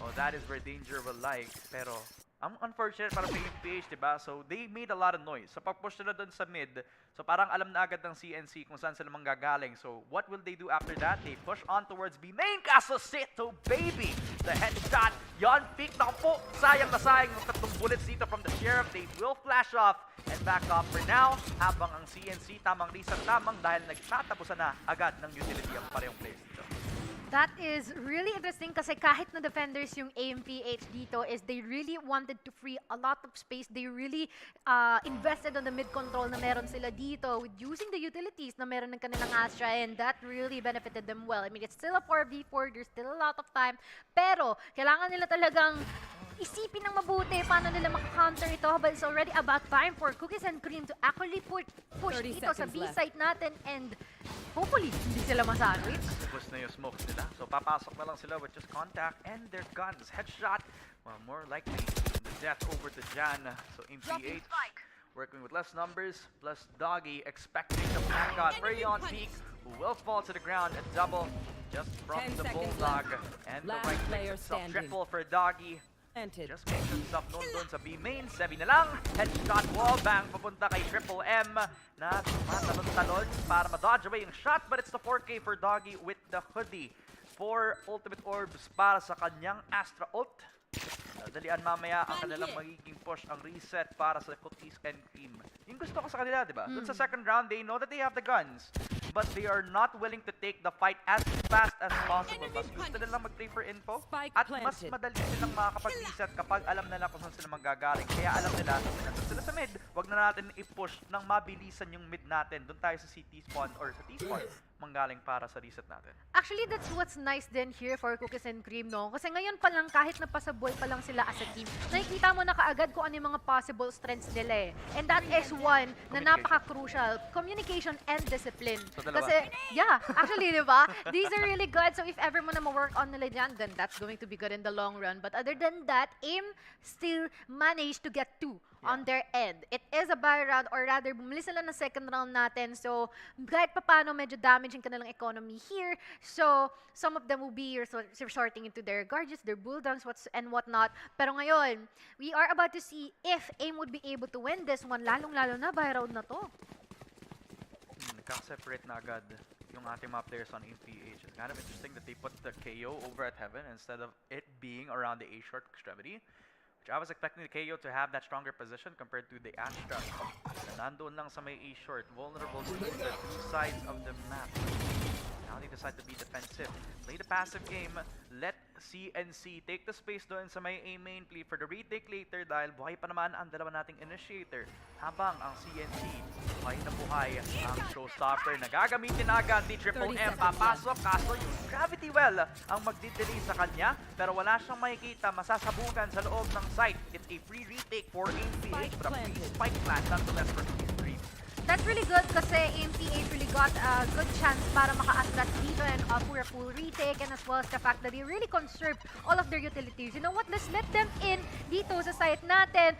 oh, that is where danger will lie. Pero ang unfortunate para sa PH, diba? So, they made a lot of noise. So, pag-push nila dun sa mid, so parang alam na agad ng CNC kung saan sila manggagaling. So, what will they do after that? They push on towards B main. Casosito, baby! The headshot. Yon peak na po. Sayang na sayang yung 3 bullets dito from the Sheriff. They will flash off and back up for now. Habang ang CNC tamang reset lamang dahil nagtatapusan na agad ng utility ang parehong players dito. That is really interesting kasi kahit na defenders yung AMPH dito is they really wanted to free a lot of space. They really invested on the mid control na meron sila dito with using the utilities na meron ng kanilang Astra, and that really benefited them well. I mean, it's still a 4v4, there's still a lot of time, pero kailangan nila talagang isipin ng mabuti paano nila makakounter ito, but it's already about time for Cookies and Cream to actually push 30 dito sa seconds B left. site natin, and hopefully hindi sila masandwich. Push na yung smokes nila. So, papasok na lang sila with just contact and their guns. Headshot, well, more likely the death over to Jan. So, MPH working with less numbers, plus Doggy expecting the back out. Very on peak, who will fall to the ground. A double just from 10 the seconds Bulldog. left. And Last the right player makes itself standing. triple for Doggy. Planted. Just makes himself known doon sa B main. 7 na lang. Headshot wallbang papunta kay Triple M na tumatalon-talon para ma-dodge away yung shot. But it's the 4K for Doggy with the hoodie. 4 ultimate orbs para sa kanyang Astra ult. Dalian mamaya ang kanilang magiging push, ang reset para sa Cookies and Cream. Yung gusto ko sa kanila, di ba? Doon sa second round, they know that they have the guns. But they are not willing to take the fight as fast as possible. Mas gusto nilang mag-play for info. Spike At mas planted. madali silang makakapag-reset kapag alam nila kung saan sila manggagaling. Kaya alam nila, nandun sila sa mid, wag na natin i-push nang mabilisan yung mid natin. Doon tayo sa CT spawn or sa T spawn manggaling para sa reset natin. Actually, that's what's nice din here for Cookies and Cream, no? Kasi ngayon pa lang, kahit napasabol pa lang sila as a team, nakikita mo na kaagad kung ano yung mga possible strengths nila eh. And that is one na napaka-crucial. Communication and discipline. So, dalawa. Kasi, yeah, actually, di ba? These are really good. So, if ever mo na ma-work on nila dyan, then that's going to be good in the long run. But other than that, AIM still managed to get 2 on their end. It is a buy round, or rather, bumili sila ng second round natin. So, kahit papano, medyo damage yung kanilang economy here. So, some of them will be resorting into their Guardians, their Bulldogs, and whatnot. Pero ngayon, we are about to see if AIM would be able to win this one, lalong-lalo na buy round na to. Nagka-separate na agad yung ating mga players on APH. It's kind of interesting that they put the KO over at Heaven instead of it being around the A-short extremity. Which I was expecting the KO to have that stronger position compared to the Astra. Nandoon lang sa may A-short, vulnerable to the 2 sides of the map. Now they decide to be defensive. Play the passive game. Let CNC take the space doon sa may A main, play for the retake later dahil buhay pa naman ang dalawa nating initiator. Habang ang CNC buhay na buhay ang showstopper na gagamitin agad ni Triple 30 M. seconds Papasok, kaso yung Gravity Well ang magdidelay sa kanya pero wala siyang makikita, masasabugan sa loob ng site. It's a free retake for AMPH but a free spike plant nonetheless for Cream. That's really good kasi AMPH really got a good chance para maka-attract dito and for a full retake, and as well as the fact that they really conserved all of their utilities. You know what? Let's let them in dito sa site natin.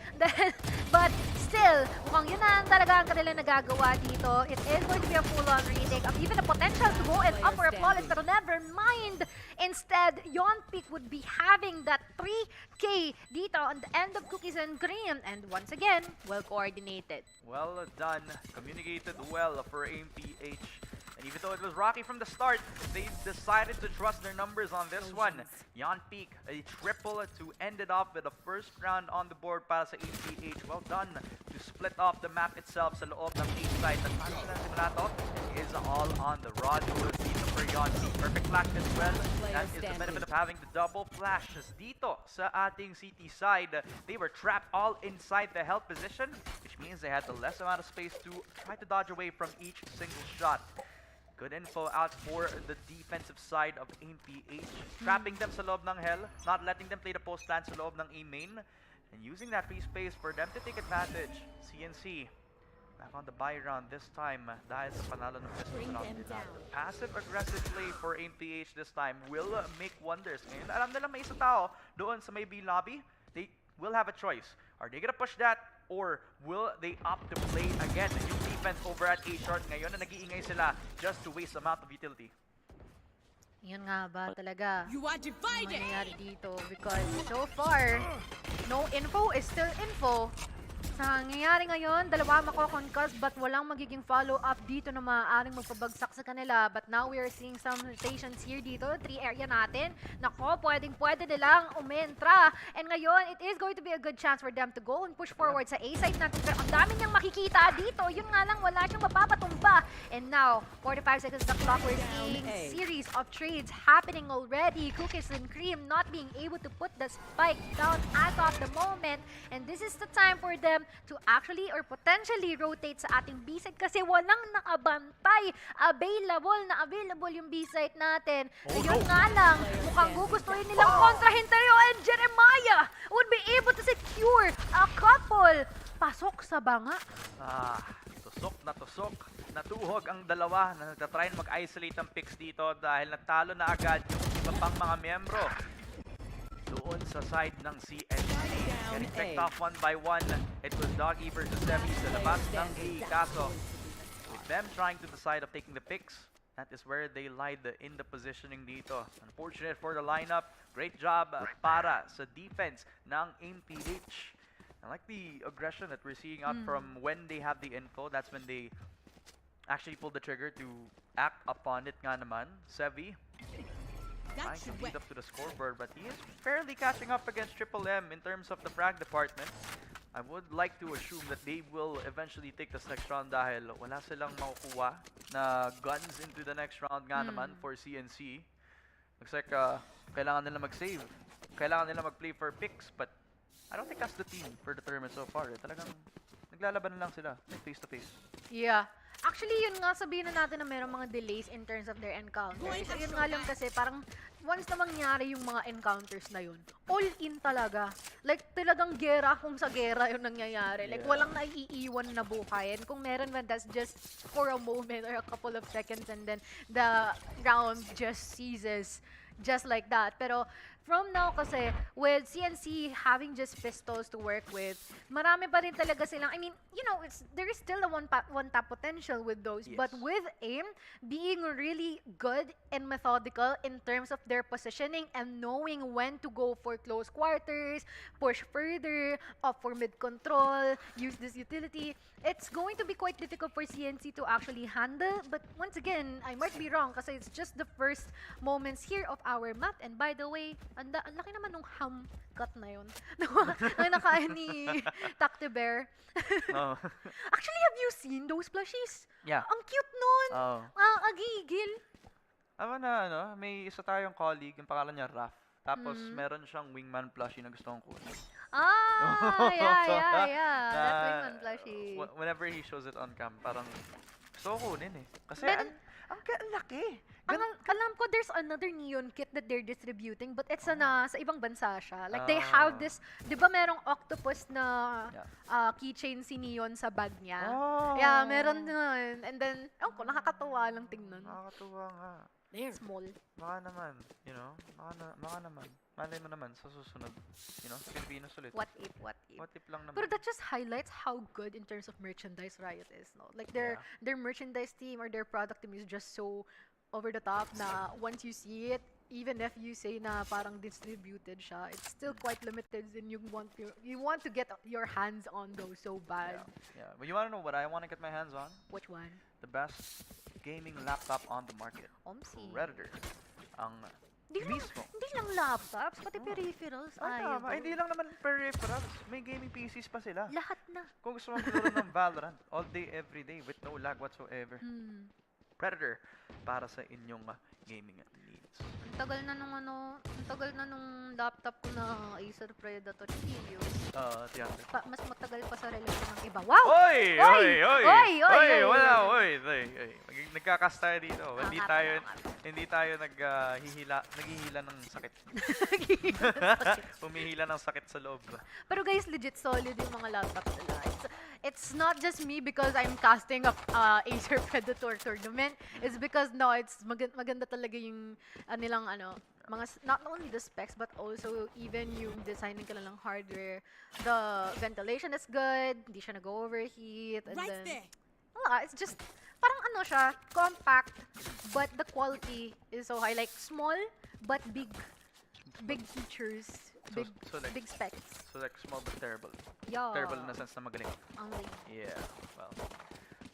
But still, mukhang yun na talaga ang kanila nagagawa dito. It is going to be a full-on retake of even a potential to go and up for a flawless, pero never mind. Instead, Yonpik would be having that 3K dito on the end of Cookies and Cream. And once again, well coordinated. Well done. Communicated well for AMPH. And even though it was rocky from the start, they decided to trust their numbers on this one. Yon Peak, a triple to end it off with the first round on the board para sa APH. Well done to split off the map itself sa loob ng east side. At paano sila simula to is all on the raw duel dito for Yon Peak. Perfect flash as well. That is the benefit of having the double flashes dito sa ating CT side. They were trapped all inside the health position, which means they had the less amount of space to try to dodge away from each single shot. Good info out for the defensive side of APH. Trapping them sa loob ng hell, not letting them play the post plan sa loob ng A main, and using that free space for them to take advantage. CNC back on the buy round this time dahil sa panalo ng Pistols round nila. Passive-aggressive play for APH this time will make wonders. Ngayon, alam nila may isa tao doon sa may B lobby. They will have a choice. Are they gonna push that? Or will they opt to play again yung defense over at A-Short ngayon na nag-iingay sila just to waste amount of utility? Yun nga ba talaga? You are divided. Nangyayari dito because so far, no info is still info. Sa nangyayari ngayon, dalawa mako-concuss but walang magiging follow-up dito na maaaring magpabagsak sa kanila. But now we are seeing some rotations here dito, 3 area natin. Nako, pwede nilang umentra. And ngayon, it is going to be a good chance for them to go and push forward sa A-side natin. Pero ang dami niyang makikita dito. Yun nga lang, wala siyang mapapatumba. And now, 45 seconds the clock, we're seeing series of trades happening already. Cookies and Cream not being able to put the spike down as of the moment. And this is the time for them to actually or potentially rotate sa ating B-side kasi walang nakabantay. Available yung B-side natin. Yun nga lang, mukhang gugustuhin nilang kontrahin tayo and Jeremiah would be able to secure a couple. Pasok sa banga. Tusok na tusok. Natuhog ang dalawa na nagtatry mag-isolate ang picks dito dahil natalo na agad yung iba pang mga miyembro. Doon sa side ng CNC. Getting picked off one by one. It was Doggy versus Sevi sa labas ng A. Kaso, with them trying to decide of taking the picks, that is where they lied in the positioning dito. Unfortunate for the lineup. Great job para sa defense ng APH. I like the aggression that we're seeing out from when they have the info. That's when they actually pull the trigger to act upon it nga naman. Sevi trying to lead up to the scoreboard, but he is fairly catching up against Triple M in terms of the frag department. I would like to assume that they will eventually take this next round dahil wala silang makukuha na guns into the next round nga naman for CNC. Looks like kailangan nila mag-save. Kailangan nila mag-play for picks, but I don't think that's the team for the tournament so far. Talagang naglalaban na lang sila, face to face. Yeah. Actually, yun nga sabihin na natin na mayroong mga delays in terms of their encounters. So, yun nga lang kasi parang once na mangyari yung mga encounters na yun, all in talaga. Like, talagang gera kung sa gera yung nangyayari. Like, walang naiiwan na buhay. And kung meron man, that's just for a moment or a couple of seconds and then the round just ceases. Just like that. Pero from now kasi, with CNC having just pistols to work with, marami pa rin talaga silang, I mean, you know, there is still a one-tap potential with those. Yes. But with AIM being really good and methodical in terms of their positioning and knowing when to go for close quarters, push further, opt for mid-control, use this utility, it's going to be quite difficult for CNC to actually handle. But once again, I might be wrong kasi it's just the first moments here of our map. And by the way, ang laki naman nung ham cut na yun. Na nakain ni Takte Bear. Actually, have you seen those plushies? Yeah. Ang cute nun. Agigil. Na, may isa tayong colleague, yung pangalan niya Raf. Tapos meron siyang wingman plushie na gusto kong kunin. Yeah. That's wingman plushie. Whenever he shows it on cam, parang gusto ko kunin eh. Kasi ang laki. Alam ko there's another neon kit that they're distributing but it's sa ibang bansa siya. Like they have this, 'di ba merong octopus na keychain si Neon sa bag niya? Yeah, meron nun. And then, nakakatuwa lang tingnan. Nakakatuwa nga. Small. Baka naman, you know, baka naman. Malay mo naman sa susunod, you know, Pilipinas ulit. What if? What if lang naman. Pero that just highlights how good in terms of merchandise Riot is, no? Like their merchandise team or their product team is just so over the top na once you see it, even if you say na parang distributed siya, it's still quite limited and you want to get your hands on those so bad. Yeah. But you want to know what I want to get my hands on? Which one? The best gaming laptop on the market. Omsi. Predator. Ang mismo. Hindi lang laptops, pati peripherals. Ayaw. Hindi lang naman peripherals. May gaming PCs pa sila. Lahat na. Kung gusto mong maglaro ng Valorant, all day, every day, with no lag whatsoever. Predator, para sa inyong gaming needs. Ang tagal na nung laptop ko na Acer Predator Helios. Tiyate. Mas matagal pa sa relasyon ng iba. Wow! Oy! Wala, oy. Nagkakas tayo dito. Hindi tayo naghihila ng sakit. Humihila ng sakit sa loob. Pero guys, legit solid yung mga laptops nila. It's not just me because I'm casting a Acer Predator tournament. It's because it's maganda talaga yung nilang not only the specs but also even yung designing ka ng hardware. The ventilation is good, hindi siya nag-overheat, and Right then there. it's just parang siya, compact, but the quality is so high, like small but big features, big specs. So like small but terrible. Yeah. Terrible in the sense na magaling. Only. Yeah, well.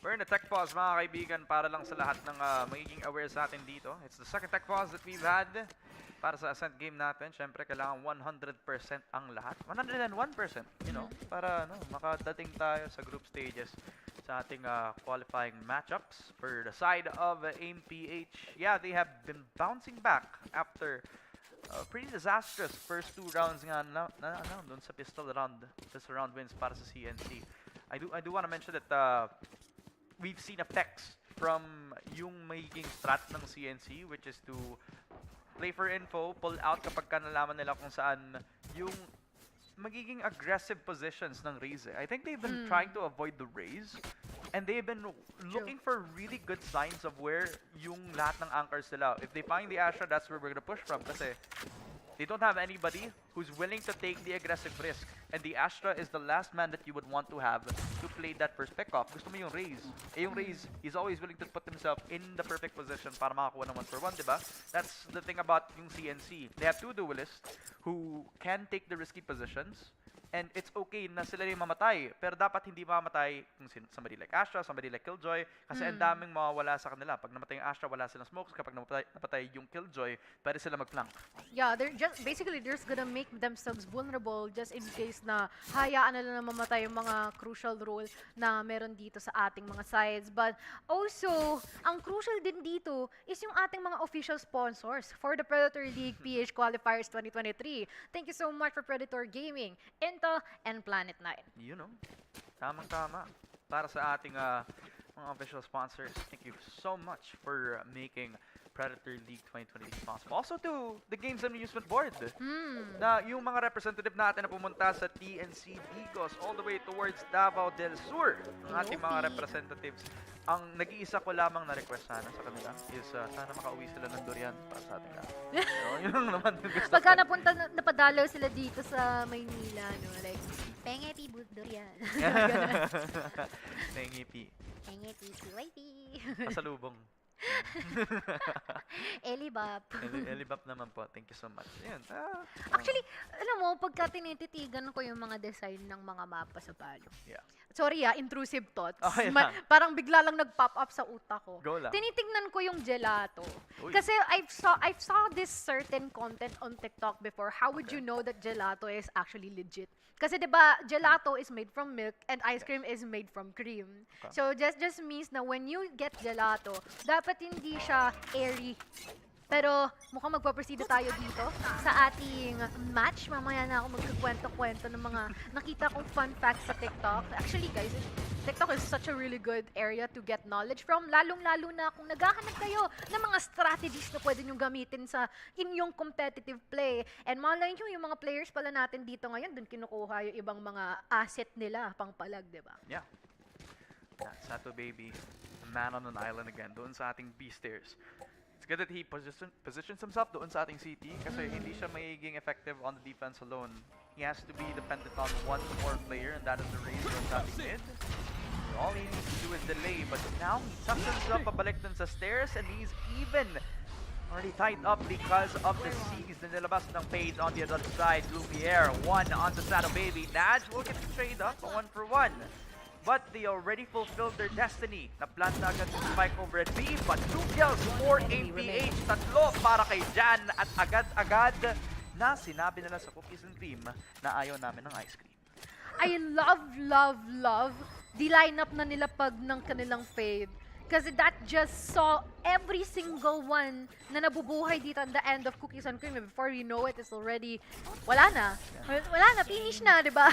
We're in a tech pause, mga kaibigan, para lang sa lahat ng magiging aware sa atin dito. It's the second tech pause that we've had para sa Ascent game natin. Siyempre, kailangan 100% ang lahat. 101%, you know, para makadating tayo sa group stages sa ating qualifying matchups. For the side of AIM-PH, yeah, they have been bouncing back after pretty disastrous first 2 rounds nga dun sa pistol round wins para sa CNC. I do want to mention that we've seen effects from yung magiging strat ng CNC, which is to play for info, pull out kapag ka nalaman nila kung saan yung magiging aggressive positions ng Raze. I think they've been trying to avoid the Raze, and they've been looking for really good signs of where yung lahat ng anchors nila. If they find the Astra, that's where we're gonna push from, kasi they don't have anybody who's willing to take the aggressive risk. And the Astra is the last man that you would want to have to play that first pick-off. Gusto mo yung Raze. Yung Raze, he's always willing to put himself in the perfect position para makakuha ng 1-for-1, diba? That's the thing about yung CNC. They have 2 duelists who can take the risky positions. And it's okay na sila yung mamatay, pero dapat hindi mamatay kung somebody like Astra, somebody like Killjoy, kasi ang daming mawawala sa kanila. Pag namatay yung Astra, wala silang smokes. Kapag napatay yung Killjoy, pwede sila mag-flank. Yeah, they're just gonna make themselves vulnerable just in case na hayaan nila na mamatay yung mga crucial role na meron dito sa ating mga sides. But also, ang crucial din dito is yung ating mga official sponsors for the Predator League PH Qualifiers 2023. Thank you so much for Predator Gaming, and Planet 9. You know, tamang-tama. Para sa ating mga official sponsors, thank you so much for making Predator League 2023 possible. Also to the Games Amusement Board. Na yung mga representative natin na pumunta sa TNC Bigos all the way towards Davao del Sur. Ang ating mga representatives. Ang nag-iisa ko lamang na request sana sa kanila is sana makauwi sila ng durian para sa ating lahat. Yun lang naman yung gusto Pagka ko. napadalaw sila dito sa Maynila, like, pengepi durian. Nengipi. Pengepi, siwaiti. Pasalubong. Elibap. Elibap naman po. Thank you so much. Ayan. Actually, alam mo, pagka tinititigan ko yung mga design ng mga mapa sa Palo. Yeah. Sorry intrusive thoughts. Okay lang. Parang bigla lang nag-pop up sa utak ko. Go lang. Tinitingnan ko yung gelato. Uy. Kasi I saw this certain content on TikTok before. How would you know that gelato is actually legit? Kasi 'di ba, gelato is made from milk and ice cream is made from cream. Okay. So just means na when you get gelato, dapat hindi siya airy. Pero mukhang magpaproceed na tayo dito sa ating match. Mamaya na ako magkukwento-kwento ng mga nakita kong fun facts sa TikTok. Actually guys, TikTok is such a really good area to get knowledge from. Lalong-lalo na kung naghahanap kayo ng mga strategies na pwede nyo gamitin sa inyong competitive play. And malay nyo, yung mga players pala natin dito ngayon, dun kinukuha yung ibang mga asset nila, pang palag, di ba? Yeah. Sato baby, a man on an island again, doon sa ating B stairs. It's good that he positions himself doon sa ating CT kasi hindi siya magiging effective on the defense alone. He has to be dependent on one more player, and that is the Raze on that mid. So all he needs to do is delay, but now he tucks himself pabalik dun sa stairs, and he's even already tied up because of the C's na nilabas ng Fade on the other side. Lumiere, one on the Saddle Baby. Naj will get the trade up, a 1-for-1. but they already fulfilled their destiny. Na-plant na agad yung spike over at B, but 2 kills for APH. Tatlo para kay Jan at agad-agad na sinabi nila sa Cookies and Cream na ayaw namin ng ice cream. I love the lineup na nilapag ng kanilang fade. Kasi that just saw every single one na nabubuhay dito at the end of Cookies and Cream. Before you know it, it's already, wala na. Wala na, finish na, di ba?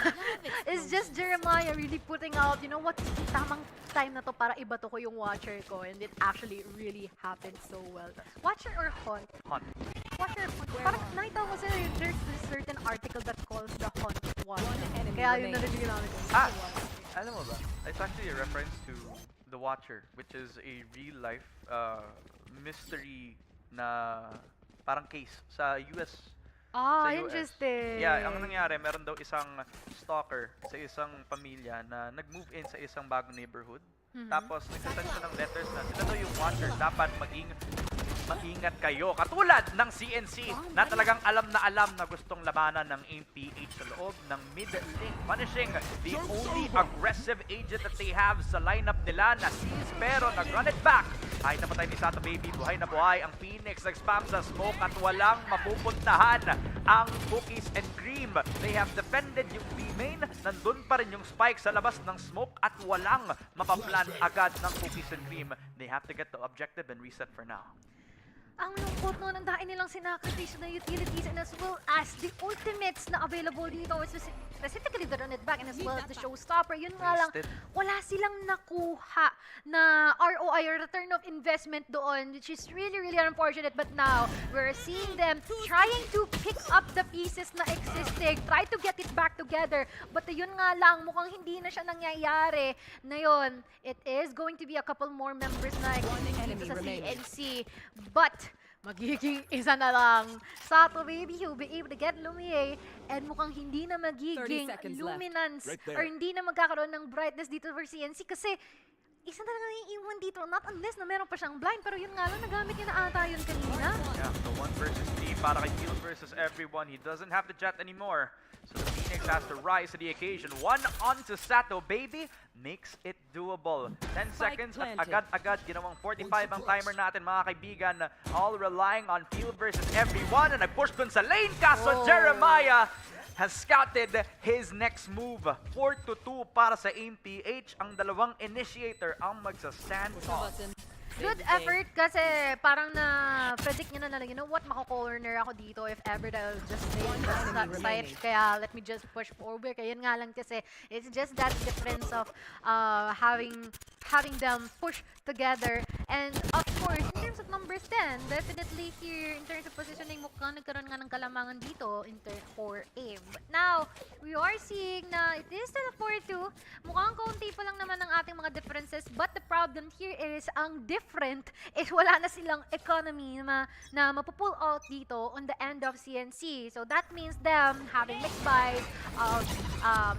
It's just Jeremiah really putting out, you know what, tamang time na to para ibato ko yung Watcher ko. And it actually really happened so well. Watcher or Hunt? Hunt. Watcher, parang nakita ko sila, there's this certain article that calls the Hunt Watcher. One enemy Kaya yun na remaining. rin yung namin. Alam mo ba? It's actually a reference to The Watcher, which is a real-life mystery na parang case sa US. Ah, sa US. interesting. Yeah, ang nangyari, meron daw isang stalker sa isang pamilya na nag-move in sa isang bagong neighborhood. Tapos nagsasan siya ng letters na sila daw yung Watcher, dapat maingat kayo. Katulad ng CNC na talagang alam na gustong labanan ng APH sa loob ng mid-lane, punishing the only aggressive agent that they have sa lineup nila na Seas, pero nag-run it back. Kahit napatay ni Sato Baby, buhay na buhay ang Phoenix, nag-spam sa smoke at walang mapupuntahan ang Cookies and Cream. They have defended yung B-main, nandun pa rin yung spike sa labas ng smoke at walang mapaplan agad ng Cookies and Cream. They have to get the objective and reset for now. Ang lungkot nun, ang dahil nilang sinakrifice na utilities and as well as the ultimates na available dito, specifically the run it back and as well as the showstopper. Yun nga lang, wala silang nakuha na ROI or return of investment doon, which is really unfortunate. But now, we're seeing them trying to pick up the pieces na existing, try to get it back together. But yun nga lang, mukhang hindi na siya nangyayari. Na yun, it is going to be a couple more members na existing sa CNC. But magiging isa na lang. Sato Baby, he'll be able to get Lumiere and mukhang hindi na 30 magiging seconds luminance Right there. or hindi na magkakaroon ng brightness dito for CNC kasi isa na lang ang iiwan dito, not unless na meron pa siyang blind, pero yun nga lang, nagamit niya na ata yun kanina. Yeah, so 1 versus 3 para kay Field versus everyone. He doesn't have the jet anymore. So the Phoenix has to rise to the occasion. 1 onto Sato Baby makes it doable. 10 seconds at agad-agad ginawang 45 ang timer natin mga kaibigan. All relying on Field versus everyone. And nag-push dun sa lane kaso Jeremiah has scouted his next move. 4-2 para sa APH. Ang dalawang initiator ang magsa-stand tall. Good effort kasi parang na-predict niya na lang, you know what, mako-corner ako dito if ever they'll just stay in that site. Kaya let me just push forward. Kaya yun nga lang kasi it's just that difference of having them push together. And of course, in terms of numbers 10, definitely here, in terms of positioning, mukhang nagkaroon nga ng kalamangan dito for aim. But now, we are seeing na it is still a 4-2. Mukhang kaunti pa lang naman ang ating mga differences. But the problem here is, ang different is wala na silang economy na mapupull out dito on the end of CNC. So that means them having mixed buys of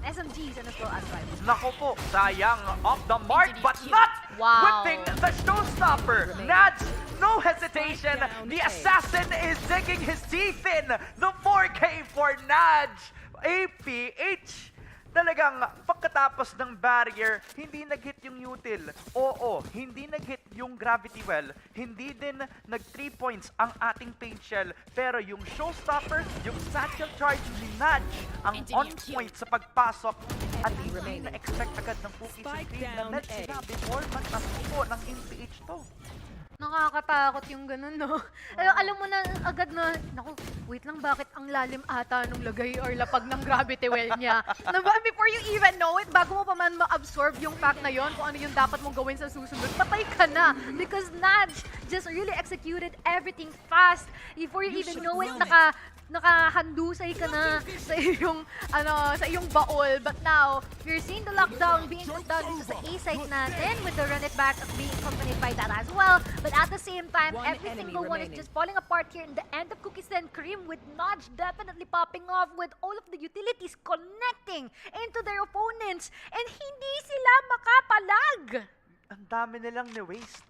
SMGs and as well as rifles. Nako po, sayang off the mark but not whipping the showstopper. Nads, no hesitation. The assassin is digging his teeth in. The 4K for Nads. APH. Talagang pagkatapos ng barrier, hindi nag-hit yung util. Oo, hindi nag-hit yung gravity well. Hindi din nag 3 points ang ating paint shell. Pero yung showstopper, yung satchel charge ni Nudge, ang on point sa pagpasok. At hindi na-expect agad ng Cookies and Cream na net sila before matasuko ng APH to. Nakakatakot yung ganun, no? Alam mo na agad na, naku, wait lang, bakit ang lalim ata nung lagay or lapag ng gravity well niya? Before you even know it, bago mo pa man ma-absorb yung fact na yon, kung ano yung dapat mong gawin sa susunod, patay ka na. Because Nudge just really executed everything fast. Before you even know it, nakahandusay ka na sa iyong baol. But now, you're seeing the lockdown being put down into sa A site natin with the run it back being accompanied by that as well. But at the same time, every single one is just falling apart here in the end of Cookies and Cream with Nudge definitely popping off with all of the utilities connecting into their opponents. And hindi sila makapalag! Ang dami nilang ni-waste.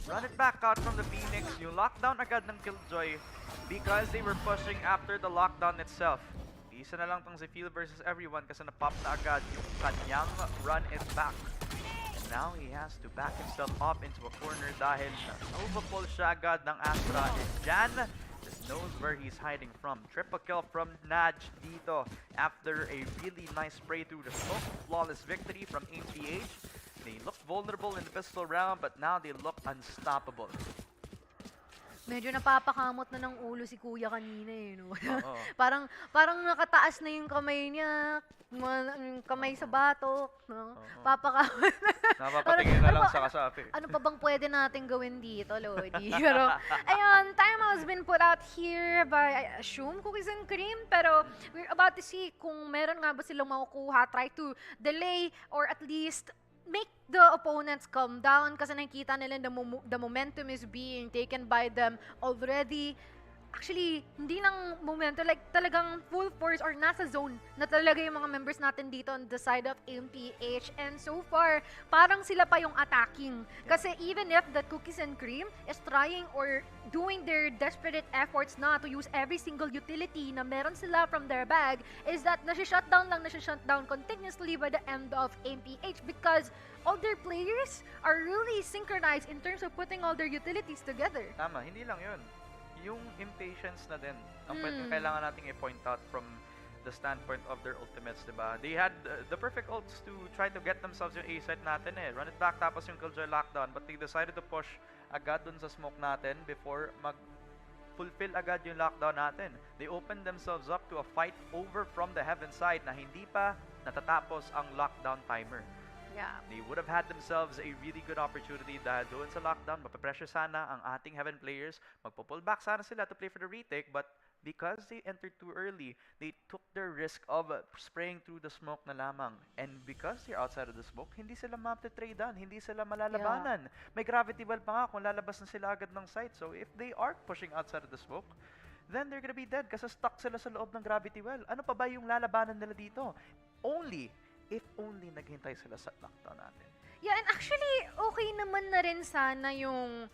Run it back out from the Phoenix. Yung lockdown agad ng Killjoy because they were pushing after the lockdown itself. Isa na lang tong si Phil versus everyone kasi na-pop na agad yung kanyang run it back. And now he has to back himself up into a corner dahil na-overpull siya agad ng Astra. And Jan just knows where he's hiding from. Triple kill from Naj dito after a really nice spray through the smoke. Flawless victory from APH. They looked vulnerable in the pistol round, but now they look unstoppable. Medyo napapakamot na ng ulo si Kuya kanina eh, no? Oo. parang nakataas na yung kamay niya, yung kamay sa batok, no? Papakamot. Napapatingin na lang sa kasapi. Ano pa bang pwede natin gawin dito, Lodi? Pero, ayun, time has been put out here by, I assume, Cookies and Cream. Pero, we're about to see kung meron nga ba silang makukuha. Try to delay or at least make the opponents calm down kasi nakikita nila the momentum is being taken by them already. Actually, hindi lang momentum, like talagang full force or nasa zone na talaga yung mga members natin dito on the side of MPH. And so far, parang sila pa yung attacking. Kasi even if the Cookies and Cream is trying or doing their desperate efforts na to use every single utility na meron sila from their bag, is that nasi-shutdown continuously by the end of MPH because all their players are really synchronized in terms of putting all their utilities together. Tama, hindi lang yun. Yung impatience na din, ang kailangan nating i-point out from the standpoint of their ultimates, diba? They had the perfect ults to try to get themselves yung A-site natin eh. Run it back tapos yung Killjoy lockdown, but they decided to push agad dun sa smoke natin before fulfill agad yung lockdown natin. They opened themselves up to a fight over from the heaven side na hindi pa natatapos ang lockdown timer. Yeah. They would have had themselves a really good opportunity dahil doon sa lockdown, mapapressure sana ang ating Heaven players. Magpo-pull back sana sila to play for the retake, but because they entered too early, they took their risk of spraying through the smoke na lamang. And because they're outside of the smoke, hindi sila mapte-tradean, hindi sila malalabanan. May gravity well pa nga kung lalabas na sila agad ng site. So if they are pushing outside of the smoke, then they're gonna be dead kasi stuck sila sa loob ng gravity well. Ano pa ba yung lalabanan nila dito? If only naghintay sila sa lockdown natin. Yeah, and actually, okay naman na rin sana yung,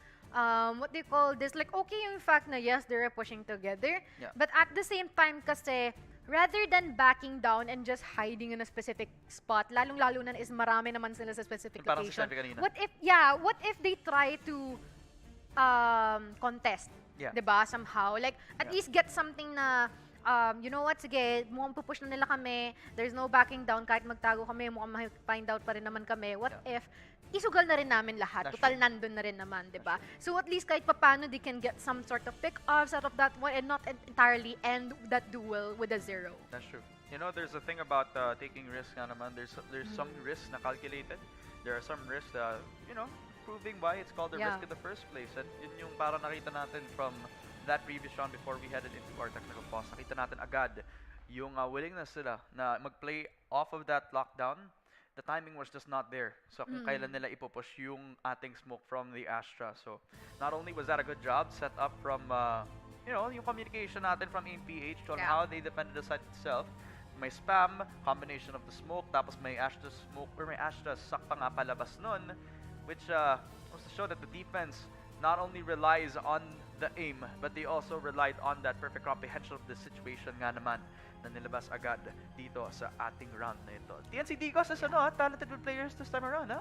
what do you call this? Like, okay yung fact na yes, they're pushing together. Yeah. But at the same time kasi, rather than backing down and just hiding in a specific spot, lalong-lalo na is marami naman sila sa specific Parang si location. Steffi kanina. What if they try to contest? Yeah. Diba? Somehow. Like, at least get something na, you know what, sige, mukhang pupush na nila kami, there's no backing down, kahit magtago kami, mukhang find out pa rin naman kami. What if, isugal na rin namin lahat, That's total true. nandun na rin naman, diba? So at least kahit papano, they can get some sort of pick-offs out of that one and not entirely end that duel with a 0. That's true. You know, there's a thing about taking risks nga naman. There's some risks na calculated. There are some risks that, you know, proving why it's called a risk in the first place. And yun yung parang nakita natin from that previous round before we headed into our technical pause. Nakita natin agad yung willingness nila na mag-play off of that lockdown. The timing was just not there. So kung kailan nila ipupush yung ating smoke from the Astra. So not only was that a good job set up from, you know, yung communication natin from APH on how they defended the site itself. May spam, combination of the smoke, tapos may Astra smoke, or may Astra suck pa nga palabas nun, which was to show that the defense not only relies on the aim, but they also relied on that perfect comprehension of the situation nga naman na nilabas agad dito sa ating round na ito. TNC Digos is talented with players this time around, huh?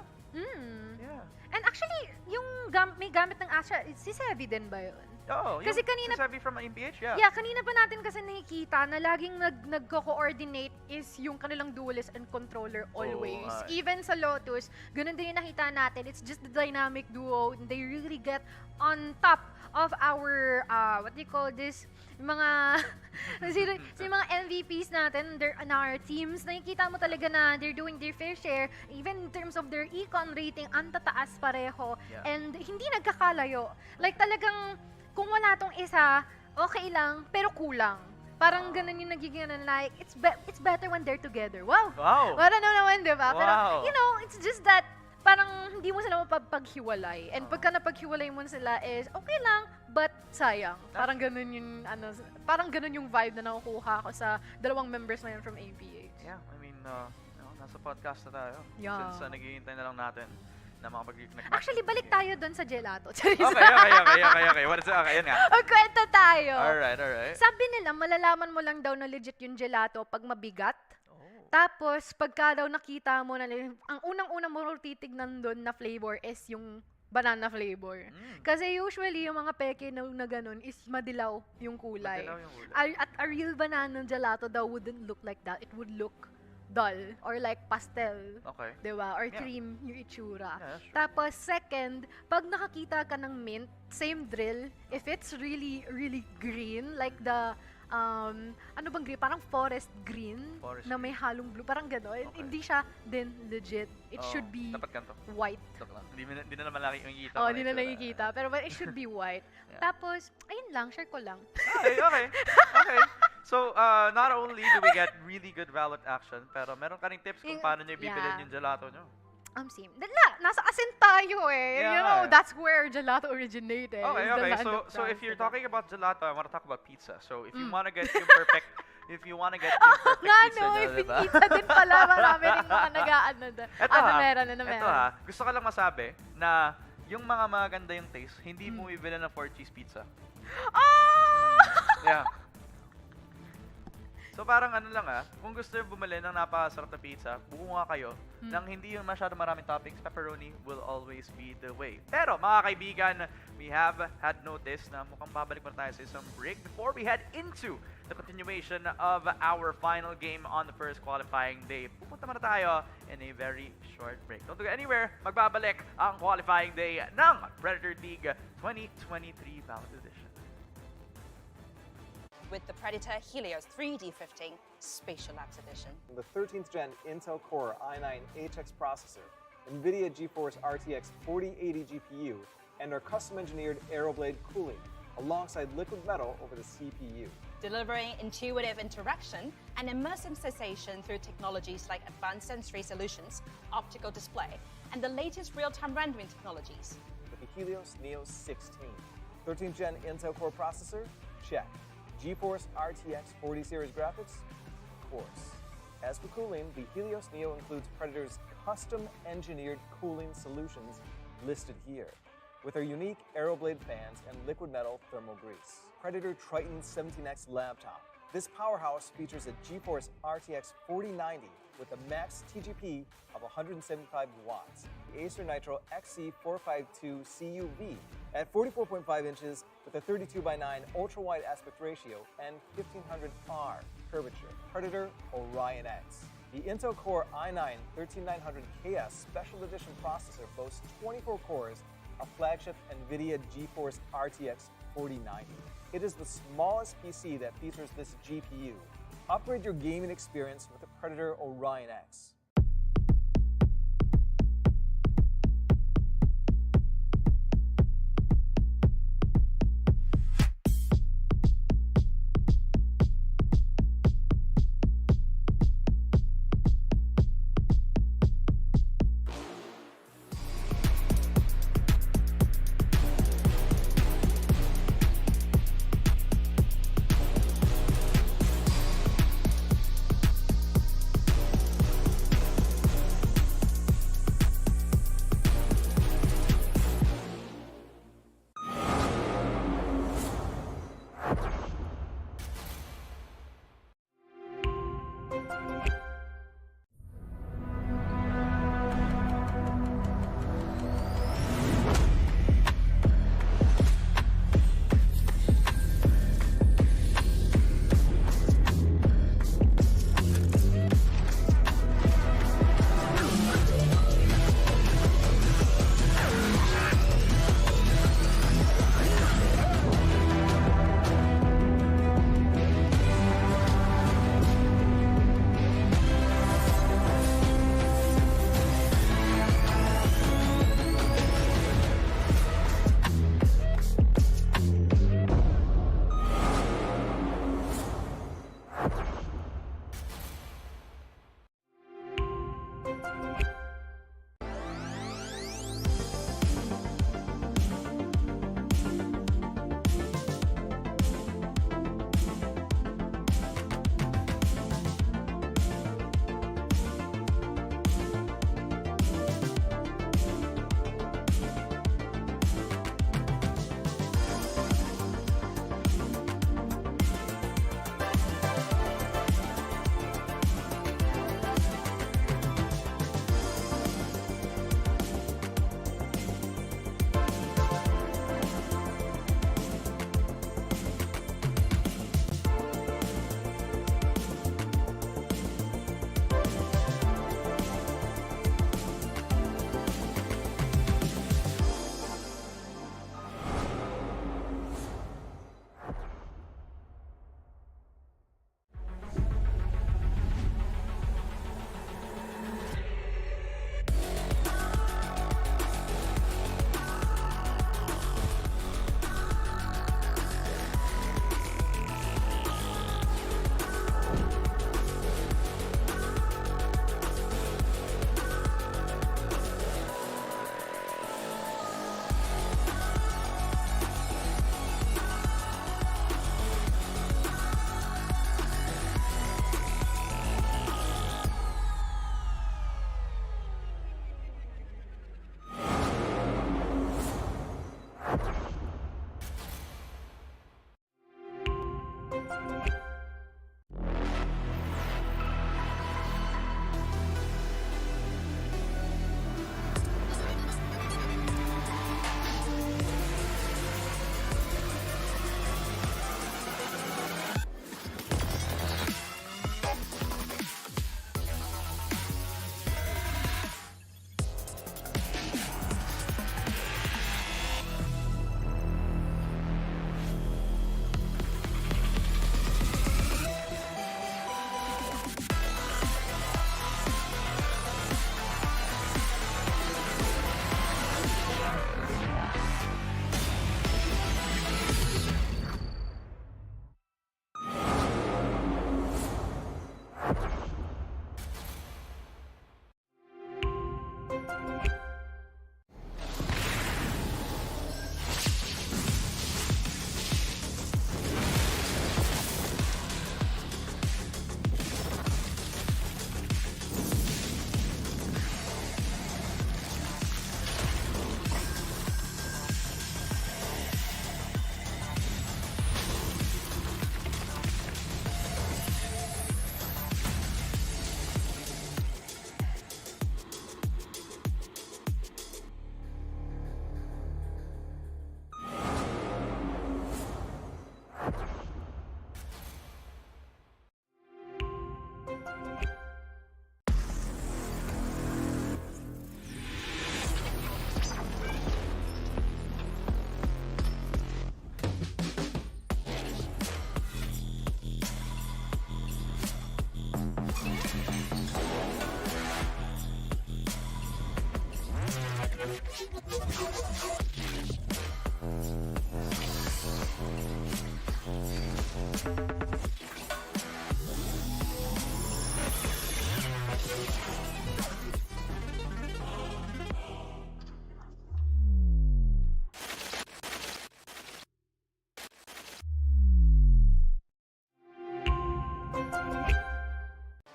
Yeah. And actually, yung may gamit ng Astra, si Sevi din ba yun? Oo, Kasi yung kanina- sabi from MPH, yeah. Yeah, kanina pa natin kasi nakikita na laging nagko-coordinate is yung kanilang duelist and controller always. Even sa Lotus, ganun din yung nakita natin. It's just the dynamic duo. They really get on top of our, what do you call this? Yung mga, yung mga MVPs natin, in our teams, nakikita mo talaga na they're doing their fair share. Even in terms of their econ rating, ang tataas pareho. Yeah. And hindi nagkakalayo. Like talagang, kung wala tong isa, okay lang, pero kulang. Parang ganun yung nagiging like, it's better when they're together. Wow! Wow! Parang naman, di ba? Pero, Wow. you know, it's just that, parang hindi mo sila mapaghiwalay. And pagka napaghiwalay mo sila is, okay lang, but sayang. Parang ganun yung, parang ganun yung vibe na nakukuha ko sa dalawang members na yun from APH. Yeah, I mean, nasa podcast na tayo. Yeah. Since naghihintay na lang natin na makapag-nag-match. Actually, balik Okay, tayo dun sa gelato. Charis. okay. What is it? Okay, yun nga. Magkwento tayo. Alright. Sabi nila, malalaman mo lang daw na legit yung gelato pag mabigat. Oh. Tapos, pagka daw nakita mo na, ang unang-unang mo titignan doon na flavor is yung banana flavor. Kasi usually, yung mga peke na ganun is madilaw yung kulay. Madilaw yung kulay. At a real banana gelato daw wouldn't look like that. It would look dull or like pastel. Okay. Diba? Or Yeah. cream yung itsura. Yeah, that's true. Tapos, second, pag nakakita ka ng mint, same drill. If it's really, really green, like the, ano bang green? Parang forest green Forest na may halong blue. Parang gano'n. Okay. Hindi siya din legit. It Oh, should be dapat ganito. white. Joke lang. Hindi na naman laki yung kita. Oh, hindi na nakikita. Pero it should be white. Yeah. Tapos, ayun lang, share ko lang. Okay. So, not only do we get really good Valorant action, pero meron ka rin tips kung Yung- paano nyo bibilin yeah. yung gelato nyo. Sim. Nasa asin tayo eh. Yeah, You know, eh. that's where gelato originated. Okay. is the land So, of so if France, you're diba? talking about gelato, I want to talk about pizza. So, if you want to get yung perfect, if you want to get yung perfect Nga pizza no, nyo, if diba? pizza din pala, marami rin mga nag-aano doon. Meron. Ito ha, gusto ko lang masabi na yung mga maganda yung taste, hindi mo bibili ng 4-cheese pizza. Oh! Yeah. So parang ano lang kung gusto nyo bumili ng napakasarap na pizza, buko nga kayo nang hindi yung masyado maraming toppings, pepperoni will always be the way. Pero mga kaibigan, we have had notice na mukhang babalik pa tayo sa isang break before we head into the continuation of our final game on the first qualifying day. Pupunta muna tayo in a very short break. Don't go anywhere, magbabalik ang qualifying day ng Predator League 2023 Valorant Edition. With the Predator Helios 3D15 Spatial Labs Edition. The 13th gen Intel Core i9 HX processor, NVIDIA GeForce RTX 4080 GPU, and our custom-engineered Aeroblade cooling, alongside liquid metal over the CPU. Delivering intuitive interaction and immersive sensation through technologies like advanced sensory solutions, optical display, and the latest real-time rendering technologies. With the Helios Neo 16. 13th gen Intel Core processor? Check. GeForce RTX 40 series graphics? Of course. As for cooling, the Helios Neo includes Predator's custom-engineered cooling solutions listed here, with our unique Aeroblade fans and liquid metal thermal grease. Predator Triton 17X laptop. This powerhouse features a GeForce RTX 4090 with a max TGP of 175 watts. The Acer Nitro XC452 CUV at 44.5 inches with a 32:9 ultra-wide aspect ratio and 1500R curvature. Predator Orion X. The Intel Core i9 13900KS Special Edition processor boasts 24 cores, a flagship NVIDIA GeForce RTX 4090. It is the smallest PC that features this GPU. Upgrade your gaming experience with the Predator Orion X.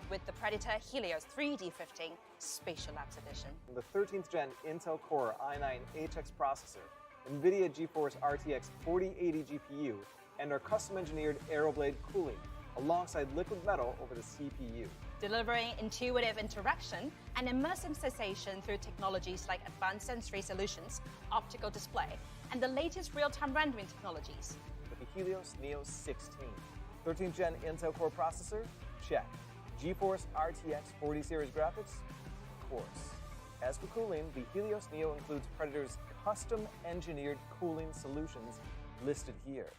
With the Predator Helios 3D 15 Spatial Labs Edition. The 13th gen Intel Core i9 HX processor, NVIDIA GeForce RTX 4080 GPU, and our custom-engineered Aeroblade cooling, alongside liquid metal over the CPU. Delivering intuitive interaction and immersive sensation through technologies like advanced sensory solutions, optical display, and the latest real-time rendering technologies. With the Helios Neo 16. 13th gen Intel Core processor? Check. GeForce RTX 40 series graphics? Of course. As for cooling, the Helios Neo includes Predator's custom-engineered cooling solutions listed here,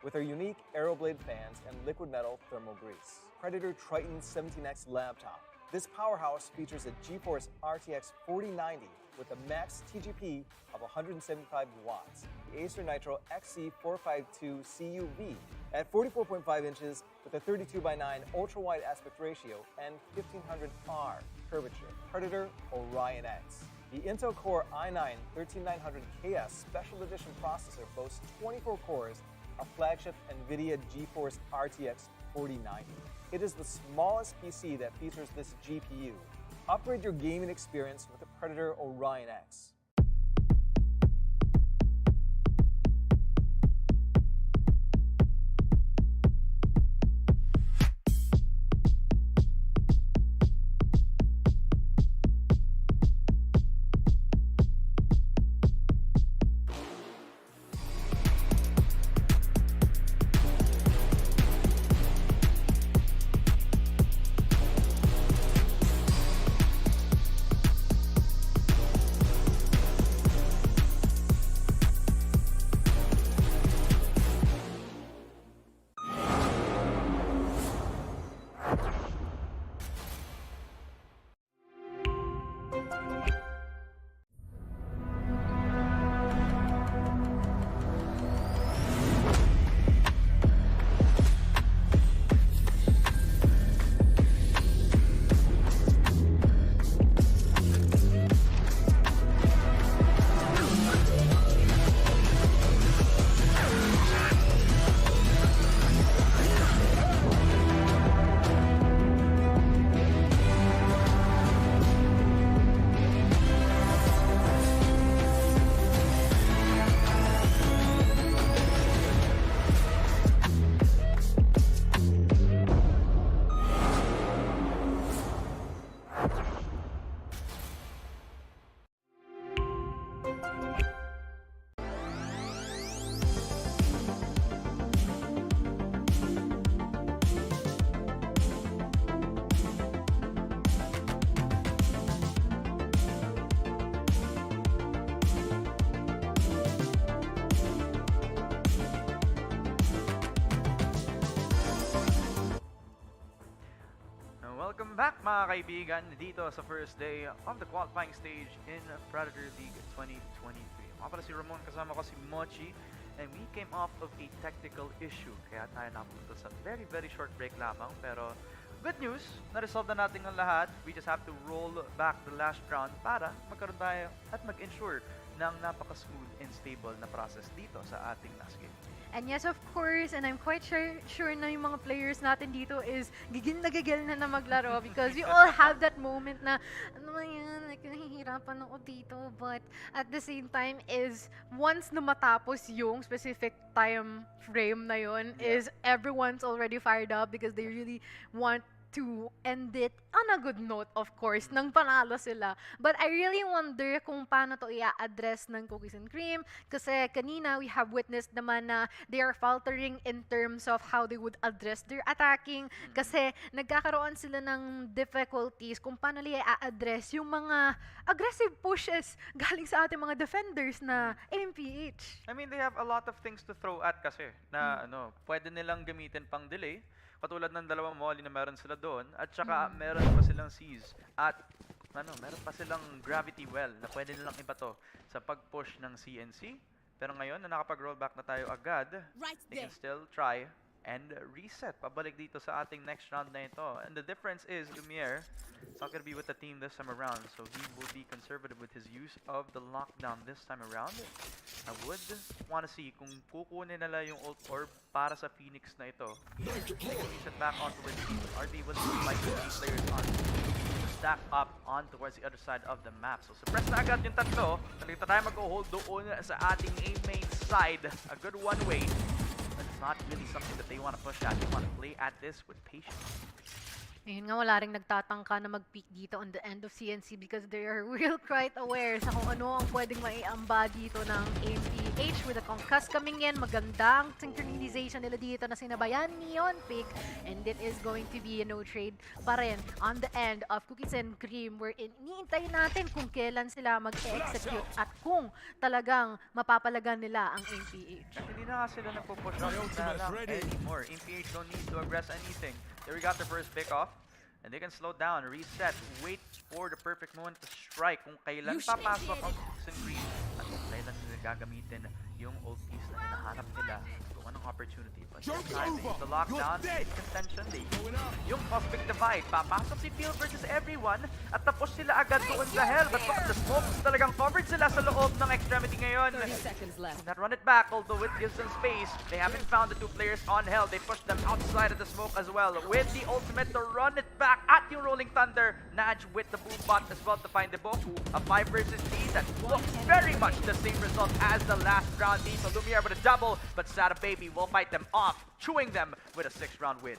with our unique Aeroblade fans and liquid metal thermal grease. Predator Triton 17X laptop. This powerhouse features a GeForce RTX 4090 with a max TGP of 175 watts, the Acer Nitro XC452 CUV at 44.5 inches with a 32:9 ultra-wide aspect ratio and 1500R curvature. Predator Orion X. The Intel Core i9 13900KS Special Edition processor boasts 24 cores, a flagship NVIDIA GeForce RTX 4090. It is the smallest PC that features this GPU. Upgrade your gaming experience with the Predator Orion X. Welcome back mga kaibigan dito sa first day of the qualifying stage in Predator League 2023. Mga pala si Ramon, kasama ko si Mochi, and we came off of a technical issue kaya tayo napunta sa very short break lamang, pero good news, na-resolve na natin ang lahat. We just have to roll back the last round para magkaroon tayo at mag-ensure ng napaka-smooth and stable na process dito sa ating last game. And yes, of course, and I'm quite sure na yung mga players natin dito is gigil na maglaro because we all have that moment na, ano man yan, like, nahihirapan ako dito. But at the same time is, once na matapos yung specific time frame na yun, is everyone's already fired up because they really want to end it on a good note, of course, nang panalo sila. But I really wonder kung paano to i-address ng Cookies and Cream kasi kanina we have witnessed naman na they are faltering in terms of how they would address their attacking kasi nagkakaroon sila ng difficulties kung paano nila i-address yung mga aggressive pushes galing sa ating mga defenders na MPH. I mean, they have a lot of things to throw at kasi na pwede nilang gamitin pang delay. Katulad ng dalawang molly na meron sila doon. At saka meron pa silang seize. At meron pa silang gravity well na pwede nilang ibato sa pag-push ng CNC. Pero ngayon na nakapag-rollback na tayo agad, Right they there. can still try and reset. Pabalik dito sa ating next round na ito. And the difference is Lumiere is not going to be with the team this time around. So he will be conservative with his use of the lockdown this time around. I would want to see kung kukunin nila yung ult orb para sa Phoenix na ito. They can reset back on towards the team. Are they willing to fight with these players on stack up on towards the other side of the map? So suppress na agad yung tatlo. Talita tayo mag-hold doon sa ating A main side. A good one way. But it's not really something that they want to push at. They want to play at this with patience. Ayun nga, wala ring nagtatangka na mag-peek dito on the end of CNC because they are real quite aware sa kung ano ang pwedeng maiamba dito ng AMPH with the concuss coming in. Magandang synchronization nila dito na sinabayan Neon pick, and it is going to be a no trade pa rin on the end of Cookies and Cream, wherein iniintay natin kung kailan sila mag-execute at kung talagang mapapalagan nila ang AMPH. At hindi na nga sila nagpo-push up na lang anymore. AMPH don't need to aggress anything. They already got their first pick off. And they can slow down, reset, wait for the perfect moment to strike kung kailan papasok ang Cookies and Cream at kung kailan nila gagamitin yung ult piece na hinahanap nila kung anong opportunity. But this time, they use the lockdown, in contention, they use yung Cosmic Divide. Papasok si Field versus everyone at tapos sila agad doon sa Hell. But look at the smokes, talagang covered sila sa loob ng extremity ngayon. 30 seconds left. Not run it back, although it gives them space. They haven't found the two players on Hell. They push them outside of the smoke as well. With the ultimate to run it back at yung Rolling Thunder. Naj with the boom bot as well to find the Boku. A 5 versus 3 that looks very much the same result as the last round. So Lumiere with a double, but Sada Baby will fight them off, chewing them with a 6-round win.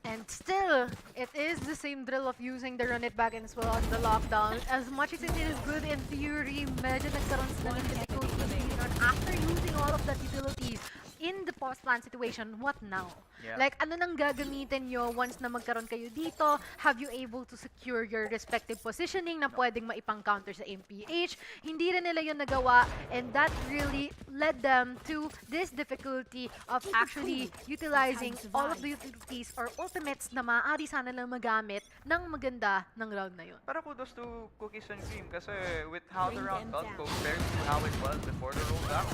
And still, it is the same drill of using the run it back and as well as the lockdown. As much as it is good in theory, medyo nagkaroon sila ng difficulty after using all of the utilities in the post-plant situation. What now? Yeah. Like, ano nang gagamitin nyo once na magkaroon kayo dito? Have you able to secure your respective positioning na pwedeng maipang-counter sa MPH? Hindi rin nila yun nagawa, and that really led them to this difficulty of actually utilizing all of the utilities or ultimates na maaari sana lang magamit ng maganda ng round na yun. Pero kudos to Cookies and Cream kasi with how the round felt compared to how it was before the rollback,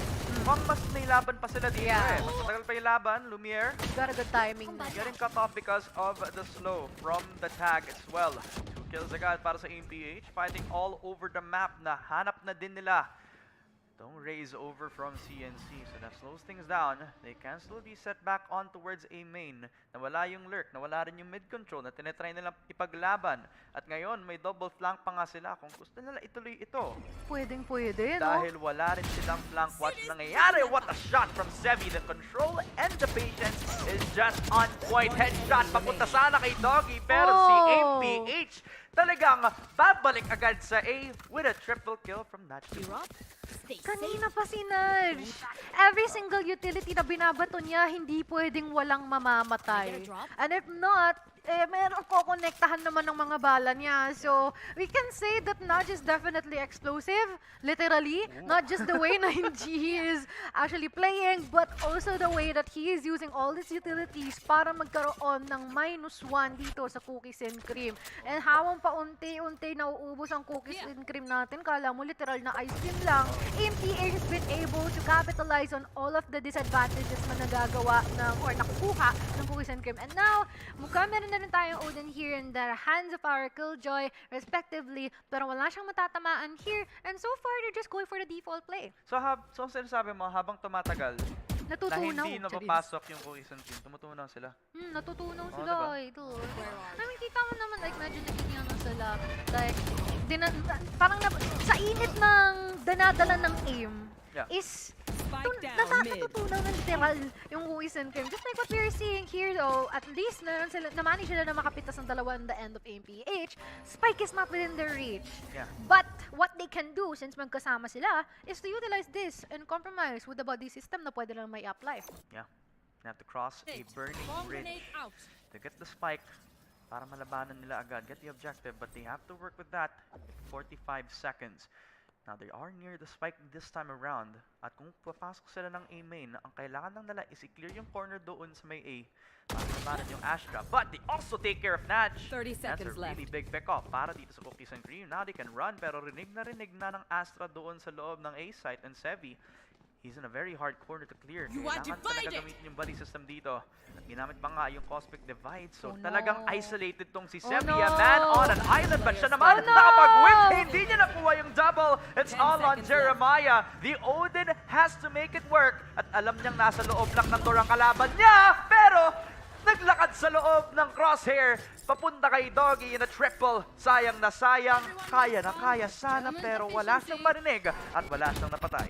mukhang mas may laban pa sila dito eh. Mas matagal pa yung laban, Lumiere. Got a good timing. Getting cut off because of the slow from the tag as well. 2 kills agad para sa MPH, fighting all over the map na hanap na din nila. Don't raise over from CNC, so that slows things down. They can still be set back on towards A main. Nawala yung lurk, nawala rin yung mid control na tinetry nilang ipaglaban. At ngayon, may double flank pa nga sila kung gusto nila ituloy ito. Pwedeng pwede, no? Dahil wala rin silang flank watch nangyayari. What a shot from Sevi. The control and the patience is just on point. Headshot papunta sana kay Doggy, pero si MPH talagang babalik agad sa A with a triple kill from Natchi. Stay safe. Kanina pa si Nudge. Every single utility na binabato niya, hindi pwedeng walang mamamatay. And if not, meron kokonektahan naman ng mga bala niya. So, we can say that Nudge is definitely explosive, literally. Not just the way na he is actually playing, but also the way that he is using all his utilities para magkaroon ng -1 dito sa Cookies and Cream. And habang paunti-unti nauubos ang Cookies and Cream natin, kala mo literal na ice cream lang. MPA has been able to capitalize on all of the disadvantages na nagagawa ng, or nakukuha ng Cookies and Cream. And now, mukhang meron na rin tayong Odin here in the hands of our Killjoy, respectively, pero wala siyang matatamaan here. And so far, they're just going for the default play. So sinasabi mo, habang tumatagal, Natutunaw. na hindi napapasok yung Cookies and Cream, tumutunaw sila. Natutunaw Oo, sila, diba? idol. I mean, kita mo naman, like, medyo naging sila. Like, parang sa init ng danadala ng aim, is Spike down mid. natutunaw ng literal yung Cookies and Cream. Just like what we're seeing here, though, at least namanage sila na makapitas ng dalawa on the end of MPH. Spike is not within their reach. Yeah. But what they can do, since magkasama sila, is to utilize this and compromise with the body system na pwede lang may apply. Yeah. They have to cross a burning Bomb bridge grenade out. to get the spike para malabanan nila agad. Get the objective, but they have to work with that. 45 seconds. Now, they are near the spike this time around. At kung papasok sila ng A main, ang kailangan lang nila is i-clear yung corner doon sa may A. Para mabaran yung Astra. But they also take care of Natch. 30 That's a seconds really left. big pick-off para dito sa Cookies and Cream. Now they can run, pero rinig na ng Astra doon sa loob ng A site. And Sevi, he's in a very hard corner to clear. You are Kailangan talaga divided! gamitin yung buddy system dito. At ginamit pa nga yung Cosmic Divide. So Oh, no. talagang isolated tong si Oh, Sevi. no. A man on an island. But siya naman Oh, no. nakapag-win. Hindi niya nakuha yung double. It's 10 all on seconds Jeremiah. The Odin has to make it work. At alam niyang nasa loob lang ng door ang kalaban niya. Pero naglakad sa loob ng crosshair. Papunta kay Doggy in a triple. Sayang na sayang. Kaya na kaya sana pero wala siyang marinig. At wala siyang napatay.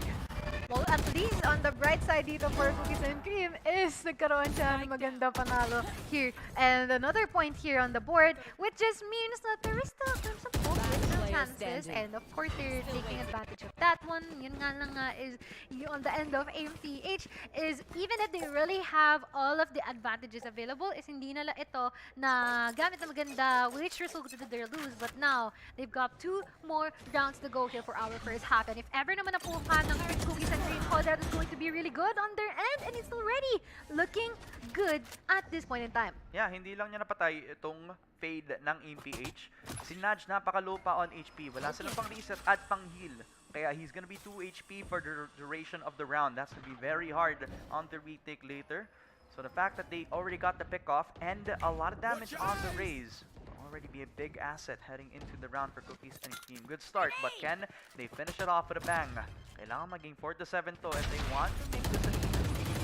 Well, at least on the bright side dito for Cookies and Cream is nagkaroon siya ng maganda panalo here. And another point here on the board, which just means that there is still some hope, still chances. And of course, they're taking advantage of that one. Yun nga lang nga is on the end of AMPH is even if they really have all of the advantages available, is hindi nila ito na gamit na maganda, which resulted in their lose. But now, they've got 2 more rounds to go here for our first half. And if ever naman napuha ng Cookies and Cream, that is going to be really good on their end, and it's already looking good at this point in time. Yeah, hindi lang niya napatay itong fade ng AMPH. Si Nudge napaka-low pa on HP. Wala silang pang reset at pang heal. Kaya he's gonna be 2 HP for the duration of the round. That's gonna be very hard on the retake later. So the fact that they already got the pick off and a lot of damage on the raise will already be a big asset heading into the round for Cookies and Cream. Good start, but can they finish it off with a bang? Kailangan maging 4-7 to if they want to make this an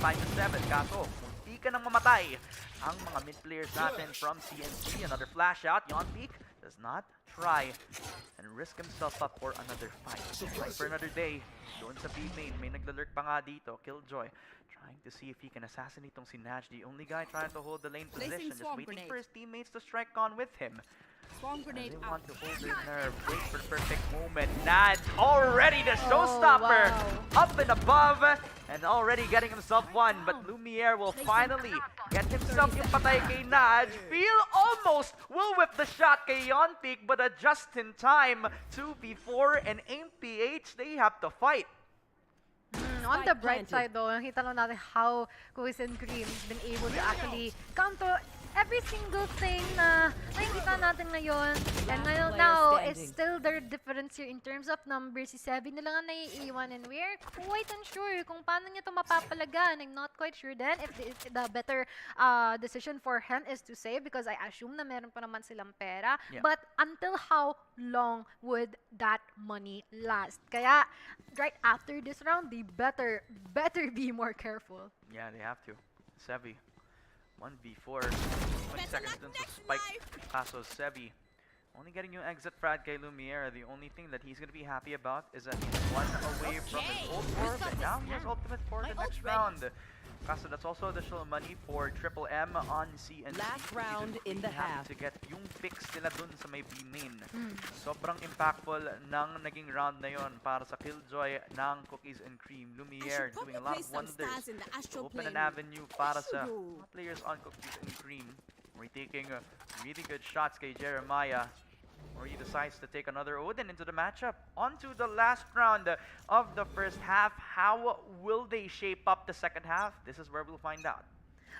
5-7. Kaso, hindi ka nang mamatay ang mga mid players natin from CNC. Another flash out. Yonpeak does not try and risk himself up for another fight. Trying for another day. Doon sa B main, may naglalurk pa nga dito. Killjoy trying to see if he can assassinate tong si Nash. The only guy trying to hold the lane Placing position. Just swarm waiting grenade. for his teammates to strike on with him. Swarm They grenade want out. to hold their nerve, wait for the perfect moment. Nad already the showstopper, wow. up and above, and already getting himself one. But Lumiere will finally get himself yung patay kay Nad. Feel almost will whip the shot kay Yonpeak, but just in time. 2v4 and AMPH, they have to fight. On the Spike bright planted. side though, nakita lang natin how Cookies and Cream has been able to actually counter every single thing na nakikita natin ngayon. And ngayon player now, standing. it's still their difference here in terms of numbers. Si Sevi na lang ang naiiwan and we're quite unsure kung paano niya ito mapapalagan. I'm not quite sure then if the better decision for him is to save because I assume na meron pa naman silang pera. Yeah. But until how long would that money last? Kaya right after this round, they better be more careful. Yeah, they have to. Sevi, 1v4, 20 seconds dun sa spike. Kaso Sevi, only getting yung exit frag kay Lumiere. The only thing that he's gonna be happy about is that he's 1 away from his ult orb, and now he has ultimate for the next round. Kaso that's also additional money for Triple M on CNC. Last round in the half. To get yung picks nila dun sa may B main. Sobrang impactful ng naging round na yon para sa Killjoy ng Cookies and Cream. Lumiere doing a lot of wonders. in the astral Open an plane. avenue para sa mga players on Cookies and Cream. Retaking really good shots kay Jeremiah. Or he decides to take another Odin into the matchup. On to the last round of the first half. How will they shape up the second half? This is where we'll find out.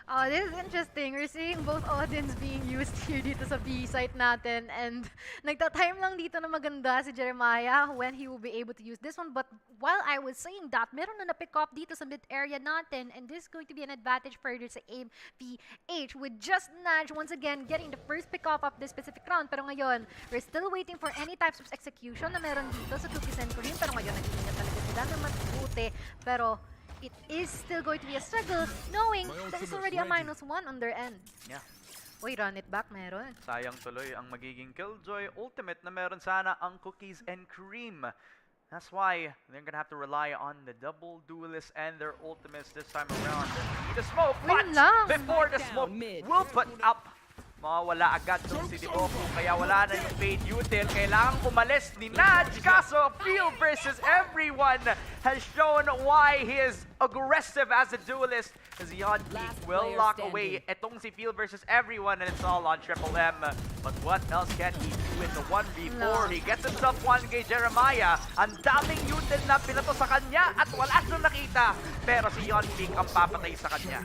Oh, this is interesting. We're seeing both Odins being used here dito sa B site natin. And nagta-time lang dito na maganda si Jeremiah when he will be able to use this one. But while I was saying that, meron na na-pick up dito sa mid area natin. And this is going to be an advantage further sa AMPH with just Nudge once again getting the first pick up of this specific round. Pero ngayon, we're still waiting for any types of execution na meron dito sa Cookies and Cream. Pero ngayon, nag-iingat talaga sila na mabuti. Pero it is still going to be a struggle knowing that it's already a -1 on their end. Yeah. Uy, run it back meron. Sayang tuloy ang magiging Killjoy ultimate na meron sana ang Cookies and Cream. That's why they're gonna have to rely on the double duelists and their ultimates this time around. Need the smoke, but Win lang. before the Down smoke mid. will put up. Mawawala agad doon si Diboku, kaya wala na yung fade util. Kailangan umalis ni Nudge, kaso Field versus everyone has shown why he is aggressive as a duelist. As Yon Last will player lock standing. away etong si Field versus everyone, and it's all on Triple M. But what else can he do in the 1v4? No. He gets himself one kay Jeremiah. Ang daming util na pinato sa kanya at wala siyang nakita. Pero si Yon Peak ang papatay sa kanya.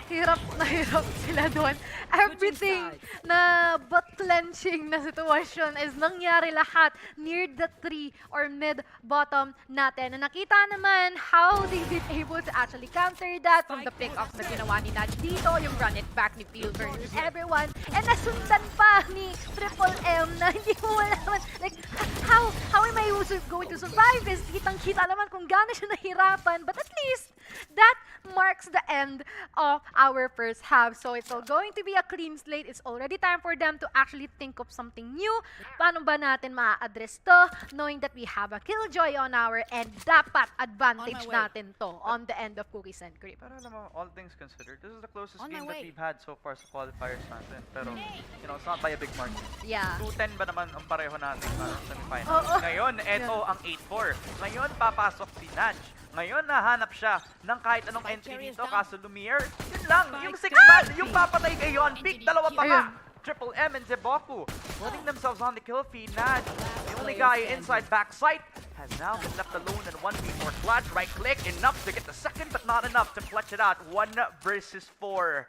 Hirap na hirap sila doon. Everything na butt-clenching na sitwasyon is nangyari lahat near the tree or mid-bottom natin. Na nakita naman how they've been able to actually counter that from the pick-offs na ginawa ni Nat dito, yung run it back ni Field versus everyone, and nasundan pa ni Triple M na hindi mo malaman, like, how am I going to survive this? Kitang-kita naman kung gaano siya nahirapan, but at least, that marks the end of our first half. So it's all going to be a clean slate. It's already time for them to actually think of something new. Paano ba natin ma-address to? Knowing that we have a Killjoy on our end, dapat advantage On my way. natin to on the end of Cookies and Cream. Pero alam mo, all things considered, this is the closest On my game that way. we've had so far sa qualifiers natin. Pero, you know, it's not by a big margin. Yeah. 2-10 ba naman ang pareho natin sa semifinals? Oo. Ngayon, eto ang 8-4. Ngayon, papasok si Nudge. Ngayon, nahanap siya ng kahit anong entry dito. Kaso Lumiere, yun lang. Yung 6-man, yung papatay kay Yon Peak. Dalawa pa nga. Triple M and Zeboku putting themselves on the kill feed. Nudge, the only guy inside backside, has now been left alone in 1v4 clutch. Right click, enough to get the second, but not enough to clutch it out. 1 versus 4.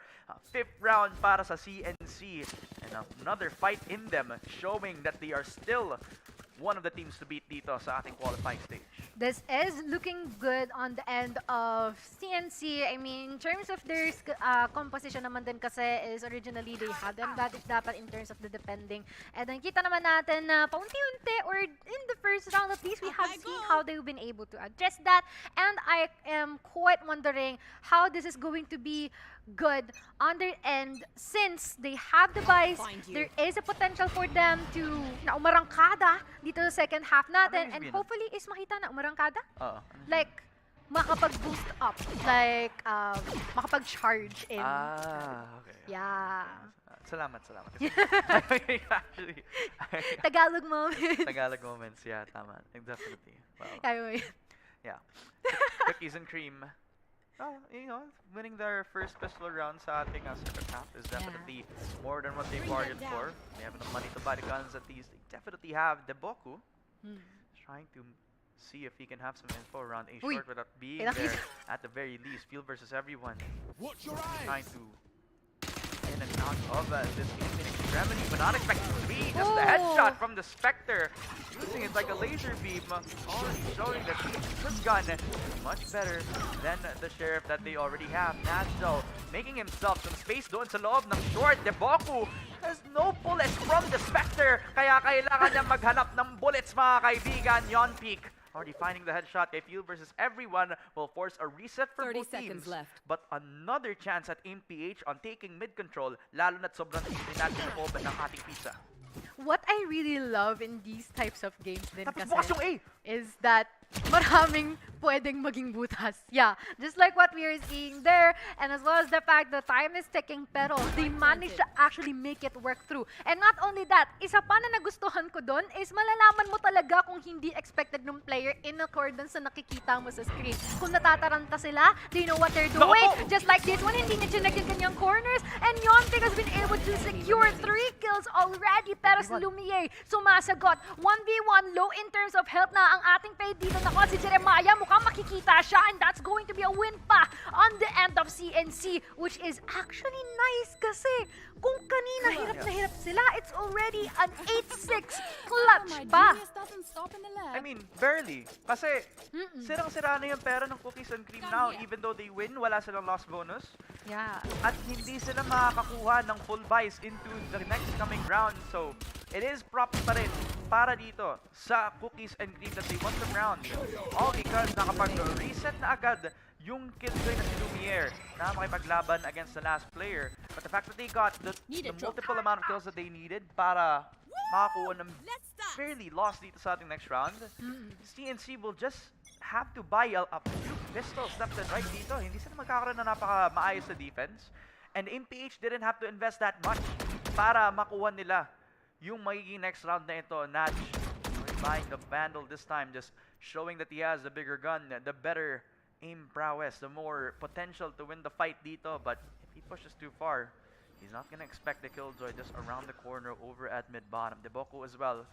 Fifth round para sa CNC. And another fight in them, showing that they are still one of the teams to beat dito sa ating qualifying stage. This is looking good on the end of CNC. I mean, in terms of their composition naman din kasi is originally they had them advantage dapat in terms of the defending. And nakita naman natin na paunti-unti or in the first round at least we have seen how they've been able to address that. And I am quite wondering how this is going to be good on their end since they have the buys. There is a potential for them to na umarangkada dito sa second half natin, and hopefully is makita na umarangkada. Like makapag-boost up, like makapag-charge in. Okay. Yeah. Salamat. Actually, Tagalog moments. Tagalog moments, yeah, tama. Definitely. Wow. Anyway. Yeah. Cookies and Cream. Oh, you know, winning their first pistol round sa ating second half is definitely more than what they bargained for. They have enough money to buy the guns at least. They definitely have Deboku. Trying to see if he can have some info around A short without being there at the very least. Field versus everyone. Watch your eyes. Trying to in and out of this infinite extremity, but not expecting to be just the headshot from the Spectre. Using it like a laser beam, already showing that this gun is much better than the Sheriff that they already have. Nacho making himself some space doon sa loob ng short. Deboku has no bullets from the Spectre, kaya kailangan niya maghanap ng bullets, mga kaibigan. Yon Peak already finding the headshot. Kay Field versus everyone will force a reset for 30 both seconds teams. left. But another chance at MPH on taking mid control, lalo na't sobrang easy natin na open ng ating pizza. What I really love in these types of games din Tapos kasi bukas yung A! is that maraming pwedeng maging butas. Yeah, just like what we are seeing there, and as well as the fact that time is ticking, pero they managed to actually make it work through. And not only that, isa pa na nagustuhan ko doon is malalaman mo talaga kung hindi expected ng player in accordance sa nakikita mo sa screen. Kung natataranta sila, they know what they're doing. Just like this one, hindi niya chinek yung kanyang corners, and Yontik has been able to secure 3 kills already, pero si Lumiere sumasagot. 1v1, low in terms of health na ang ating pay dito. Nako, si Jeremiah, mukhang makikita siya, and that's going to be a win pa on the end of CNC, which is actually nice kasi kung kanina hirap na hirap sila, it's already an 8-6 clutch pa. I mean, barely. Kasi sirang-sira na yung pera ng Cookies and Cream now. Even though they win, wala silang loss bonus. Yeah. At hindi sila makakakuha ng full buys into the next coming round. So, it is props pa rin para dito sa Cookies and Cream that they won the round. All because nakapag-reset na agad yung Killjoy na si Lumiere na makipaglaban against the last player. But the fact that they got the multiple amount of kills that they needed para makakuha ng fairly lost dito sa ating next round, CNC will just have to buy a few pistols left and right dito. Hindi sila magkakaroon na napaka-maayos sa defense. And MPH didn't have to invest that much para makuha nila yung magiging next round na ito. Natch buying the Vandal this time, just showing that he has the bigger gun, the better aim prowess, the more potential to win the fight dito. But if he pushes too far, he's not gonna expect the killjoy just around the corner over at mid-bottom. Deboku as well.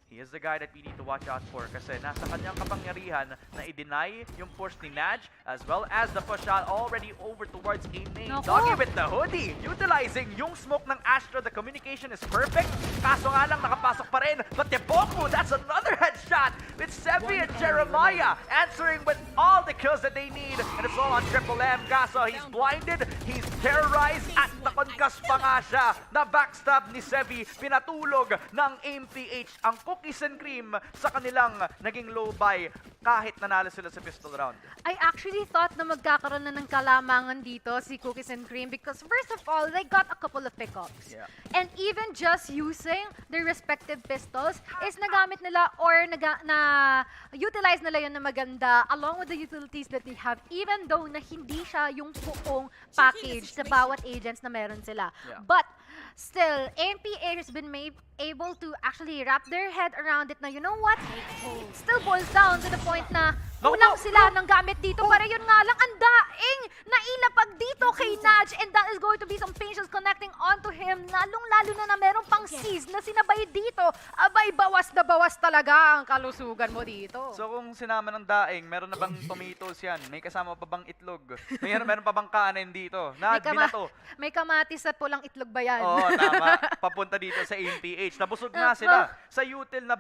He is the guy that we need to watch out for kasi nasa kanyang kapangyarihan na i-deny yung push ni Naj as well as the push shot already over towards A main. Naku! Doggy with the hoodie, utilizing yung smoke ng Astro. The communication is perfect. Kaso nga lang nakapasok pa rin. But Deboku, that's another headshot with Sevi and Jeremiah answering with all the kills that they need. And it's all on Triple M. Kaso he's blinded, he's terrorized at nakonkas pa nga siya. Na backstab ni Sevi, pinatulog ng AIM-PH ang cookies and cream sa kanilang naging low buy kahit nanalo sila sa pistol round. I actually thought na magkakaroon na ng kalamangan dito si Cookies and Cream because first of all, they got a couple of pickups. Yeah. And even just using their respective pistols is nagamit nila or na-utilize nila yun na maganda along with the utilities that they have even though na hindi siya yung buong package sa bawat agents na meron sila. Yeah. But still, AMPA has been able to actually wrap their head around it na, you know what? It still boils down to the point na kulang sila ng gamit dito. Pero yun nga lang, ang daing nailapag dito kay Naj. And that is going to be some patience connecting onto him. Lalong-lalo na merong pang seize na sinabay dito. Abay, bawas na bawas talaga ang kalusugan mo dito. So kung sinama ng daing, meron na bang tomatoes yan? May kasama pa bang itlog? Meron pa bang kanin dito? Binato. May kamatis at pulang itlog ba yan? Oo, tama. Papunta dito sa AIM-PH. Nabusog na sila sa util na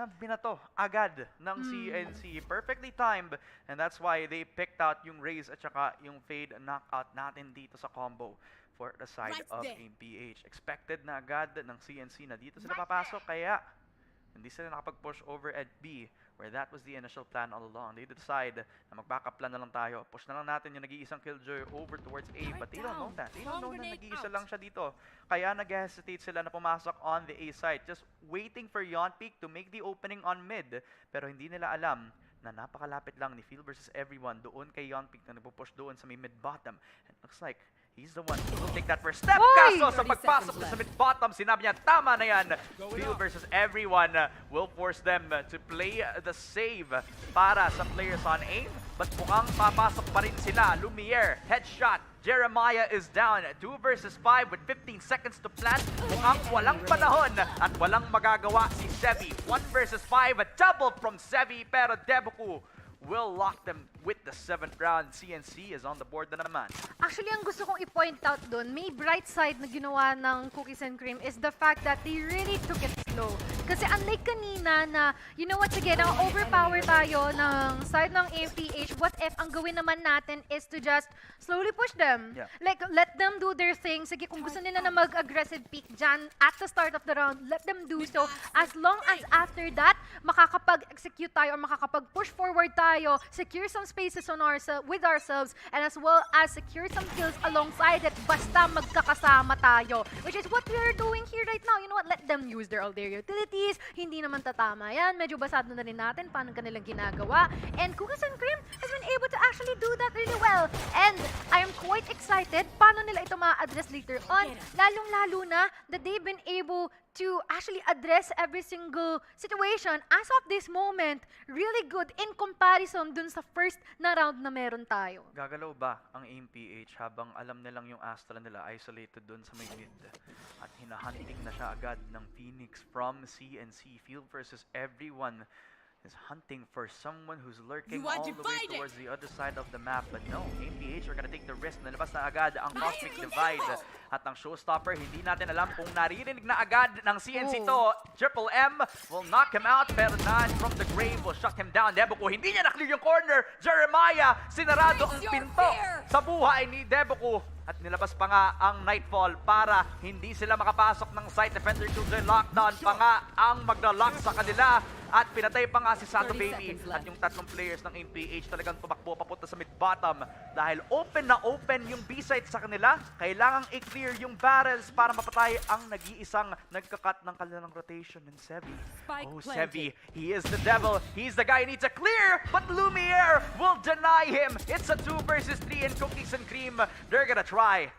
binato agad ng CNC. Perfectly timed. And that's why they picked out yung Raze at saka yung Fade knockout natin dito sa combo for the side of AIM-PH. Expected na agad ng CNC na dito sila papasok. Kaya hindi sila nakapag-push over at B where that was the initial plan all along. They decide na mag-backup plan na lang tayo. Push na lang natin yung nag-iisang killjoy over towards A. But they don't know that. They don't know na nag-iisa lang siya dito. Kaya nag-hesitate sila na pumasok on the A side. Just waiting for Yonpeak to make the opening on mid. Pero hindi nila alam na napakalapit lang ni Phil versus everyone doon kay Yonpeak na nagpo-push doon sa may mid-bottom. And it looks like he's the one who will take that first step. Kaso sa pagpasok sa mid-bottom, sinabi niya, tama na yan. Phil versus everyone will force them to play the save para sa players on aim. But mukhang papasok pa rin sila. Lumiere, headshot. Jeremiah is down. 2 versus 5 with 15 seconds to plant. Mukhang walang panahon at walang magagawa si Sevi. 1 versus 5, a double from Sevi. Pero Deboku will lock them with the 7th round. CNC is on the board na naman. Actually, ang gusto kong i-point out doon, may bright side na ginawa ng Cookies and Cream is the fact that they really took it slow. Kasi unlike kanina na, you know what, sige, na-overpower tayo ng side ng AMPH, what if ang gawin naman natin is to just slowly push them? Yeah. Like, let them do their thing. Sige, kung gusto nila na mag-aggressive peak dyan at the start of the round, let them do so. As long as after that, makakapag-execute tayo or makakapag-push forward tayo, secure some spaces on with ourselves, and as well as secure some kills alongside it, basta magkakasama tayo. Which is what we are doing here right now. You know what? Let them use all their utilities. Hindi naman tatama yan. Medyo basado na rin natin paano kanilang ginagawa. And Cookies and Cream has been able to actually do that really well. And I am quite excited paano nila ito ma-address later on. Lalong-lalo na that they've been able to actually address every single situation as of this moment, really good in comparison dun sa first na round na meron tayo. Gagalaw ba ang AIM-PH habang alam nilang yung Astra nila isolated dun sa may mid? At hinahunting na siya agad ng Phoenix from CNC. Field versus everyone is hunting for someone who's lurking all the way towards the other side of the map. But no, AIM-PH are gonna take the risk. Nalabas na agad ang Cosmic Divide. At ang Showstopper, hindi natin alam kung naririnig na agad ng CNC to. Triple M will knock him out, pero Naj from the grave will shut him down. Deboku, hindi niya na-clear yung corner. Jeremiah, sinarado ang pinto sa buhay ni Deboku. At nilabas pa nga ang Nightfall para hindi sila makapasok ng site. Defender Children lockdown pa nga ang magna-lock sa kanila. At pinatay pa nga si Santo Baby. At yung tatlong players ng AIM-PH talagang tumakbo papunta sa mid-bottom. Dahil open na open yung B-site sa kanila, kailangang i-clear yung barrels para mapatay ang nag-iisang nagkakat ng kanilang rotation ng Sevi. Oh, Sevi, he is the devil. He's the guy who needs a clear, but Lumiere will deny him. It's a 2 versus 3 in Cookies and Cream. They're gonna try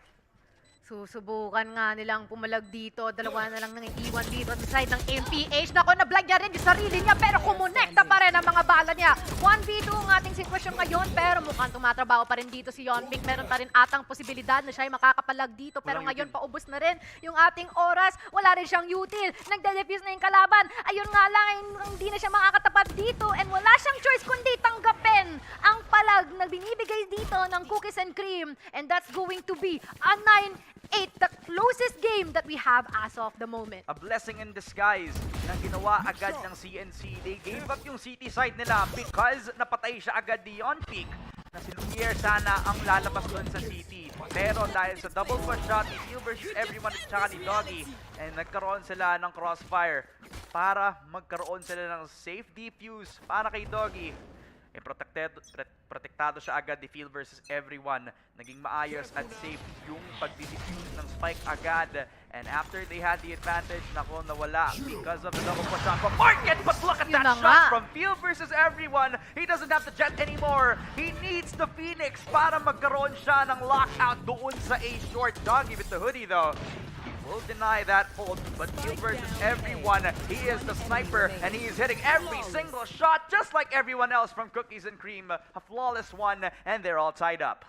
Susubukan nga nilang pumalag dito. Dalawa na lang nang iwan dito sa side ng MPH. Nako, na-blag niya rin yung sarili niya pero kumonekta pa rin ang mga bala niya. 1v2 ang ating sitwasyon ngayon pero mukhang tumatrabaho pa rin dito si Yonbik. Meron pa rin atang posibilidad na siya ay makakapalag dito pero ngayon paubos na rin yung ating oras. Wala rin siyang util. Nagde-defuse na yung kalaban. Ayun nga lang, hindi na siya makakatapat dito and wala siyang choice kundi tanggapin ang palag na binibigay dito ng Cookies and Cream. And that's going to be a 9-8, the closest game that we have as of the moment. A blessing in disguise na ginawa agad ng CNC. They gave up yung city side nila because napatay siya agad ni Yonbik. Na si Lumiere sana ang lalabas doon sa city. Pero dahil sa double push shot ni Phil versus everyone at saka ni Doggy, and nagkaroon sila ng crossfire para magkaroon sila ng safe defuse para kay Doggy. Protektado siya agad ni Phil versus everyone. Naging maayos at safe yung pag-defuse ng spike agad. And after they had the advantage, nako nawala because of the double push shot from Market. But look at that shot from Phil versus everyone. He doesn't have the jet anymore. He needs the Phoenix para magkaroon siya ng lockout doon sa A short. Doggy with the hoodie though. Will deny that ult, but Phil versus everyone. He is the sniper, and he is hitting every single shot, just like everyone else from Cookies and Cream. A flawless one, and they're all tied up.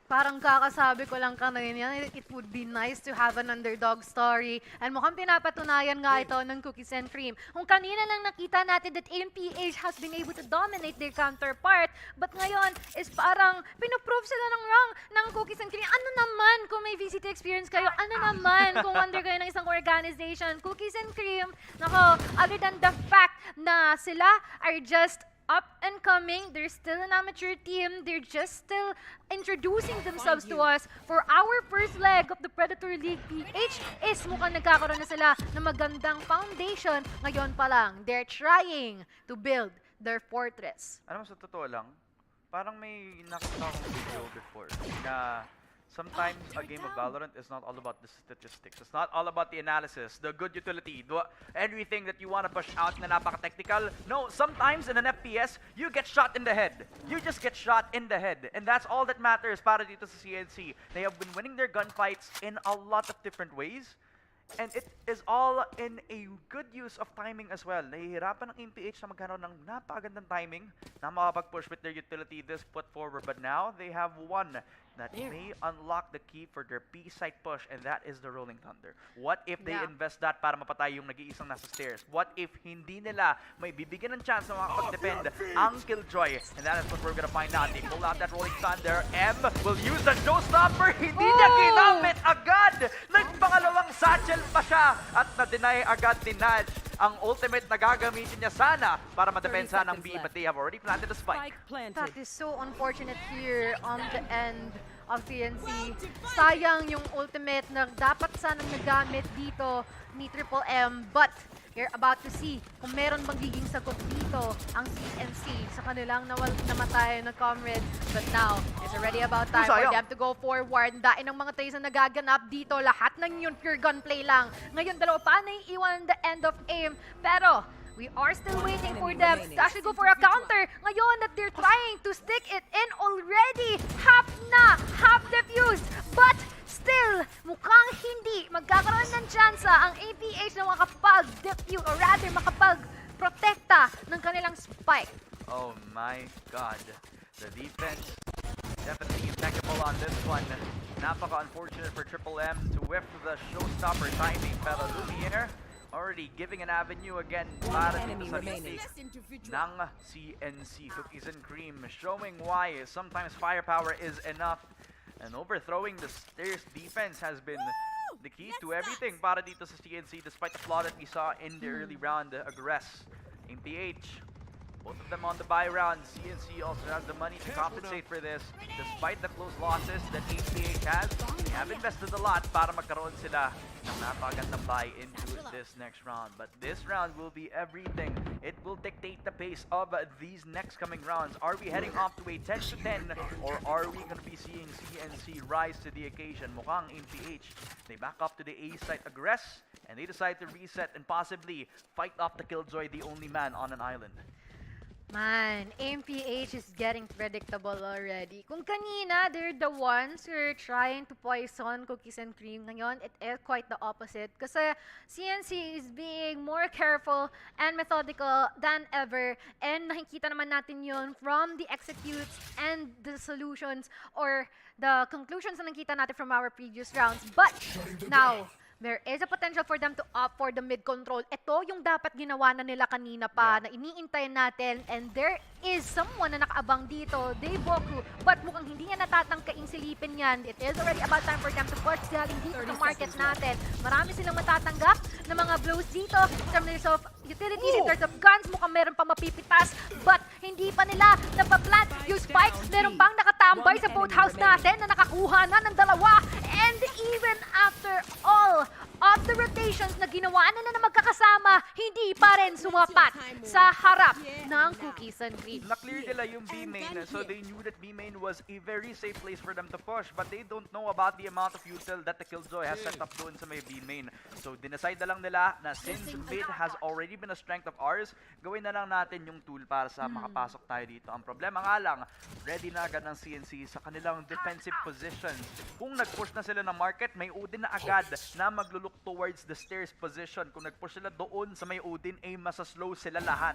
Parang kakasabi ko lang kanina, it would be nice to have an underdog story. And mukhang pinapatunayan nga ito ng Cookies and Cream. Kung kanina lang nakita natin that MPH has been able to dominate their counterpart, but ngayon is parang pinoprove sila ng wrong ng Cookies and Cream. Ano naman kung may VCT experience kayo? Ano naman kung under kayo ng isang organization? Cookies and Cream, nako, other than the fact na sila are just up and coming, they're still an amateur team. They're just still introducing themselves to us. For our first leg of the Predator League PH is mukhang nagkakaroon na sila ng magandang foundation. Ngayon pa lang, they're trying to build their fortress. Alam mo, sa totoo lang, parang may nakita akong video before na sometimes a game of Valorant is not all about the statistics. It's not all about the analysis, the good utility, everything that you want to push out na napaka-technical. No, sometimes in an FPS, you get shot in the head. You just get shot in the head. And that's all that matters para dito sa CNC. They have been winning their gunfights in a lot of different ways. And it is all in a good use of timing as well. Nahihirapan ng MPH na magkaroon ng napakagandang timing na makapag-push with their utility this put forward. But now, they have one that may unlock the key for their B-side push, and that is the Rolling Thunder. What if they invest that para mapatay yung nag-iisang nasa stairs? What if hindi nila may bibigyan ng chance na makapag-defend ang Killjoy? And that is what we're gonna find out. They pull out that Rolling Thunder. M will use the showstopper. Hindi niya ginamit agad! Nagpangalawang satchel pa siya at na-deny agad ni Nudge ang ultimate na gagamitin niya sana para madepensa ng B, but they have already planted a spike. That is so unfortunate here on the end of CNC. Sayang yung ultimate na dapat sanang nagamit dito ni Triple M, but you're about to see kung meron bang giging sagot dito ang CNC sa kanilang namatay na comrade. But now, it's already about time for them to go forward. Dain ng mga tays na nagaganap dito. Lahat ng yun pure gunplay lang. Ngayon, dalawa pa na iiwan the end of aim. Pero, we are still waiting for them to actually go for a counter. Ngayon that they're trying to stick it in already. Half na, half defused. But still, mukhang hindi magkakaroon ng chance ang APH na makapag-defuse or rather makapag-protekta ng kanilang spike. Oh my god. The defense definitely impeccable on this one. Napaka-unfortunate for Triple M to whiff the showstopper timing. Pero Lumiere already giving an avenue again para dito sa mistake ng CNC. Cookies and Cream showing why sometimes firepower is enough. And overthrowing the stairs defense has been the key to everything para dito sa CNC despite the flaw that we saw in the early round. Aggress, MPH, both of them on the buy round. CNC also has the money to compensate for this. Despite the close losses that MPH has, they have invested a lot para magkaroon sila ng napakagandang buy into this next round. But this round will be everything. It will dictate the pace of these next coming rounds. Are we heading off to a 10-10 or are we going to be seeing CNC rise to the occasion? Mukhang MPH, they back up to the A site, aggress, and they decide to reset and possibly fight off the Killjoy, the only man on an island. Man, MPH is getting predictable already. Kung kanina, they're the ones who are trying to poison cookies and cream. Ngayon, it is quite the opposite. Kasi CNC is being more careful and methodical than ever. And nakikita naman natin yun from the executes and the solutions or the conclusions na nakita natin from our previous rounds. But now, there is a potential for them to opt for the mid control. Ito yung dapat ginawa na nila kanina pa na iniintay natin, and there is someone na nakaabang dito, Dayboku, but mukhang hindi niya natatangkaing silipin yan. It is already about time for them to push galing dito sa market natin. Marami silang matatanggap na mga blows dito in terms of utilities, in terms of guns, mukhang meron pa mapipitas, but hindi pa nila napaplant yung spikes. Meron pang nakatambay sa boathouse natin na nakakuha na ng dalawa, and even after all of the rotations na ginawa nila na magkakasama, hindi pa rin sumapat sa harap ng cookies and cream. Na-clear nila yung B main, so they knew that B main was a very safe place for them to push, but they don't know about the amount of util that the Killjoy has set up doon sa may B main. So dinecide na lang nila na since mid has already been a strength of ours, gawin na lang natin yung tool para sa makapasok tayo dito. Ang problema nga lang, ready na agad ng CNC sa kanilang defensive positions. Kung nag-push na sila ng market, may Odin na agad na maglulok towards the stairs position. Kung nag-push sila doon sa may Odin, ay masaslow sila lahat.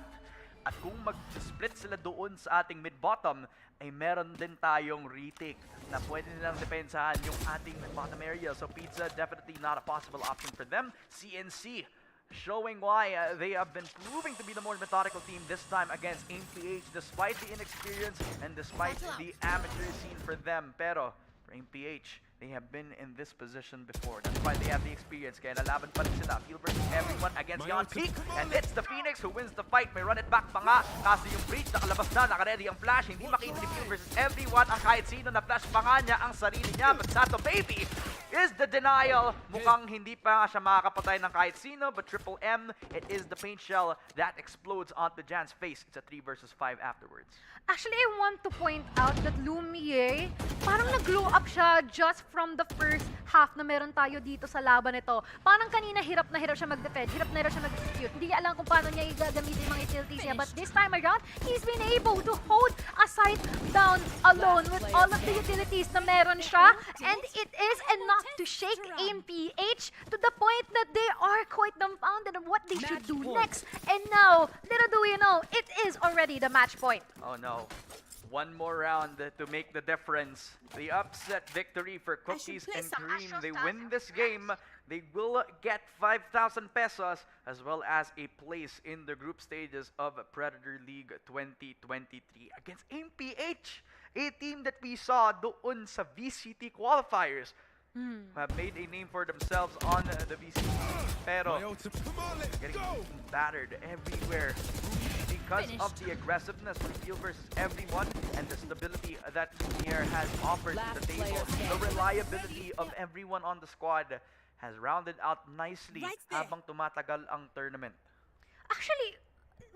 At kung mag-split sila doon sa ating mid-bottom, ay meron din tayong retake na pwede nilang depensahan yung ating mid-bottom area. So Pizza, definitely not a possible option for them. CNC showing why they have been proving to be the more methodical team this time against MPH, despite the inexperience and despite the amateur scene for them. Pero for MPH, they have been in this position before. That's why they have the experience. Kaya nalaban pa rin sila. Field versus everyone against Yon Peak. And it's the Phoenix who wins the fight. May run it back pa nga. Kaso yung breach, nakalabas na, nakaready ang flash. Hindi makita ni Field versus everyone. Ang kahit sino na flash pa nga niya ang sarili niya. But Sato Baby is the denial. Mukhang hindi pa nga siya makakapatay ng kahit sino. But Triple M, it is the paint shell that explodes onto Jan's face. It's a 3 versus 5 afterwards. Actually, I want to point out that Lumiere, parang nag-glow up siya just from the first half na meron tayo dito sa laban nito. Parang kanina hirap na hirap siya mag-defend, hirap na hirap siya mag-execute. Hindi niya alam kung paano niya igagamitin yung mga utilities niya. But this time around, he's been able to hold a site down alone with all of the utilities na meron siya. And it is enough to shake MPH to the point that they are quite dumbfounded on what they should do next. And now, little do we know, it is already the match point. Oh no. One more round to make the difference. The upset victory for Cookies and Cream. They win this game. They will get 5,000 pesos as well as a place in the group stages of Predator League 2023 against MPH, a team that we saw doon sa VCT Qualifiers. Have made a name for themselves on the VCT, pero getting battered everywhere because of the aggressiveness from Field versus everyone and the stability that Lumiere has offered to the table. The reliability of everyone on the squad has rounded out nicely habang tumatagal ang tournament. Actually,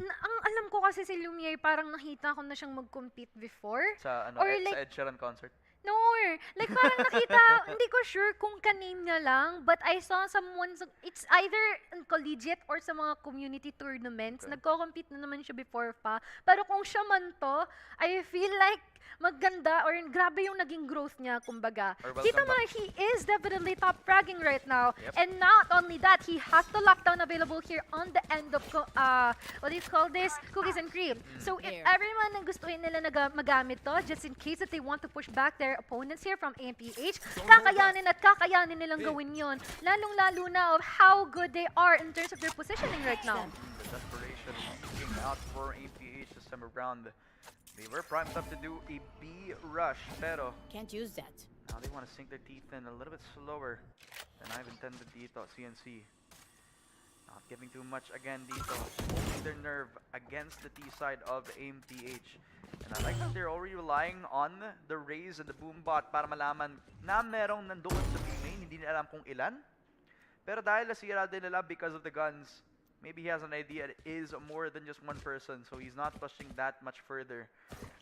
ang alam ko kasi si Lumiere, parang nakita ko na siyang mag-compete before. Sa Or sa like, Ed Sheeran concert. no, like parang nakita, hindi ko sure kung kaname niya lang, but I saw someone, it's either in collegiate or sa mga community tournaments, nagko-compete na naman siya before pa. Pero kung siya man to, I feel like maganda or grabe yung naging growth niya, kumbaga. Kita mo, he is definitely top fragging right now. And not only that, he has the lockdown available here on the end of, what do you call this? Cookies and Cream. So if everyone ang gustuhin nila magamit to, just in case that they want to push back their opponents here from MPH, kakayanin nilang gawin yun. Lalong-lalo na of how good they are in terms of their positioning right now. The desperation came out for MPH this time around. They were primed up to do a B rush, pero Can't use that. now they want to sink their teeth in a little bit slower than I've intended dito. CNC not giving too much again dito. Holding their nerve against the T side of MPH. And I like that they're already relying on the Raze and the Boombot para malaman na merong nandoon sa B main. Hindi nila alam kung ilan. Pero dahil nasira din nila because of the guns, maybe he has an idea it is more than just one person, so he's not pushing that much further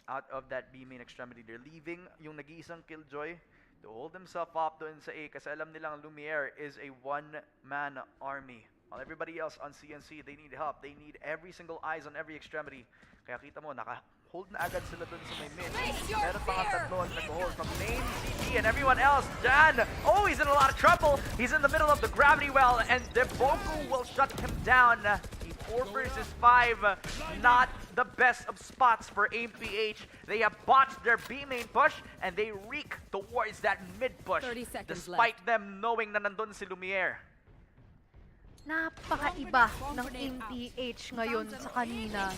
out of that B main extremity. They're leaving yung nag-iisang Killjoy to hold himself up doon sa A kasi alam nilang Lumiere is a one-man army. While everybody else on CNC, they need help. They need every single eyes on every extremity Kaya kita mo, naka-hold na agad sila dun sa may mid. Meron pa nga tatlo na nag-hold from main, CT, and everyone else. Jan, oh, he's in a lot of trouble. He's in the middle of the gravity well, and Deboku will shut him down. He 4 versus 5. Not the best of spots for AMPH. They have botched their B main push, and they reek towards that mid push. 30 seconds Despite them knowing na nandun si Lumiere. Napakaiba ng MPH ngayon sa kanina.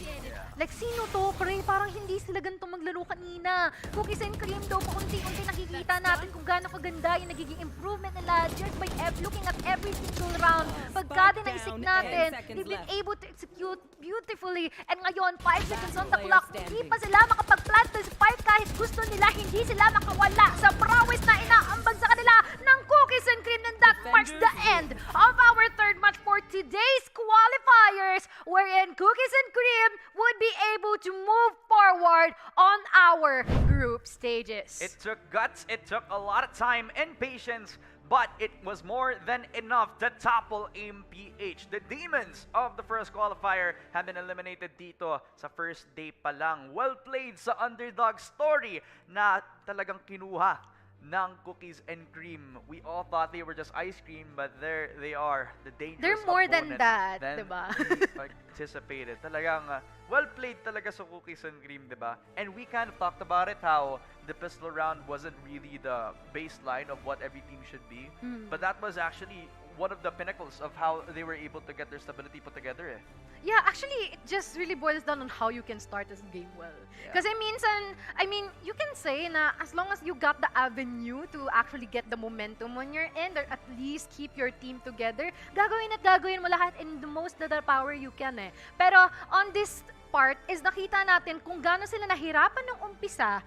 Like, sino to? Pre, parang hindi sila ganito maglaro kanina. Cookies and cream daw, paunti-unti nakikita natin kung gaano kaganda yung nagiging improvement nila just by looking at every single round. Pagka din naisik natin, they've been able to execute beautifully. And ngayon, 5 seconds on the clock, hindi pa sila makapag-plant to spike kahit gusto nila, hindi sila makawala sa prowess na inaambag sa kanila ng Cookies and Cream. And that marks the end of our third match for today's qualifiers, wherein Cookies and Cream would be able to move forward on our group stages. It took guts, it took a lot of time and patience, but it was more than enough to topple AMPH. The demons of the first qualifier have been eliminated dito sa first day pa lang. Well played sa underdog story na talagang kinuha ng Cookies and Cream. We all thought they were just ice cream, but there they are, the dangerous They're more than opponent that, than diba? we anticipated. Talagang well played talaga sa Cookies and Cream, diba? And we kind of talked about it, how the pistol round wasn't really the baseline of what every team should be, but that was actually one of the pinnacles of how they were able to get their stability put together. Yeah, actually, it just really boils down on how you can start this game well. Kasi minsan, I mean, you can say na as long as you got the avenue to actually get the momentum on your end, or at least keep your team together, gagawin mo lahat in the most that power you can eh. Pero on this part is nakita natin kung gaano sila nahirapan ng umpisa,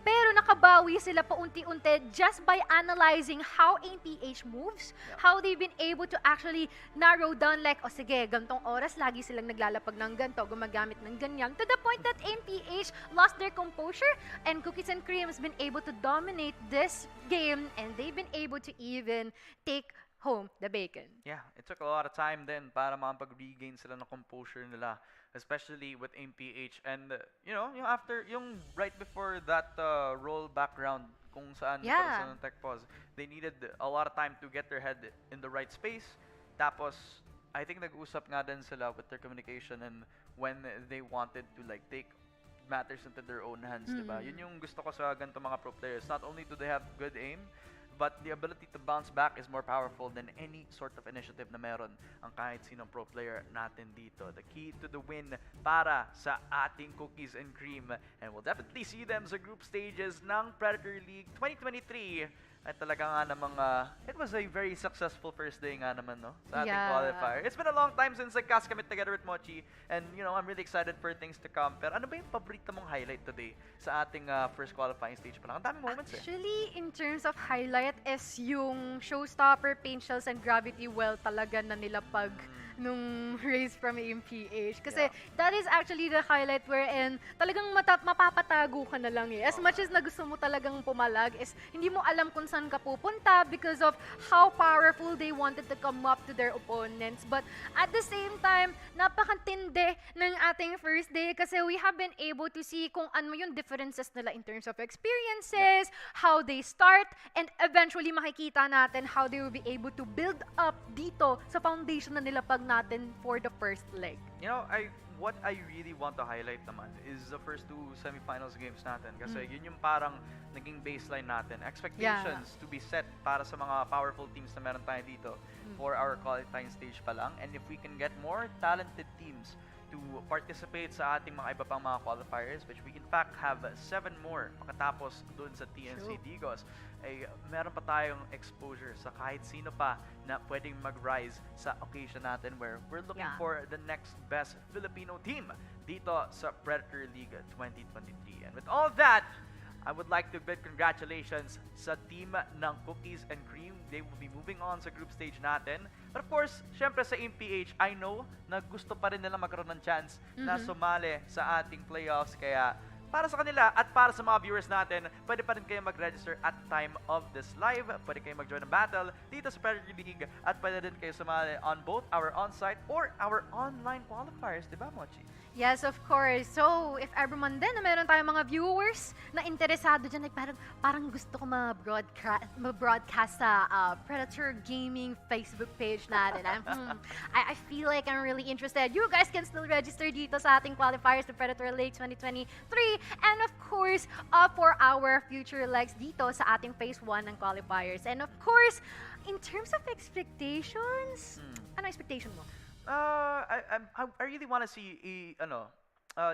pero nakabawi sila paunti-unti just by analyzing how AMPH moves, how they've been able to actually narrow down like, oh sige, gantong oras, lagi silang naglalapag ng ganto, gumagamit ng ganyan, to the point that AMPH lost their composure, and Cookies and Cream has been able to dominate this game, and they've been able to even take home the bacon. Yeah, it took a lot of time then para makapag-regain sila ng composure nila, especially with MPH. And yung after, yung right before that roll background kung saan para sa tech pause, they needed a lot of time to get their head in the right space. Tapos I think nag-usap nga din sila with their communication and when they wanted to like take matters into their own hands, diba? Yun yung gusto ko sa ganito mga pro players. Not only do they have good aim, but the ability to bounce back is more powerful than any sort of initiative na meron ang kahit sinong pro player natin dito. The key to the win para sa ating Cookies and Cream. And we'll definitely see them sa group stages ng Predator League 2023. At talaga nga namang, it was a very successful first day nga naman, no? Sa ating qualifier. It's been a long time since nagcast kami together with Mochi. And, I'm really excited for things to come. Pero ano ba yung paborito mong highlight today sa ating first qualifying stage pa lang? Ang daming moments Actually, in terms of highlight is yung showstopper, paint shells, and gravity well talaga na nilapag nung race from MPH. Kasi that is actually the highlight wherein talagang mapapatago ka na lang eh. As much as na gusto mo talagang pumalag is hindi mo alam kung saan ka pupunta because of how powerful they wanted to come up to their opponents. But at the same time, napakatindi ng ating first day kasi we have been able to see kung ano yung differences nila in terms of experiences, how they start, and eventually makikita natin how they will be able to build up dito sa foundation na nilapag natin for the first leg. What I really want to highlight naman is the first 2 semifinals games natin kasi yun yung parang naging baseline natin. Expectations to be set para sa mga powerful teams na meron tayo dito for our qualifying stage pa lang. And if we can get more talented teams to participate sa ating mga iba pang mga qualifiers, which we in fact have 7 more pagkatapos dun sa TNC Digos, ay meron pa tayong exposure sa kahit sino pa na pwedeng mag-rise sa occasion natin where we're looking for the next best Filipino team dito sa Predator League 2023. And with all of that, I would like to bid congratulations sa team ng Cookies and Cream. They will be moving on sa group stage natin. But of course, syempre sa MPH, I know na gusto pa rin nila magkaroon ng chance na sumali sa ating playoffs. Kaya para sa kanila at para sa mga viewers natin, pwede pa rin kayo mag-register at time of this live. Pwede kayo mag-join ng battle dito sa Predator League at pwede din kayo sumali on both our on-site or our online qualifiers, di ba, Mochi? Yes, of course. So, if ever man din na meron tayong mga viewers na interesado dyan, like parang gusto ko ma-broadcast sa Predator Gaming Facebook page natin. I feel like I'm really interested. You guys can still register dito sa ating qualifiers sa Predator League 2023. And of course, for our future legs dito sa ating Phase 1 ng qualifiers. And of course, in terms of expectations, ano expectation mo? I really want to see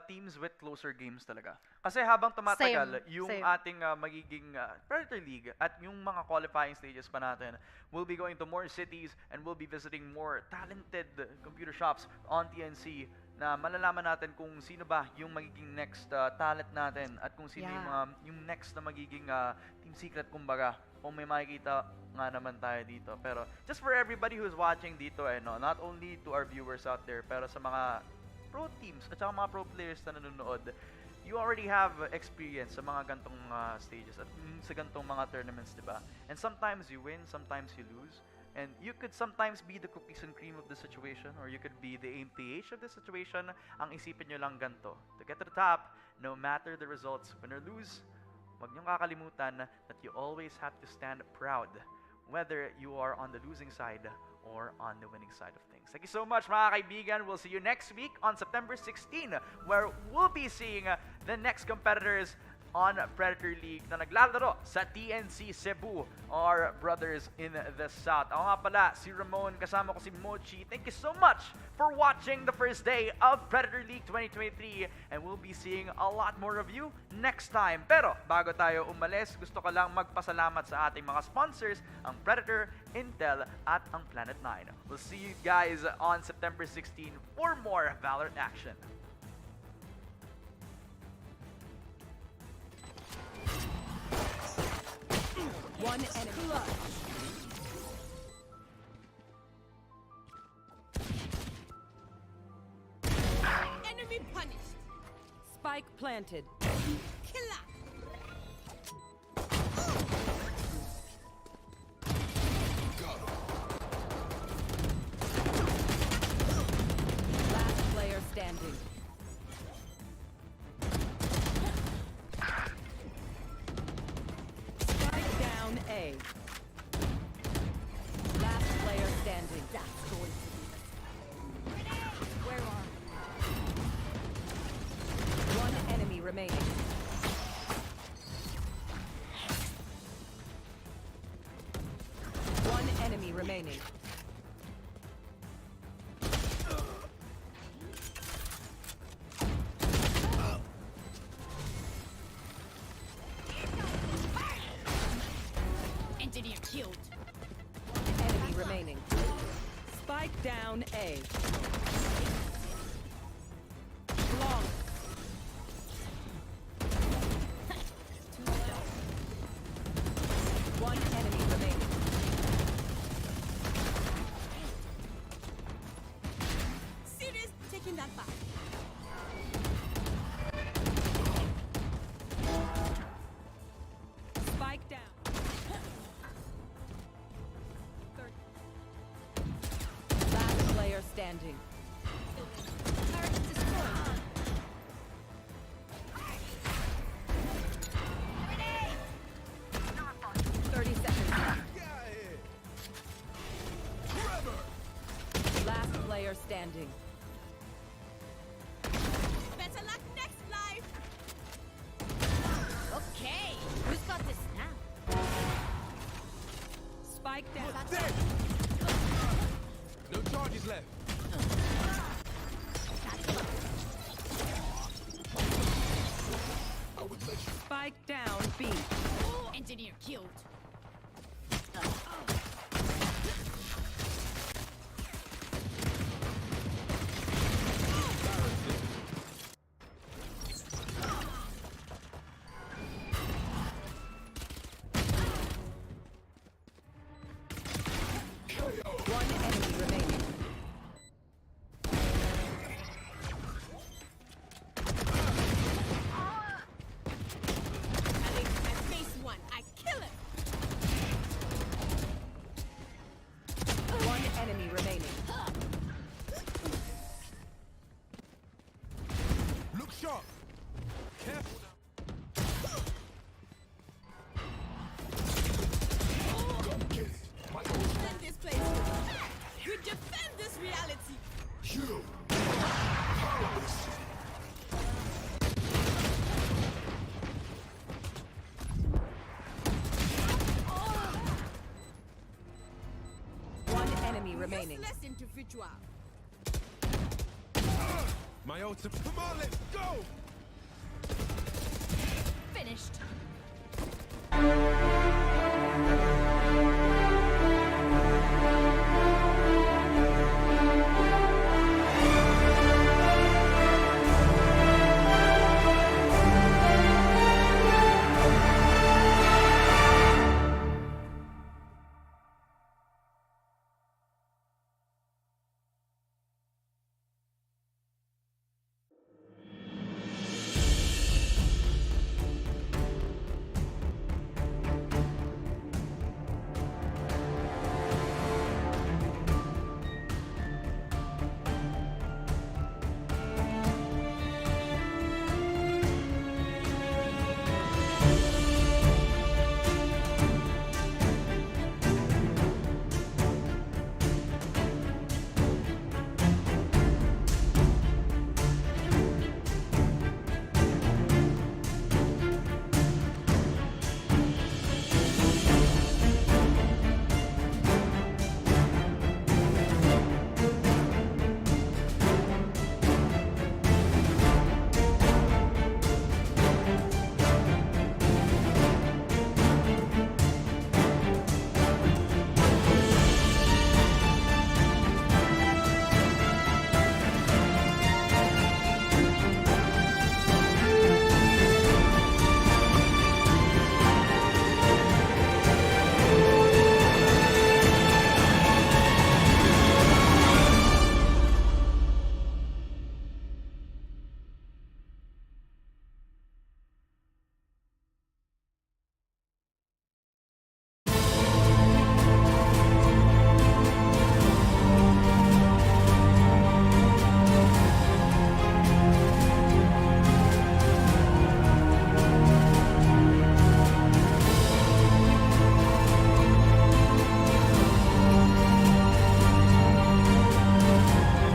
teams with closer games talaga. Kasi habang tumatagal, yung ating magiging Predator League at yung mga qualifying stages pa natin, we'll be going to more cities and we'll be visiting more talented computer shops on TNC na malalaman natin kung sino ba yung magiging next talent natin at kung sino yung next na magiging team secret kumbaga. Kung may makikita nga naman tayo dito. Pero just for everybody who's watching dito, not only to our viewers out there, pero sa mga pro teams at saka mga pro players na nanonood, you already have experience sa mga gantong stages at sa gantong mga tournaments, di ba? And sometimes you win, sometimes you lose. And you could sometimes be the cookies and cream of the situation or you could be the AMPH of the situation. Ang isipin nyo lang ganito. To get to the top, no matter the results, win or lose, huwag niyong kakalimutan that you always have to stand proud whether you are on the losing side or on the winning side of things. Thank you so much, mga kaibigan. We'll see you next week on September 16 where we'll be seeing the next competitors on Predator League na naglalaro sa TNC Cebu, our brothers in the South. Ako nga pala, si Ramon, kasama ko si Mochi. Thank you so much for watching the first day of Predator League 2023 and we'll be seeing a lot more of you next time. Pero bago tayo umalis, gusto ko lang magpasalamat sa ating mga sponsors, ang Predator, Intel, at ang Planet 9. We'll see you guys on September 16 for more Valorant action. One enemy. Enemy punished. Spike planted. Killer. Last player standing. Spike down A. Last player standing. That's going to be the Where are One enemy remaining. One enemy remaining. engineer killed? Enemy remaining. Spike down A. Long. One enemy remaining. Serious taking that back. Spike down. Last player standing. Turret destroyed. 30 seconds left. Get out of here! Last player standing. Better luck next life. Okay, who's got this now? Spike down. Dead! No charges left. Spike down B. Engineer killed. One enemy remaining. remaining. Useless individual. My ultimate. Come on, let's go!